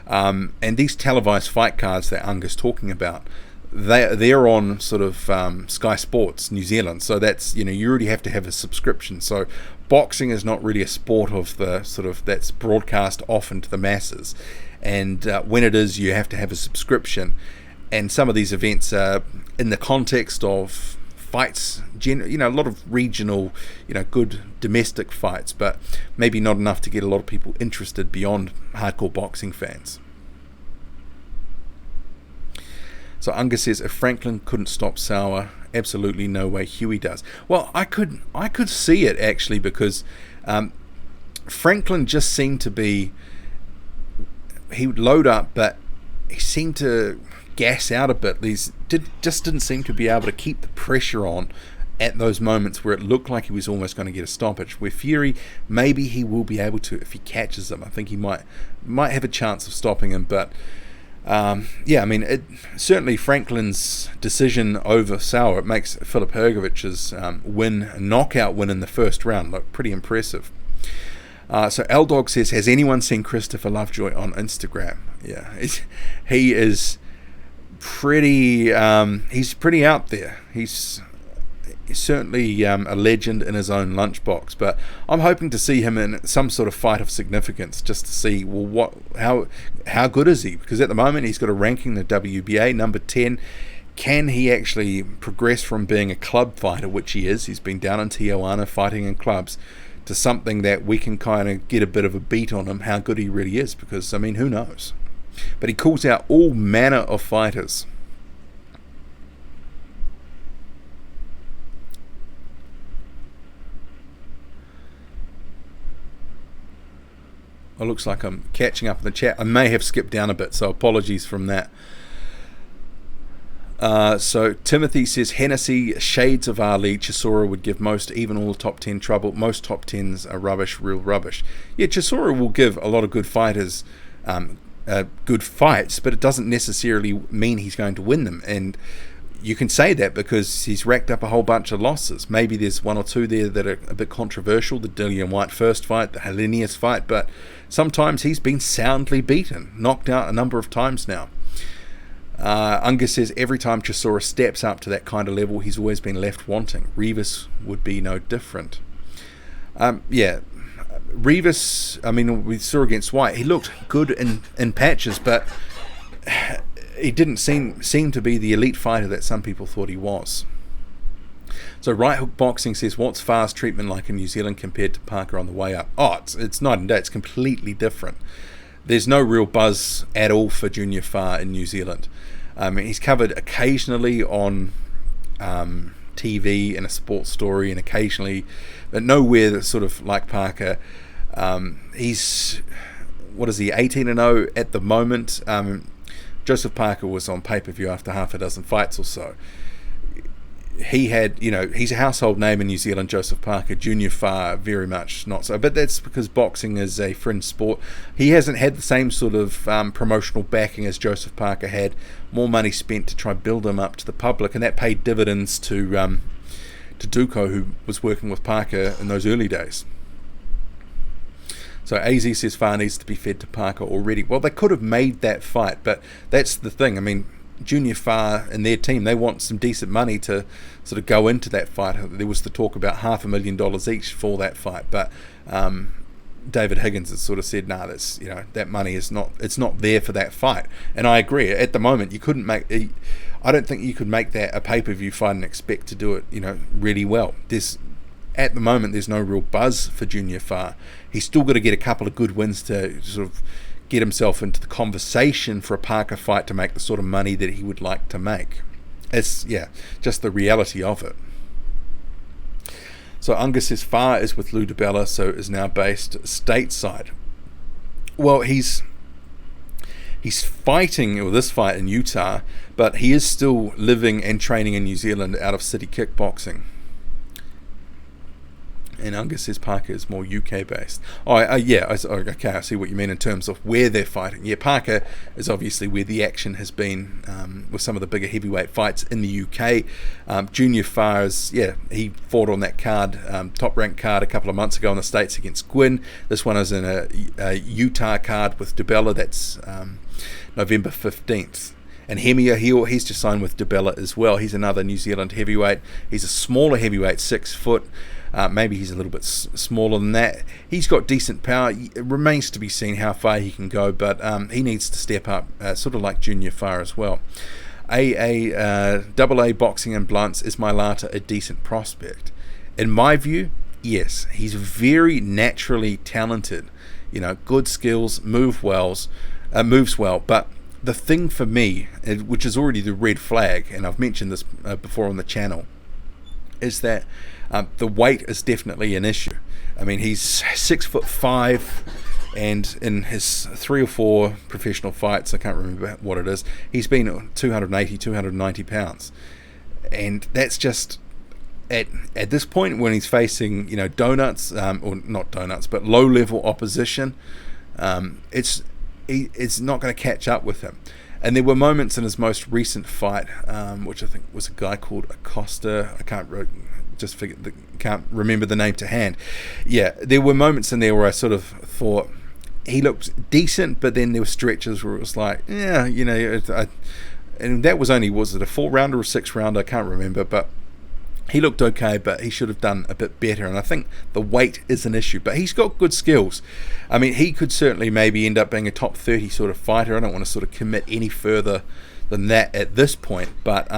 and these televised fight cards that Unga's talking about, they're on sort of Sky Sports New Zealand, so that's, you know, you already have to have a subscription. So boxing is not really a sport of the sort of that's broadcast often to the masses, and when it is, you have to have a subscription. And some of these events are in the context of fights, you know, a lot of regional, you know, good domestic fights, but maybe not enough to get a lot of people interested beyond hardcore boxing fans. So Unga says, if Franklin couldn't stop Sauer, absolutely no way Huey does. Well, I could see it actually, because Franklin just seemed to be, he would load up, but he seemed to gas out a bit. Just didn't seem to be able to keep the pressure on at those moments where it looked like he was almost going to get a stoppage. Where Fury, maybe he will be able to if he catches him. I think he might have a chance of stopping him, but yeah, I mean, certainly Franklin's decision over Sauer, it makes Filip Hrgovic's knockout win in the first round look pretty impressive. So L-Dog says, has anyone seen Christopher Lovejoy on Instagram? Yeah, he is pretty, he's pretty out there. He's certainly a legend in his own lunchbox, but I'm hoping to see him in some sort of fight of significance, just to see, well, how good is he? Because at the moment he's got a ranking in the WBA number 10. Can he actually progress from being a club fighter, which he is? He's been down in Tijuana fighting in clubs, to something that we can kind of get a bit of a beat on him, how good he really is, because I mean, who knows? But he calls out all manner of fighters. It looks like I'm catching up in the chat. I may have skipped down a bit, so apologies from that. So Timothy says, Hennessy, shades of Ali, Chisora would give most, even all top 10 trouble. Most top 10s are rubbish, real rubbish. Yeah, Chisora will give a lot of good fighters good fights, but it doesn't necessarily mean he's going to win them. And you can say that because he's racked up a whole bunch of losses. Maybe there's one or two there that are a bit controversial, the Dillian White first fight, the Helenius fight, but sometimes he's been soundly beaten, knocked out a number of times now. Unger says, every time Chisora steps up to that kind of level, he's always been left wanting. Rivas would be no different. Rivas, I mean, we saw against White, he looked good in patches, but he didn't seem to be the elite fighter that some people thought he was. So Right Hook Boxing says, what's Far's treatment like in New Zealand compared to Parker on the way up? Oh, it's night and day. It's completely different. There's no real buzz at all for Junior Far in New Zealand. He's covered occasionally on TV in a sports story, and occasionally, but nowhere that's sort of like Parker. He's, 18-0 at the moment. Joseph Parker was on pay-per-view after half a dozen fights or so. He had, he's a household name in New Zealand, Joseph Parker. Junior Far, very much not so. But that's because boxing is a fringe sport. He hasn't had the same sort of promotional backing as Joseph Parker had. More money spent to try and build him up to the public, and that paid dividends to Duco, who was working with Parker in those early days. So AZ says Far needs to be fed to Parker already. Well, they could have made that fight, but that's the thing. I mean, Junior Far and their team, they want some decent money to sort of go into that fight. There was the talk about $500,000 each for that fight, but David Higgins has sort of said, nah, that's, that money is not there for that fight. And I agree. At the moment, I don't think you could make that a pay-per-view fight and expect to do it, really well. At the moment, there's no real buzz for Junior Far. He's still got to get a couple of good wins to sort of get himself into the conversation for a Parker fight to make the sort of money that he would like to make. It's, just the reality of it. So Unger says Far is with Lou DiBella, so is now based stateside. Well, he's fighting this fight in Utah, but he is still living and training in New Zealand out of City Kickboxing. And Unger says Parker is more UK based. Okay, I see what you mean in terms of where they're fighting. Yeah, Parker is obviously where the action has been with some of the bigger heavyweight fights in the UK. Junior Far is, he fought on that card, top ranked card a couple of months ago in the States against Gwyn. This one is in a Utah card with DiBella. That's November 15th. And Hemia, he's just signed with DiBella as well. He's another New Zealand heavyweight. He's a smaller heavyweight, 6 foot. Maybe he's a little bit smaller than that. He's got decent power. It remains to be seen how far he can go, but he needs to step up, sort of like Junior Far as well. AA Boxing and Blunts, is Mailata a decent prospect? In my view, yes. He's very naturally talented. Good skills, moves well. But the thing for me, which is already the red flag, and I've mentioned this before on the channel, is that the weight is definitely an issue. I mean, he's 6'5", and in his 3 or 4 professional fights, I can't remember what it is, he's been 280, 290 pounds. And that's just, at this point when he's facing, donuts, or not donuts, but low-level opposition, it's not going to catch up with him. And there were moments in his most recent fight, which I think was a guy called Acosta. I can't remember the name to hand. Yeah, there were moments in there where I sort of thought he looked decent, but then there were stretches where it was like, and that was it a 4-rounder or 6-rounder? I can't remember, but he looked okay, but he should have done a bit better. And I think the weight is an issue, but he's got good skills. I mean, he could certainly maybe end up being a top 30 sort of fighter. I don't want to sort of commit any further than that at this point, but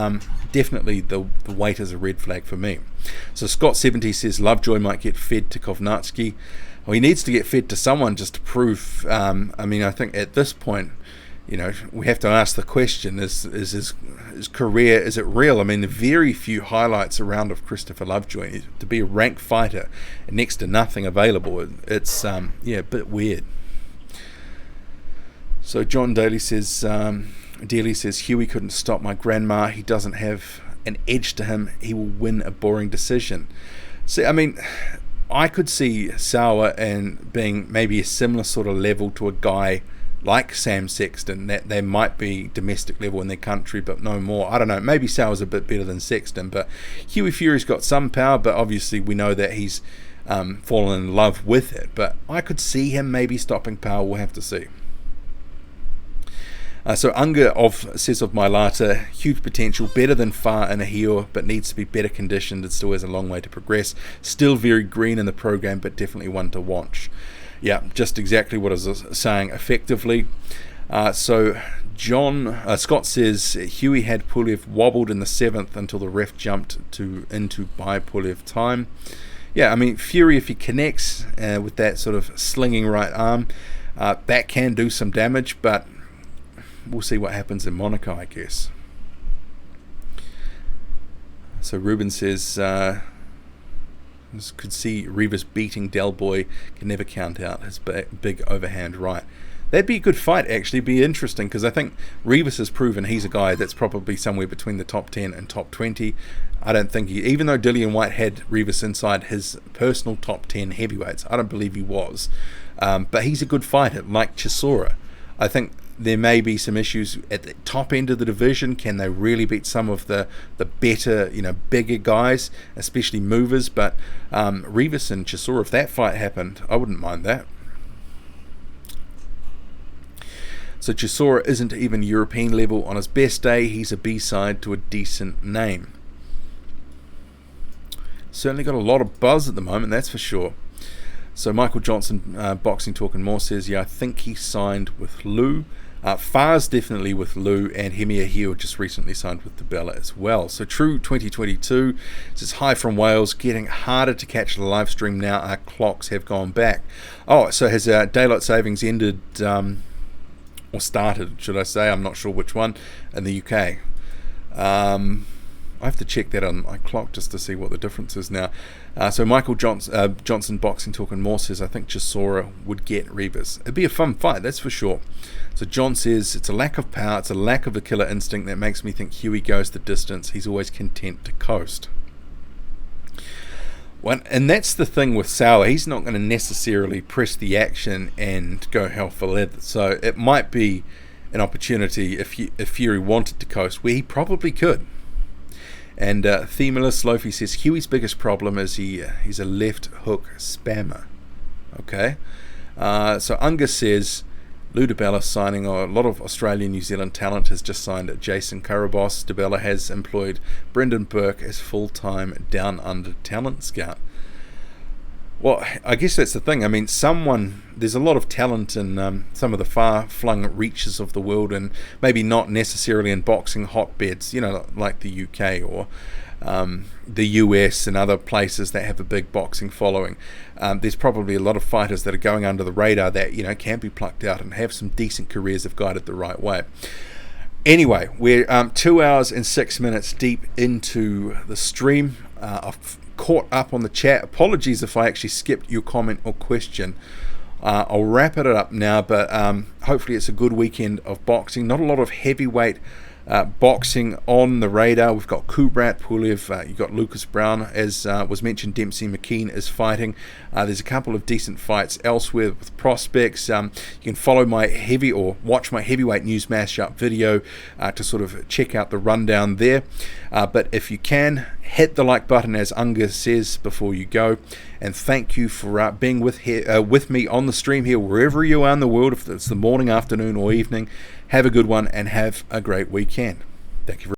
definitely the weight is a red flag for me. So Scott70 says Lovejoy might get fed to Kovnatski. Well, he needs to get fed to someone just to prove. I think at this point, we have to ask the question: is his career, is it real? I mean, the very few highlights around of Christopher Lovejoy, to be a ranked fighter and next to nothing available, it's a bit weird. So John Daly says. Daly says, Huey couldn't stop my grandma. He doesn't have an edge to him. He will win a boring decision. See, I mean, I could see Sauer and being maybe a similar sort of level to a guy like Sam Sexton, that they might be domestic level in their country, but no more. I don't know. Maybe Sauer's a bit better than Sexton, but Huey Fury's got some power, but obviously we know that he's fallen in love with it. But I could see him maybe stopping power. We'll have to see. So Unger says of Mailata, huge potential, better than Far in a Hio, but needs to be better conditioned and still has a long way to progress. Still very green in the program, but definitely one to watch. Yeah, just exactly what I was saying effectively. So Scott says Huey had Pulev wobbled in the 7th until the ref jumped into by Pulev time. Yeah, I mean, Fury, if he connects with that sort of slinging right arm, that can do some damage, but we'll see what happens in Monaco, I guess. So Ruben says, could see Rivas beating Del Boy, can never count out his big overhand right. That'd be a good fight, actually. Be interesting, because I think Rivas has proven he's a guy that's probably somewhere between the top 10 and top 20. I don't think even though Dillian Whyte had Rivas inside his personal top 10 heavyweights, I don't believe he was. But he's a good fighter, like Chisora. I think there may be some issues at the top end of the division. Can they really beat some of the better, bigger guys, especially movers? But Rivas and Chisora, if that fight happened, I wouldn't mind that. So Chisora isn't even European level. On his best day, he's a B-side to a decent name. Certainly got a lot of buzz at the moment, that's for sure. So Michael Johnson, Boxing Talk and More, says, yeah, I think he signed with Lou. Far's definitely with Lou, and Hemia Hill just recently signed with DeBella as well. So true 2022. This is Hi from Wales, getting harder to catch the live stream now. Our clocks have gone back. Oh, so has daylight savings ended, or started, should I say? I'm not sure which one, in the UK. I have to check that on my clock just to see what the difference is now. So Michael Johnson, Boxing Talk and More, says, I think Chisora would get Rivas. It'd be a fun fight, that's for sure. So John says, it's a lack of power, it's a lack of a killer instinct that makes me think Huey goes the distance. He's always content to coast. Well, and that's the thing with Sauer. He's not going to necessarily press the action and go hell for leather. So it might be an opportunity if Fury wanted to coast, where he probably could. And Themulus Lofi says Huey's biggest problem is he's a left hook spammer. Okay, so Unger says Lou DeBella signing a lot of Australian New Zealand talent, has just signed Jason Karabos. DeBella has employed Brendan Burke as full-time down under talent scout. Well, I guess that's the thing. I mean, there's a lot of talent in some of the far-flung reaches of the world, and maybe not necessarily in boxing hotbeds, like the UK or the US and other places that have a big boxing following. There's probably a lot of fighters that are going under the radar that, can be plucked out and have some decent careers if guided the right way. Anyway, we're 2 hours and 6 minutes deep into the stream. I've caught up on the chat. Apologies if I actually skipped your comment or question. I'll wrap it up now, but hopefully it's a good weekend of boxing. Not a lot of heavyweight boxing on the radar. We've got Kubrat Pulev, you've got Lucas Brown, as was mentioned. Dempsey McKean is fighting. There's a couple of decent fights elsewhere with prospects. You can follow my watch my heavyweight news mashup video to sort of check out the rundown there. But if you can, hit the like button, as Unger says, before you go. And thank you for being with me on the stream here, wherever you are in the world, if it's the morning, afternoon, or evening. Have a good one and have a great weekend. Thank you very much.